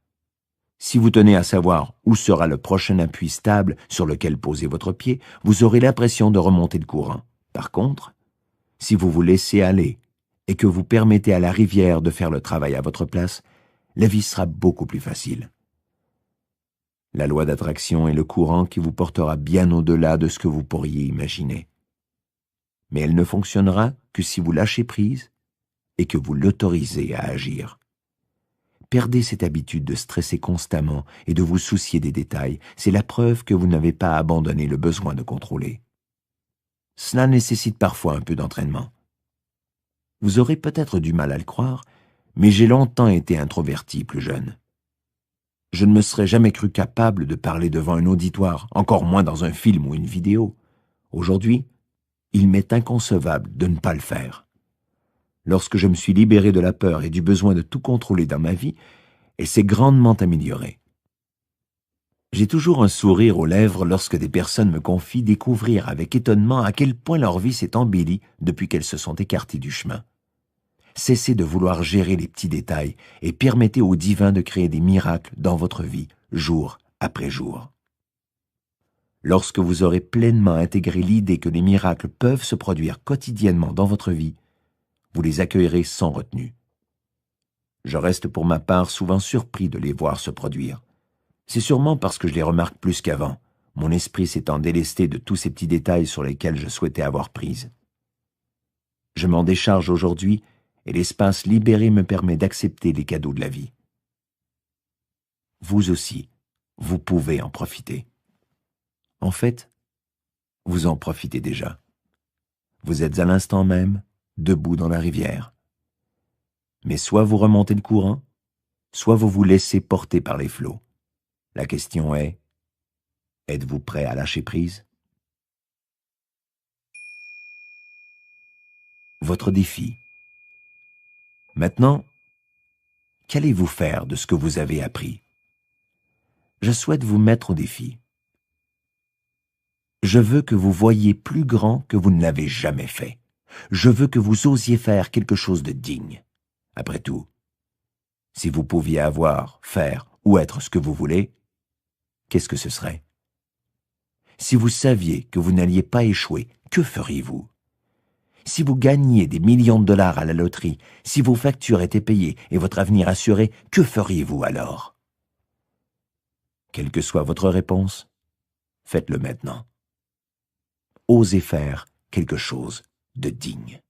Si vous tenez à savoir où sera le prochain appui stable sur lequel poser votre pied, vous aurez l'impression de remonter le courant. Par contre, si vous vous laissez aller et que vous permettez à la rivière de faire le travail à votre place, la vie sera beaucoup plus facile. La loi d'attraction est le courant qui vous portera bien au-delà de ce que vous pourriez imaginer. Mais elle ne fonctionnera que si vous lâchez prise et que vous l'autorisez à agir. Perdez cette habitude de stresser constamment et de vous soucier des détails. C'est la preuve que vous n'avez pas abandonné le besoin de contrôler. Cela nécessite parfois un peu d'entraînement. Vous aurez peut-être du mal à le croire, mais j'ai longtemps été introverti plus jeune. Je ne me serais jamais cru capable de parler devant un auditoire, encore moins dans un film ou une vidéo. Aujourd'hui, il m'est inconcevable de ne pas le faire. Lorsque je me suis libéré de la peur et du besoin de tout contrôler dans ma vie, elle s'est grandement améliorée. J'ai toujours un sourire aux lèvres lorsque des personnes me confient découvrir avec étonnement à quel point leur vie s'est embellie depuis qu'elles se sont écartées du chemin. Cessez de vouloir gérer les petits détails et permettez au divin de créer des miracles dans votre vie, jour après jour. Lorsque vous aurez pleinement intégré l'idée que les miracles peuvent se produire quotidiennement dans votre vie, vous les accueillerez sans retenue. Je reste pour ma part souvent surpris de les voir se produire. C'est sûrement parce que je les remarque plus qu'avant, mon esprit s'étant délesté de tous ces petits détails sur lesquels je souhaitais avoir prise. Je m'en décharge aujourd'hui et l'espace libéré me permet d'accepter les cadeaux de la vie. Vous aussi, vous pouvez en profiter. En fait, vous en profitez déjà. Vous êtes à l'instant même debout dans la rivière. Mais soit vous remontez le courant, soit vous vous laissez porter par les flots. La question est, êtes-vous prêt à lâcher prise? Votre défi. Maintenant, Qu'allez-vous faire de ce que vous avez appris? Je souhaite vous mettre au défi. Je veux que vous voyiez plus grand que vous ne l'avez jamais fait. Je veux que vous osiez faire quelque chose de digne. Après tout, si vous pouviez avoir, faire ou être ce que vous voulez, qu'est-ce que ce serait? Si vous saviez que vous n'alliez pas échouer, que feriez-vous? Si vous gagniez des millions de dollars à la loterie, si vos factures étaient payées et votre avenir assuré, que feriez-vous alors? Quelle que soit votre réponse, faites-le maintenant. Osez faire quelque chose de digne.